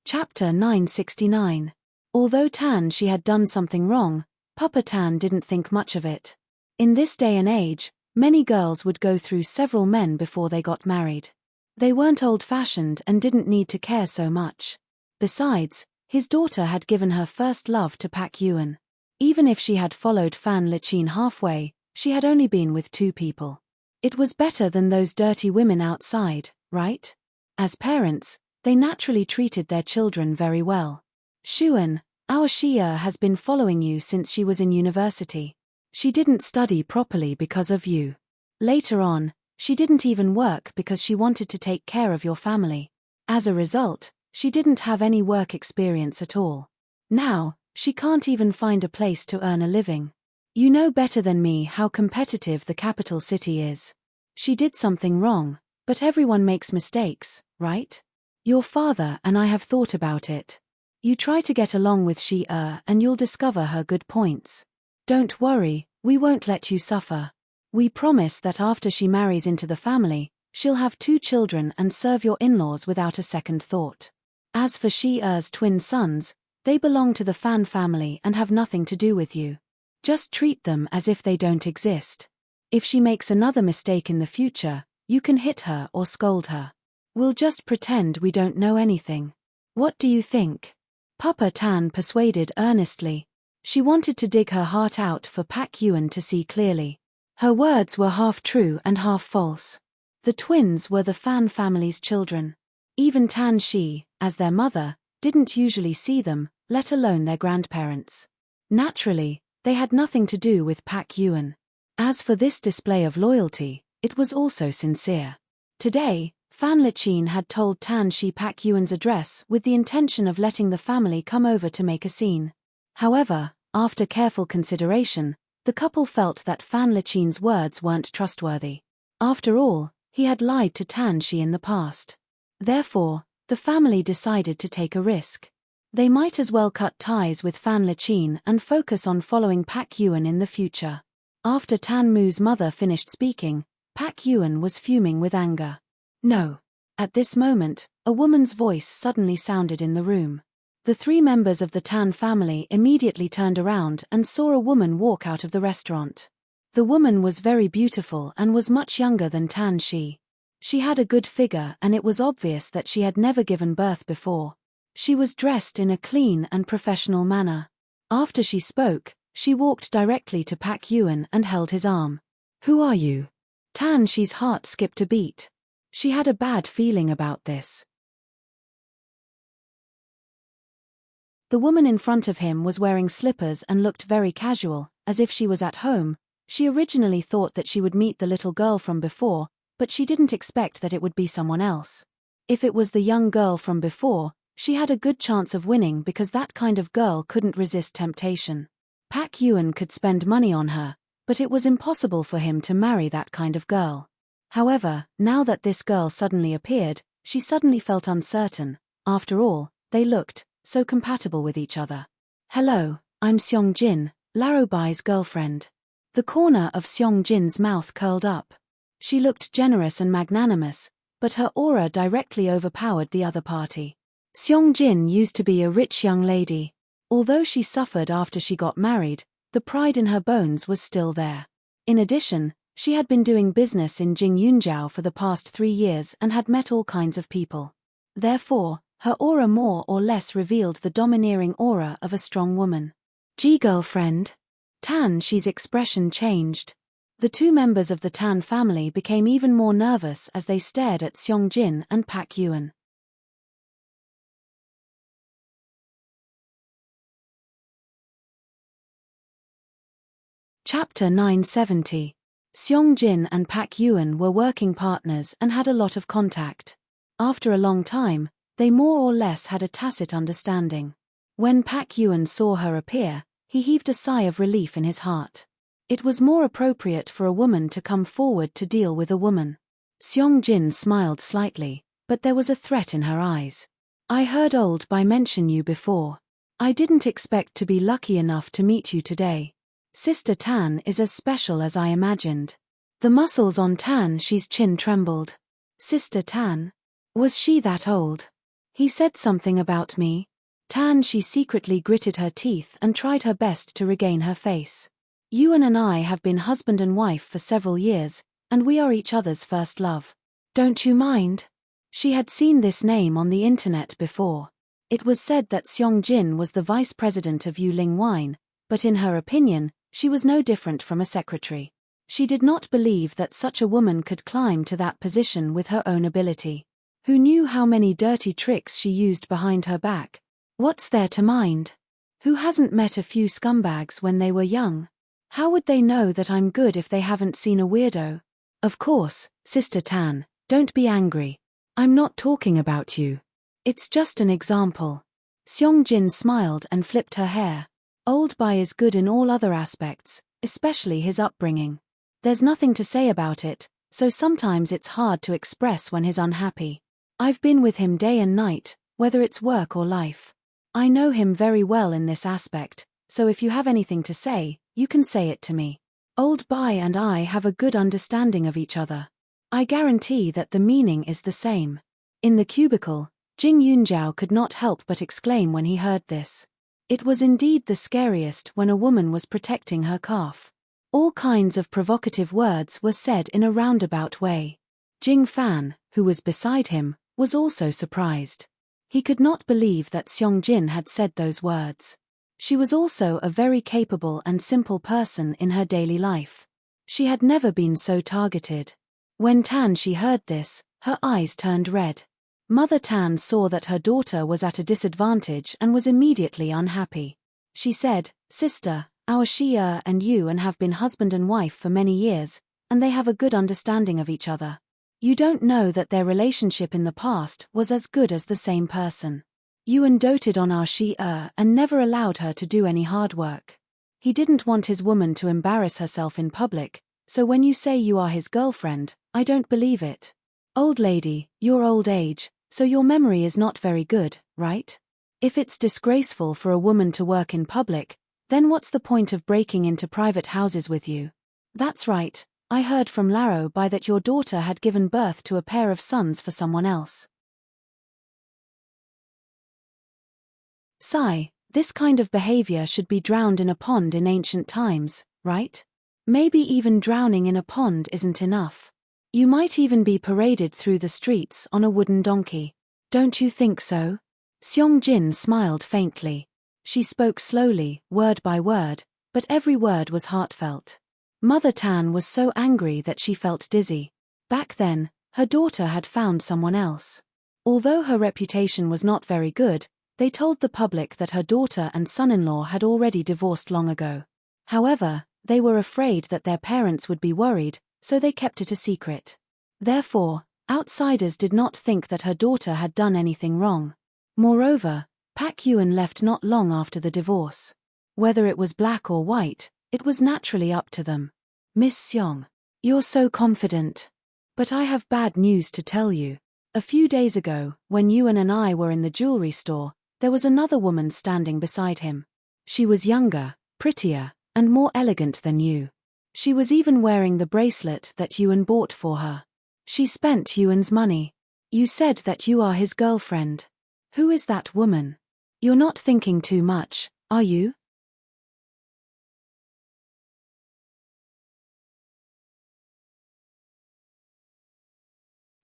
Chapter 969. Although Tan Shi had done something wrong, Papa Tan didn't think much of it. In this day and age, many girls would go through several men before they got married. They weren't old-fashioned and didn't need to care so much. Besides, his daughter had given her first love to Pak Yuan. Even if she had followed Fan Lechin halfway, she had only been with two people. It was better than those dirty women outside, right? As parents, they naturally treated their children very well. Xuan, our Xia has been following you since she was in university. She didn't study properly because of you. Later on, she didn't even work because she wanted to take care of your family. As a result, she didn't have any work experience at all. Now, she can't even find a place to earn a living. You know better than me how competitive the capital city is. She did something wrong, but everyone makes mistakes, right? Your father and I have thought about it. You try to get along with Xia and you'll discover her good points. Don't worry, we won't let you suffer. We promise that after she marries into the family, she'll have 2 children and serve your in-laws without a second thought. As for Xia's twin sons, they belong to the Fan family and have nothing to do with you. Just treat them as if they don't exist. If she makes another mistake in the future, you can hit her or scold her. We'll just pretend we don't know anything. What do you think? Papa Tan persuaded earnestly. She wanted to dig her heart out for Pak Yuan to see clearly. Her words were half true and half false. The twins were the Fan family's children. Even Tan Shi, as their mother, didn't usually see them, let alone their grandparents. Naturally, they had nothing to do with Pak Yuan. As for this display of loyalty, it was also sincere. Today, Fan Lechin had told Tan Shi Pak Yuan's address with the intention of letting the family come over to make a scene. However, after careful consideration, the couple felt that Fan Lechin's words weren't trustworthy. After all, he had lied to Tan Shi in the past. Therefore, the family decided to take a risk. They might as well cut ties with Fan Lichin and focus on following Pak Yuan in the future. After Tan Mu's mother finished speaking, Pak Yuan was fuming with anger. No. At this moment, a woman's voice suddenly sounded in the room. The three members of the Tan family immediately turned around and saw a woman walk out of the restaurant. The woman was very beautiful and was much younger than Tan Shi. She had a good figure and it was obvious that she had never given birth before. She was dressed in a clean and professional manner. After she spoke, she walked directly to Pak Yuan and held his arm. "Who are you?" Tan Shi's heart skipped a beat. She had a bad feeling about this. The woman in front of him was wearing slippers and looked very casual, as if she was at home. She originally thought that she would meet the little girl from before, but she didn't expect that it would be someone else. If it was the young girl from before, she had a good chance of winning because that kind of girl couldn't resist temptation. Pak Yuan could spend money on her, but it was impossible for him to marry that kind of girl. However, now that this girl suddenly appeared, she suddenly felt uncertain. After all, they looked so compatible with each other. "Hello, I'm Seong Jin, Laro Bai's girlfriend." The corner of Seong Jin's mouth curled up. She looked generous and magnanimous, but her aura directly overpowered the other party. Seong Jin used to be a rich young lady. Although she suffered after she got married, the pride in her bones was still there. In addition, she had been doing business in Jingyunjiao for the past 3 years and had met all kinds of people. Therefore, her aura more or less revealed the domineering aura of a strong woman. "G-girlfriend?" Tan Shi's expression changed. The two members of the Tan family became even more nervous as they stared at Seong Jin and Pak Yuan. Chapter 970. Seong Jin and Pak Yuan were working partners and had a lot of contact. After a long time, they more or less had a tacit understanding. When Pak Yuan saw her appear, he heaved a sigh of relief in his heart. It was more appropriate for a woman to come forward to deal with a woman. Seong Jin smiled slightly, but there was a threat in her eyes. "I heard Old Bai mention you before. I didn't expect to be lucky enough to meet you today. Sister Tan is as special as I imagined." The muscles on Tan Shi's chin trembled. Sister Tan? Was she that old? He said something about me. Tan Shi secretly gritted her teeth and tried her best to regain her face. "Yuan and I have been husband and wife for several years, and we are each other's first love. Don't you mind?" She had seen this name on the internet before. It was said that Seong Jin was the vice president of Yuling Wine, but in her opinion, she was no different from a secretary. She did not believe that such a woman could climb to that position with her own ability. Who knew how many dirty tricks she used behind her back? What's there to mind? Who hasn't met a few scumbags when they were young? How would they know that I'm good if they haven't seen a weirdo? Of course, Sister Tan, don't be angry. I'm not talking about you. It's just an example. Seong Jin smiled and flipped her hair. Old Bai is good in all other aspects, especially his upbringing. There's nothing to say about it, so sometimes it's hard to express when he's unhappy. I've been with him day and night, whether it's work or life. I know him very well in this aspect, so if you have anything to say, you can say it to me. Old Bai and I have a good understanding of each other. I guarantee that the meaning is the same. In the cubicle, Jing Yunjiao could not help but exclaim when he heard this. It was indeed the scariest when a woman was protecting her calf. All kinds of provocative words were said in a roundabout way. Jing Fan, who was beside him, was also surprised. He could not believe that Seong Jin had said those words. She was also a very capable and simple person in her daily life. She had never been so targeted. When Tan Shi heard this, her eyes turned red. Mother Tan saw that her daughter was at a disadvantage and was immediately unhappy. She said, "Sister, our Shi-er and Yuan have been husband and wife for many years, and they have a good understanding of each other. You don't know that their relationship in the past was as good as the same person. Yuan doted on our Shi-er and never allowed her to do any hard work. He didn't want his woman to embarrass herself in public, so when you say you are his girlfriend, I don't believe it. Old lady, you're old age, so your memory is not very good, right? If it's disgraceful for a woman to work in public, then what's the point of breaking into private houses with you? That's right, I heard from Laro by that your daughter had given birth to a pair of sons for someone else. Sigh, this kind of behavior should be drowned in a pond in ancient times, right? Maybe even drowning in a pond isn't enough. You might even be paraded through the streets on a wooden donkey. Don't you think so? Seong-jin smiled faintly. She spoke slowly, word by word, but every word was heartfelt. Mother Tan was so angry that she felt dizzy. Back then, her daughter had found someone else. Although her reputation was not very good, they told the public that her daughter and son-in-law had already divorced long ago. However, they were afraid that their parents would be worried, so they kept it a secret. Therefore, outsiders did not think that her daughter had done anything wrong. Moreover, Pak Yuan left not long after the divorce. Whether it was black or white, it was naturally up to them. Miss Seong, you're so confident. But I have bad news to tell you. A few days ago, when Yuan and I were in the jewelry store, there was another woman standing beside him. She was younger, prettier, and more elegant than you. She was even wearing the bracelet that Yuan bought for her. She spent Yuan's money. You said that you are his girlfriend. Who is that woman? You're not thinking too much, are you?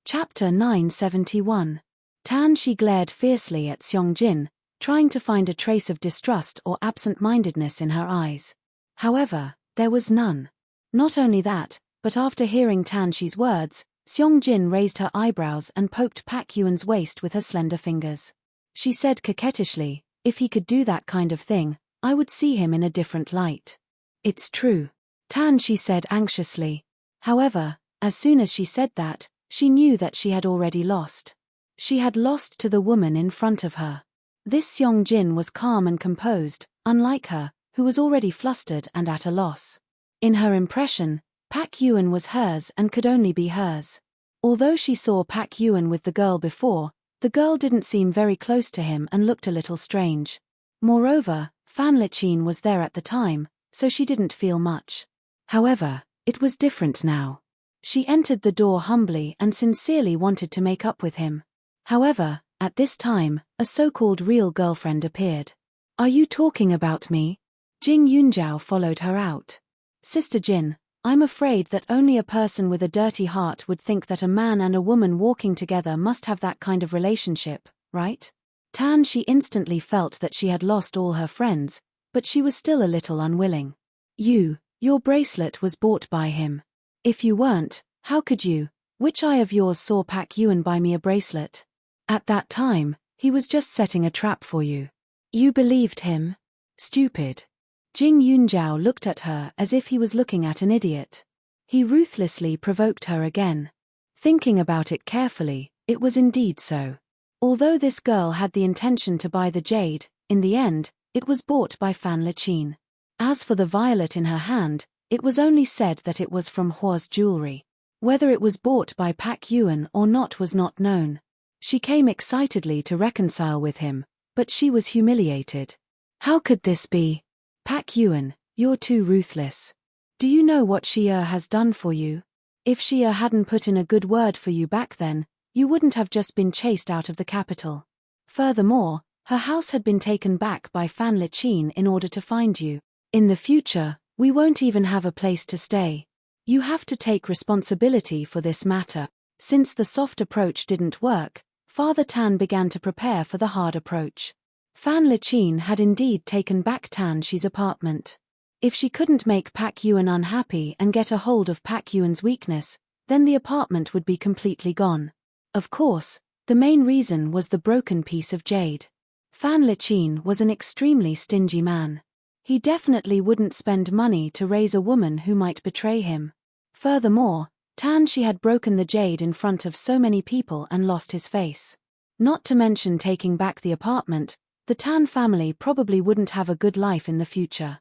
Chapter 971. Tan Shi glared fiercely at Seong-jin, trying to find a trace of distrust or absent-mindedness in her eyes. However, there was none. Not only that, but after hearing Tan Shi's words, Seong-jin raised her eyebrows and poked Pak Yuan's waist with her slender fingers. She said coquettishly, if he could do that kind of thing, I would see him in a different light. It's true. Tan Shi said anxiously. However, as soon as she said that, she knew that she had already lost. She had lost to the woman in front of her. This Seong-jin was calm and composed, unlike her, who was already flustered and at a loss. In her impression, Pak Yuan was hers and could only be hers. Although she saw Pak Yuan with the girl before, the girl didn't seem very close to him and looked a little strange. Moreover, Fan Lichin was there at the time, so she didn't feel much. However, it was different now. She entered the door humbly and sincerely wanted to make up with him. However, at this time, a so-called real girlfriend appeared. Are you talking about me? Jing Yunjiao followed her out. Sister Jin, I'm afraid that only a person with a dirty heart would think that a man and a woman walking together must have that kind of relationship, right? Tan Shi instantly felt that she had lost all her friends, but she was still a little unwilling. Your bracelet was bought by him. If you weren't, how could you? Which eye of yours saw Pak Yuan buy me a bracelet? At that time, he was just setting a trap for you. You believed him? Stupid. Jing Yunjiao looked at her as if he was looking at an idiot. He ruthlessly provoked her again. Thinking about it carefully, it was indeed so. Although this girl had the intention to buy the jade, in the end, it was bought by Fan Lichin. As for the violet in her hand, it was only said that it was from Hua's jewelry. Whether it was bought by Pak Yuan or not was not known. She came excitedly to reconcile with him, but she was humiliated. How could this be? Pak Yuan, you're too ruthless. Do you know what Xia has done for you? If Xia hadn't put in a good word for you back then, you wouldn't have just been chased out of the capital. Furthermore, her house had been taken back by Fan Lichin in order to find you. In the future, we won't even have a place to stay. You have to take responsibility for this matter. Since the soft approach didn't work, Father Tan began to prepare for the hard approach. Fan Lichin had indeed taken back Tan Shi's apartment. If she couldn't make Pak Yuan unhappy and get a hold of Pak Yuan's weakness, then the apartment would be completely gone. Of course, the main reason was the broken piece of jade. Fan Lichin was an extremely stingy man. He definitely wouldn't spend money to raise a woman who might betray him. Furthermore, Tan Shi had broken the jade in front of so many people and lost his face. Not to mention taking back the apartment, the Tan family probably wouldn't have a good life in the future.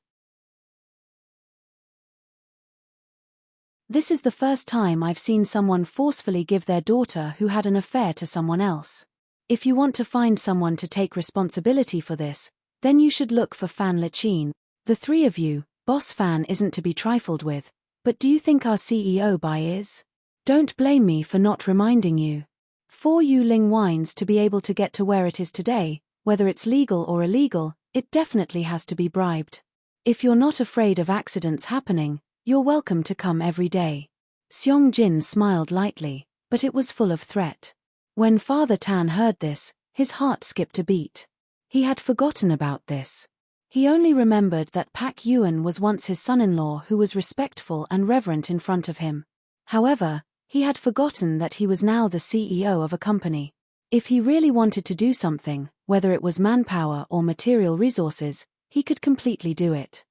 This is the first time I've seen someone forcefully give their daughter who had an affair to someone else. If you want to find someone to take responsibility for this, then you should look for Fan Lachin. The three of you, Boss Fan isn't to be trifled with, but do you think our CEO Bai is? Don't blame me for not reminding you. For Yu Ling Wines to be able to get to where it is today, whether it's legal or illegal, it definitely has to be bribed. If you're not afraid of accidents happening, you're welcome to come every day. Seong Jin smiled lightly, but it was full of threat. When Father Tan heard this, his heart skipped a beat. He had forgotten about this. He only remembered that Pak Yuan was once his son-in-law who was respectful and reverent in front of him. However, he had forgotten that he was now the CEO of a company. If he really wanted to do something, whether it was manpower or material resources, he could completely do it.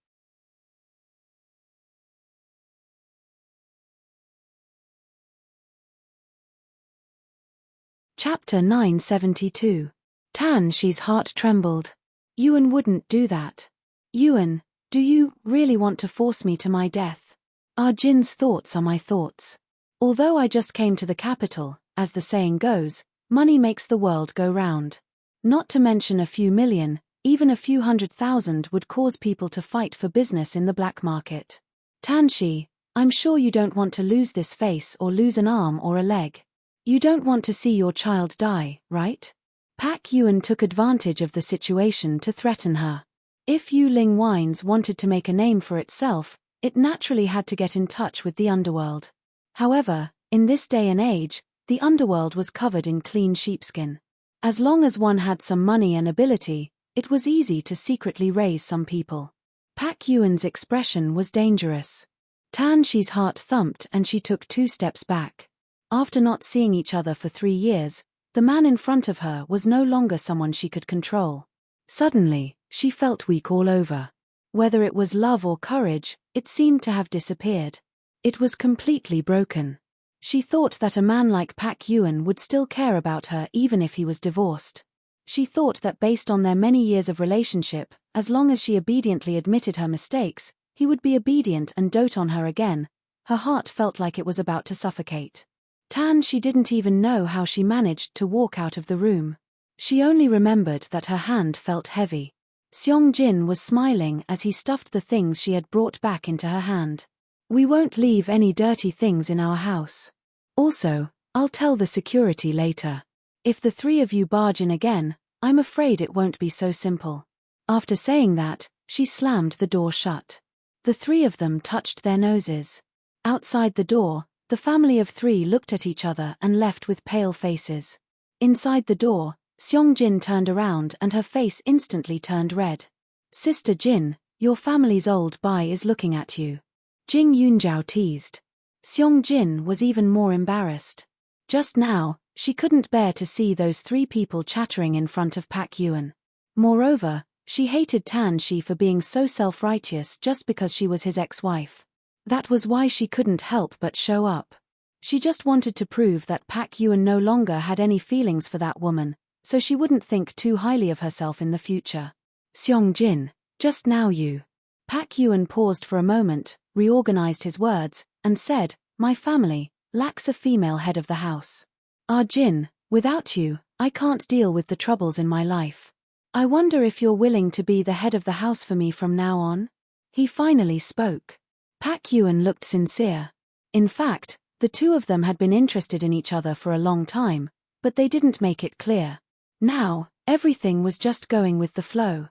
Chapter 972. Tan Shi's heart trembled. Yuan wouldn't do that. Yuan, do you really want to force me to my death? Ah Jin's thoughts are my thoughts. Although I just came to the capital, as the saying goes, money makes the world go round. Not to mention a few million, even a few 100,000 would cause people to fight for business in the black market. Tan Shi, I'm sure you don't want to lose this face or lose an arm or a leg. You don't want to see your child die, right? Pak Yuan took advantage of the situation to threaten her. If Yu Ling Wines wanted to make a name for itself, it naturally had to get in touch with the underworld. However, in this day and age, the underworld was covered in clean sheepskin. As long as one had some money and ability, it was easy to secretly raise some people. Pak Yuan's expression was dangerous. Tan Shi's heart thumped and she took 2 steps back. After not seeing each other for 3 years, the man in front of her was no longer someone she could control. Suddenly, she felt weak all over. Whether it was love or courage, it seemed to have disappeared. It was completely broken. She thought that a man like Pak Yuan would still care about her even if he was divorced. She thought that based on their many years of relationship, as long as she obediently admitted her mistakes, he would be obedient and dote on her again. Her heart felt like it was about to suffocate. Tan Shi didn't even know how she managed to walk out of the room. She only remembered that her hand felt heavy. Seong Jin was smiling as he stuffed the things she had brought back into her hand. We won't leave any dirty things in our house. Also, I'll tell the security later. If the 3 of you barge in again, I'm afraid it won't be so simple. After saying that, she slammed the door shut. The 3 of them touched their noses. Outside the door, the family of 3 looked at each other and left with pale faces. Inside the door, Seong Jin turned around and her face instantly turned red. Sister Jin, your family's old Bai is looking at you. Jing Yunjiao teased. Seong Jin was even more embarrassed. Just now, she couldn't bear to see those 3 people chattering in front of Pak Yuan. Moreover, she hated Tan Shi for being so self-righteous just because she was his ex-wife. That was why she couldn't help but show up. She just wanted to prove that Pak Yuan no longer had any feelings for that woman, so she wouldn't think too highly of herself in the future. Seong Jin, just now you. Pak Yuan paused for a moment, reorganized his words, and said, my family lacks a female head of the house. Ah Jin, without you, I can't deal with the troubles in my life. I wonder if you're willing to be the head of the house for me from now on? He finally spoke. Pak Yuan looked sincere. In fact, the 2 of them had been interested in each other for a long time, but they didn't make it clear. Now, everything was just going with the flow.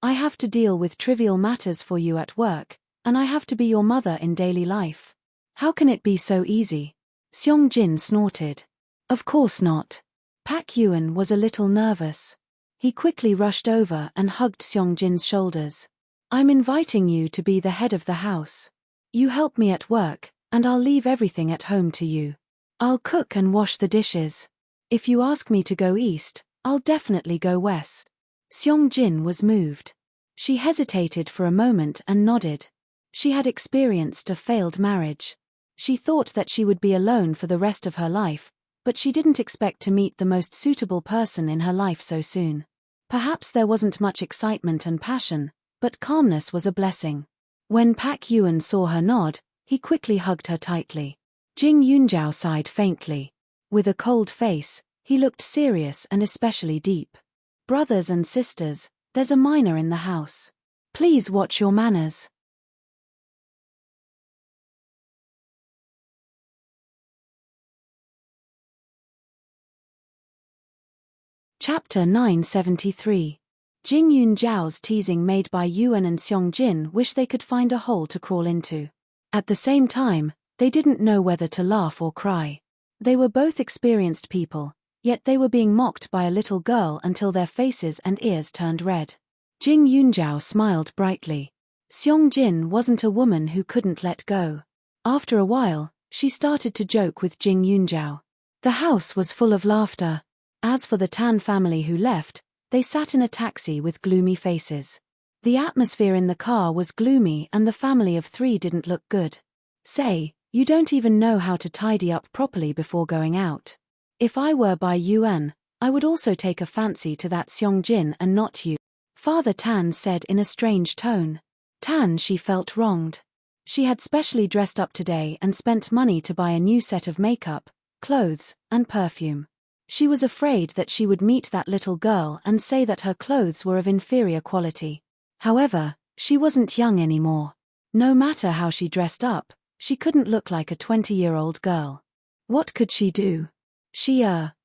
I have to deal with trivial matters for you at work, and I have to be your mother in daily life. How can it be so easy? Seong Jin snorted. Of course not. Pak Yuan was a little nervous. He quickly rushed over and hugged Seong Jin's shoulders. I'm inviting you to be the head of the house. You help me at work, and I'll leave everything at home to you. I'll cook and wash the dishes. If you ask me to go east, I'll definitely go west. Seong Jin was moved. She hesitated for a moment and nodded. She had experienced a failed marriage. She thought that she would be alone for the rest of her life, but she didn't expect to meet the most suitable person in her life so soon. Perhaps there wasn't much excitement and passion, but calmness was a blessing. When Pak Yuan saw her nod, he quickly hugged her tightly. Jing Yunjiao sighed faintly. With a cold face, he looked serious and especially deep. Brothers and sisters, there's a minor in the house. Please watch your manners. Chapter 973. Jing Yunjiao's teasing made by Yuan and Xiong-jin wish they could find a hole to crawl into. At the same time, they didn't know whether to laugh or cry. They were both experienced people, yet they were being mocked by a little girl until their faces and ears turned red. Jing Yunjiao smiled brightly. Xiong-jin wasn't a woman who couldn't let go. After a while, she started to joke with Jing Yunjiao. The house was full of laughter. As for the Tan family who left, they sat in a taxi with gloomy faces. The atmosphere in the car was gloomy and the family of three didn't look good. Say, you don't even know how to tidy up properly before going out. If I were by Yuan, I would also take a fancy to that Xiong-jin and not you. Father Tan said in a strange tone. Tan, she felt wronged. She had specially dressed up today and spent money to buy a new set of makeup, clothes, and perfume. She was afraid that she would meet that little girl and say that her clothes were of inferior quality. However, she wasn't young anymore. No matter how she dressed up, she couldn't look like a 20-year-old girl. What could she do?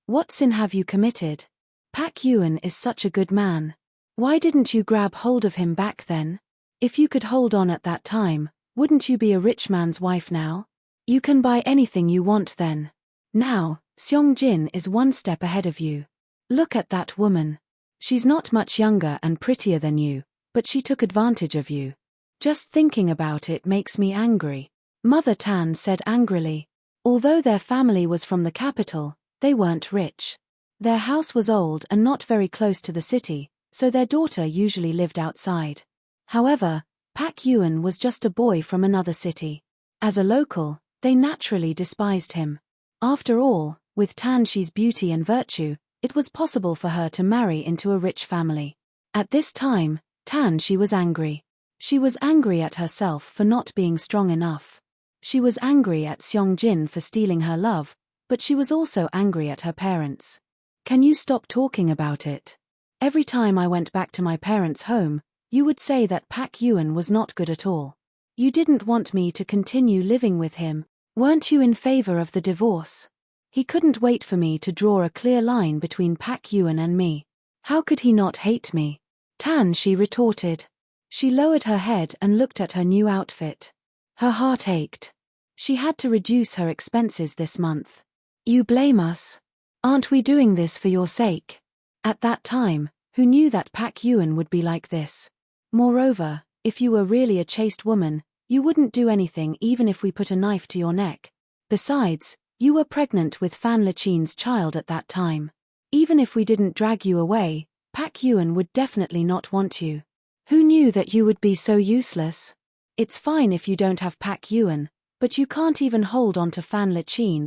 What sin have you committed? Pak Yuan is such a good man. Why didn't you grab hold of him back then? If you could hold on at that time, wouldn't you be a rich man's wife now? You can buy anything you want then. Now, Xiong-jin is one step ahead of you. Look at that woman. She's not much younger and prettier than you, but she took advantage of you. Just thinking about it makes me angry. Mother Tan said angrily. Although their family was from the capital, they weren't rich. Their house was old and not very close to the city, so their daughter usually lived outside. However, Pak Yuan was just a boy from another city. As a local, they naturally despised him. After all, with Tan Shi's beauty and virtue, it was possible for her to marry into a rich family. At this time, Tan Shi was angry. She was angry at herself for not being strong enough. She was angry at Xiong-jin for stealing her love, but she was also angry at her parents. Can you stop talking about it? Every time I went back to my parents' home, you would say that Pak Yuan was not good at all. You didn't want me to continue living with him. Weren't you in favor of the divorce? He couldn't wait for me to draw a clear line between Pak Yuan and me. How could he not hate me? Tan Shi retorted. She lowered her head and looked at her new outfit. Her heart ached. She had to reduce her expenses this month. You blame us? Aren't we doing this for your sake? At that time, who knew that Pak Yuan would be like this? Moreover, if you were really a chaste woman, you wouldn't do anything even if we put a knife to your neck. Besides, you were pregnant with Fan Lechin's child at that time. Even if we didn't drag you away, Pak Yuan would definitely not want you. Who knew that you would be so useless? It's fine if you don't have Pak Yuan, but you can't even hold on to Fan Lechin.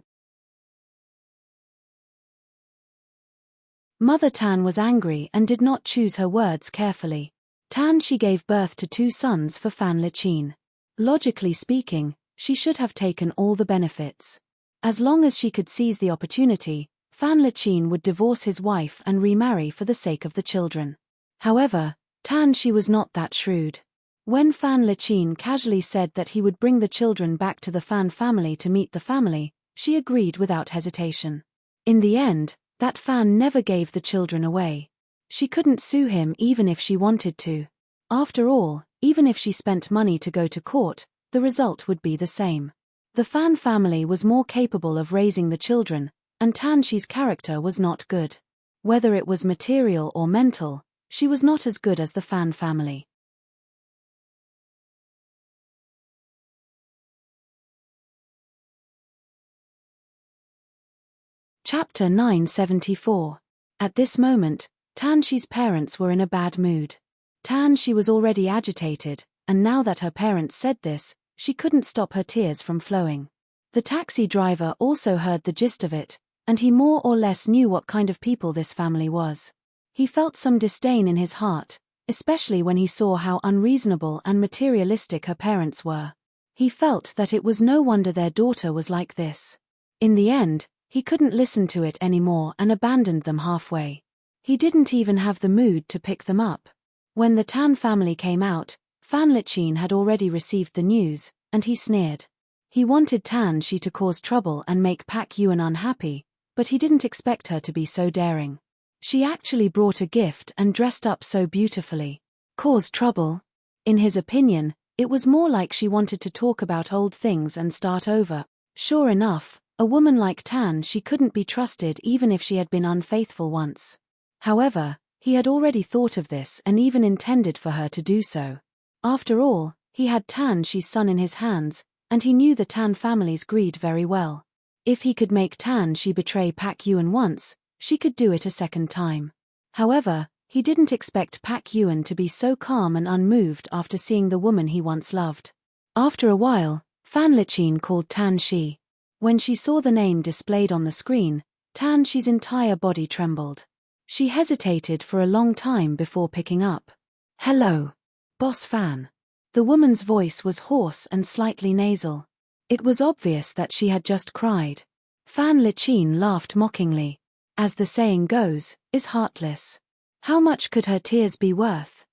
Mother Tan was angry and did not choose her words carefully. Tan Shi gave birth to 2 sons for Fan Lechin. Logically speaking, she should have taken all the benefits. As long as she could seize the opportunity, Fan Lechin would divorce his wife and remarry for the sake of the children. However, Tan Shi was not that shrewd. When Fan Lechin casually said that he would bring the children back to the Fan family to meet the family, she agreed without hesitation. In the end, that Fan never gave the children away. She couldn't sue him even if she wanted to. After all, even if she spent money to go to court, the result would be the same. The Fan family was more capable of raising the children, and Tan Shi's character was not good. Whether it was material or mental, she was not as good as the Fan family. Chapter 974. At this moment, Tan Shi's parents were in a bad mood. Tan Shi was already agitated, and now that her parents said this, she couldn't stop her tears from flowing. The taxi driver also heard the gist of it, and he more or less knew what kind of people this family was. He felt some disdain in his heart, especially when he saw how unreasonable and materialistic her parents were. He felt that it was no wonder their daughter was like this. In the end, he couldn't listen to it anymore and abandoned them halfway. He didn't even have the mood to pick them up. When the Tan family came out, Fan Liqin had already received the news, and he sneered. He wanted Tan Shi to cause trouble and make Pak Yuan unhappy, but he didn't expect her to be so daring. She actually brought a gift and dressed up so beautifully. Cause trouble? In his opinion, it was more like she wanted to talk about old things and start over. Sure enough, a woman like Tan Shi couldn't be trusted even if she had been unfaithful once. However, he had already thought of this and even intended for her to do so. After all, he had Tan Shi's son in his hands, and he knew the Tan family's greed very well. If he could make Tan Shi betray Pak Yuan once, she could do it a second time. However, he didn't expect Pak Yuan to be so calm and unmoved after seeing the woman he once loved. After a while, Fan Liqin called Tan Shi. When she saw the name displayed on the screen, Tan Shi's entire body trembled. She hesitated for a long time before picking up. "Hello, Boss Fan." The woman's voice was hoarse and slightly nasal. It was obvious that she had just cried. Fan Liqin laughed mockingly. As the saying goes, is heartless. How much could her tears be worth?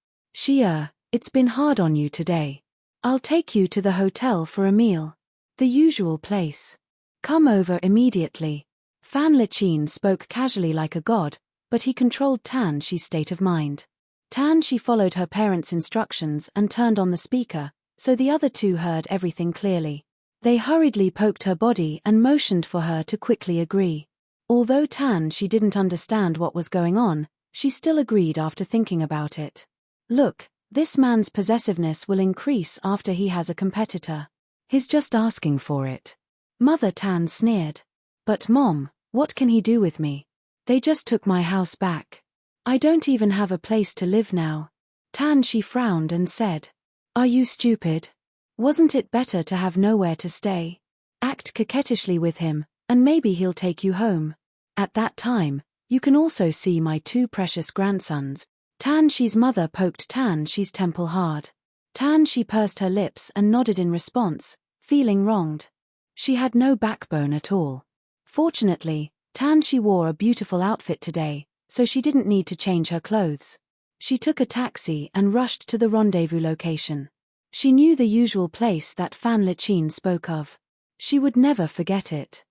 It's been hard on you today. I'll take you to the hotel for a meal. The usual place. Come over immediately. Fan Liqin spoke casually like a god, but he controlled Tan Shi's state of mind. Tan Shi followed her parents' instructions and turned on the speaker, so the other two heard everything clearly. They hurriedly poked her body and motioned for her to quickly agree. Although Tan Shi didn't understand what was going on, she still agreed after thinking about it. Look, this man's possessiveness will increase after he has a competitor. He's just asking for it. Mother Tan sneered. But Mom, what can he do with me? They just took my house back. I don't even have a place to live now. Tan Shi frowned and said, "Are you stupid? Wasn't it better to have nowhere to stay? Act coquettishly with him, and maybe he'll take you home. At that time, you can also see my two precious grandsons." Tan Shi's mother poked Tan Shi's temple hard. Tan Shi pursed her lips and nodded in response, feeling wronged. She had no backbone at all. Fortunately, Tan Shi wore a beautiful outfit today, so she didn't need to change her clothes. She took a taxi and rushed to the rendezvous location. She knew the usual place that Fan Liqin spoke of. She would never forget it.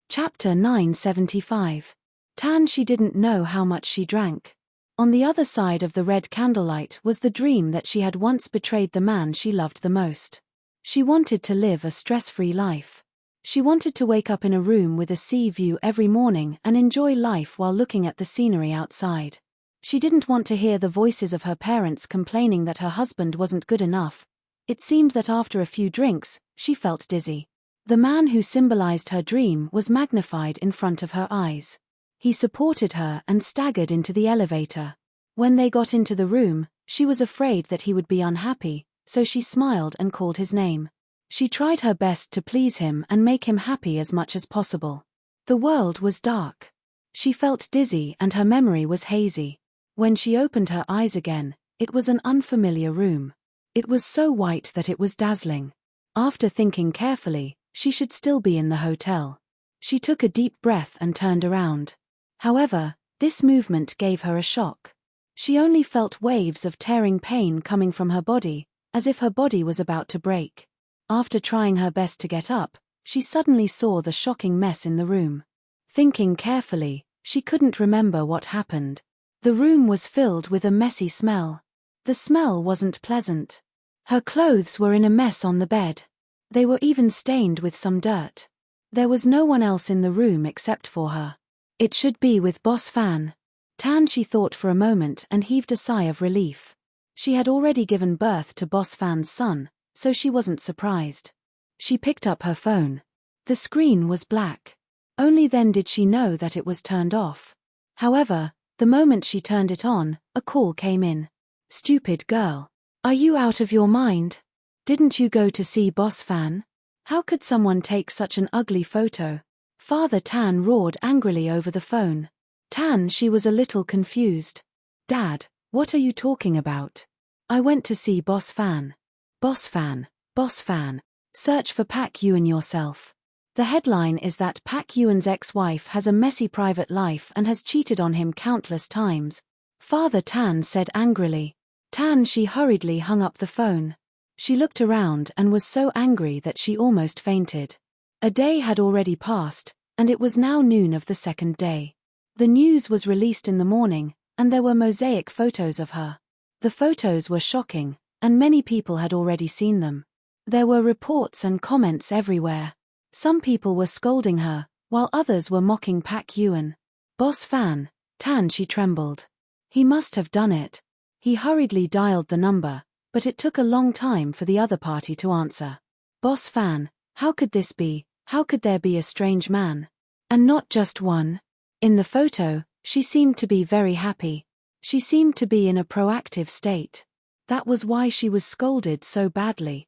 Chapter 975. Tan Shi didn't know how much she drank. On the other side of the red candlelight was the dream that she had once betrayed the man she loved the most. She wanted to live a stress-free life. She wanted to wake up in a room with a sea view every morning and enjoy life while looking at the scenery outside. She didn't want to hear the voices of her parents complaining that her husband wasn't good enough. It seemed that after a few drinks, she felt dizzy. The man who symbolized her dream was magnified in front of her eyes. He supported her and staggered into the elevator. When they got into the room, she was afraid that he would be unhappy, so she smiled and called his name. She tried her best to please him and make him happy as much as possible. The world was dark. She felt dizzy and her memory was hazy. When she opened her eyes again, it was an unfamiliar room. It was so white that it was dazzling. After thinking carefully, she should still be in the hotel. She took a deep breath and turned around. However, this movement gave her a shock. She only felt waves of tearing pain coming from her body, as if her body was about to break. After trying her best to get up, she suddenly saw the shocking mess in the room. Thinking carefully, she couldn't remember what happened. The room was filled with a messy smell. The smell wasn't pleasant. Her clothes were in a mess on the bed. They were even stained with some dirt. There was no one else in the room except for her. It should be with Boss Fan. Tan Shi thought for a moment and heaved a sigh of relief. She had already given birth to Boss Fan's son, so she wasn't surprised. She picked up her phone. The screen was black. Only then did she know that it was turned off. However, the moment she turned it on, a call came in. "Stupid girl. Are you out of your mind? Didn't you go to see Boss Fan? How could someone take such an ugly photo? Father Tan roared angrily over the phone. Tan, she was a little confused. Dad, what are you talking about? I went to see Boss Fan. Boss Fan, Boss Fan. Search for Pak Yuen yourself. The headline is that Pak Yuen's ex-wife has a messy private life and has cheated on him countless times. Father Tan said angrily. Tan, she hurriedly hung up the phone. She looked around and was so angry that she almost fainted. A day had already passed, and it was now noon of the second day. The news was released in the morning, and there were mosaic photos of her. The photos were shocking, and many people had already seen them. There were reports and comments everywhere. Some people were scolding her, while others were mocking Pak Yuen. Boss Fan, Tan, she trembled. He must have done it. He hurriedly dialed the number, but it took a long time for the other party to answer. Boss Fan, how could this be? How could there be a strange man? And not just one. In the photo, she seemed to be very happy. She seemed to be in a proactive state. That was why she was scolded so badly.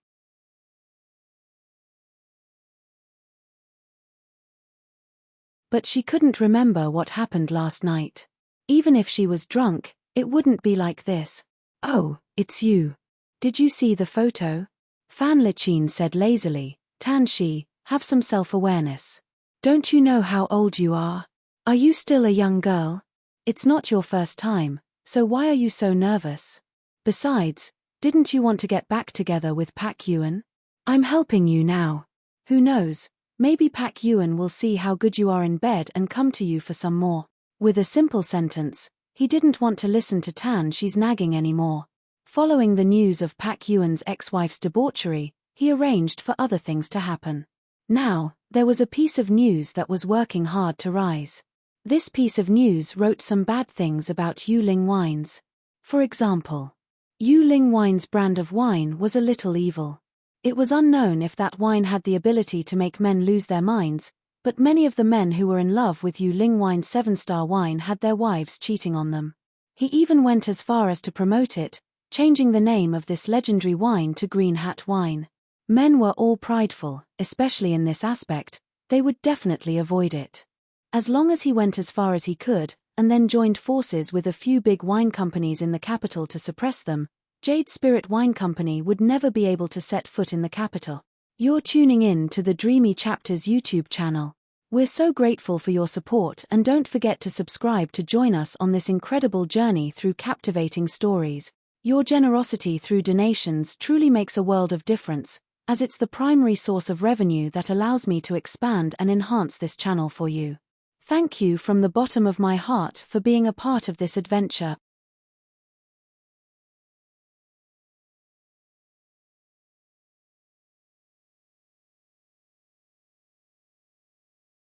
But she couldn't remember what happened last night. Even if she was drunk, it wouldn't be like this. Oh, it's you. Did you see the photo? Fan Lichin said lazily. Tan Shi, have some self-awareness. Don't you know how old you are? Are you still a young girl? It's not your first time, so why are you so nervous? Besides, didn't you want to get back together with Pak Yuen? I'm helping you now. Who knows, maybe Pak Yuen will see how good you are in bed and come to you for some more. With a simple sentence, he didn't want to listen to Tan Shi's nagging anymore. Following the news of Pak Yuen's ex-wife's debauchery, he arranged for other things to happen. Now, there was a piece of news that was working hard to rise. This piece of news wrote some bad things about Yu Ling Wines. For example, Yu Ling Wine's brand of wine was a little evil. It was unknown if that wine had the ability to make men lose their minds, but many of the men who were in love with Yu Ling Wine's 7-star wine had their wives cheating on them. He even went as far as to promote it, changing the name of this legendary wine to Green Hat Wine. Men were all prideful, especially in this aspect. They would definitely avoid it. As long as he went as far as he could, and then joined forces with a few big wine companies in the capital to suppress them, Jade Spirit Wine Company would never be able to set foot in the capital. You're tuning in to the Dreamy Chapters YouTube channel. We're so grateful for your support, and don't forget to subscribe to join us on this incredible journey through captivating stories. Your generosity through donations truly makes a world of difference, as it's the primary source of revenue that allows me to expand and enhance this channel for you. Thank you from the bottom of my heart for being a part of this adventure.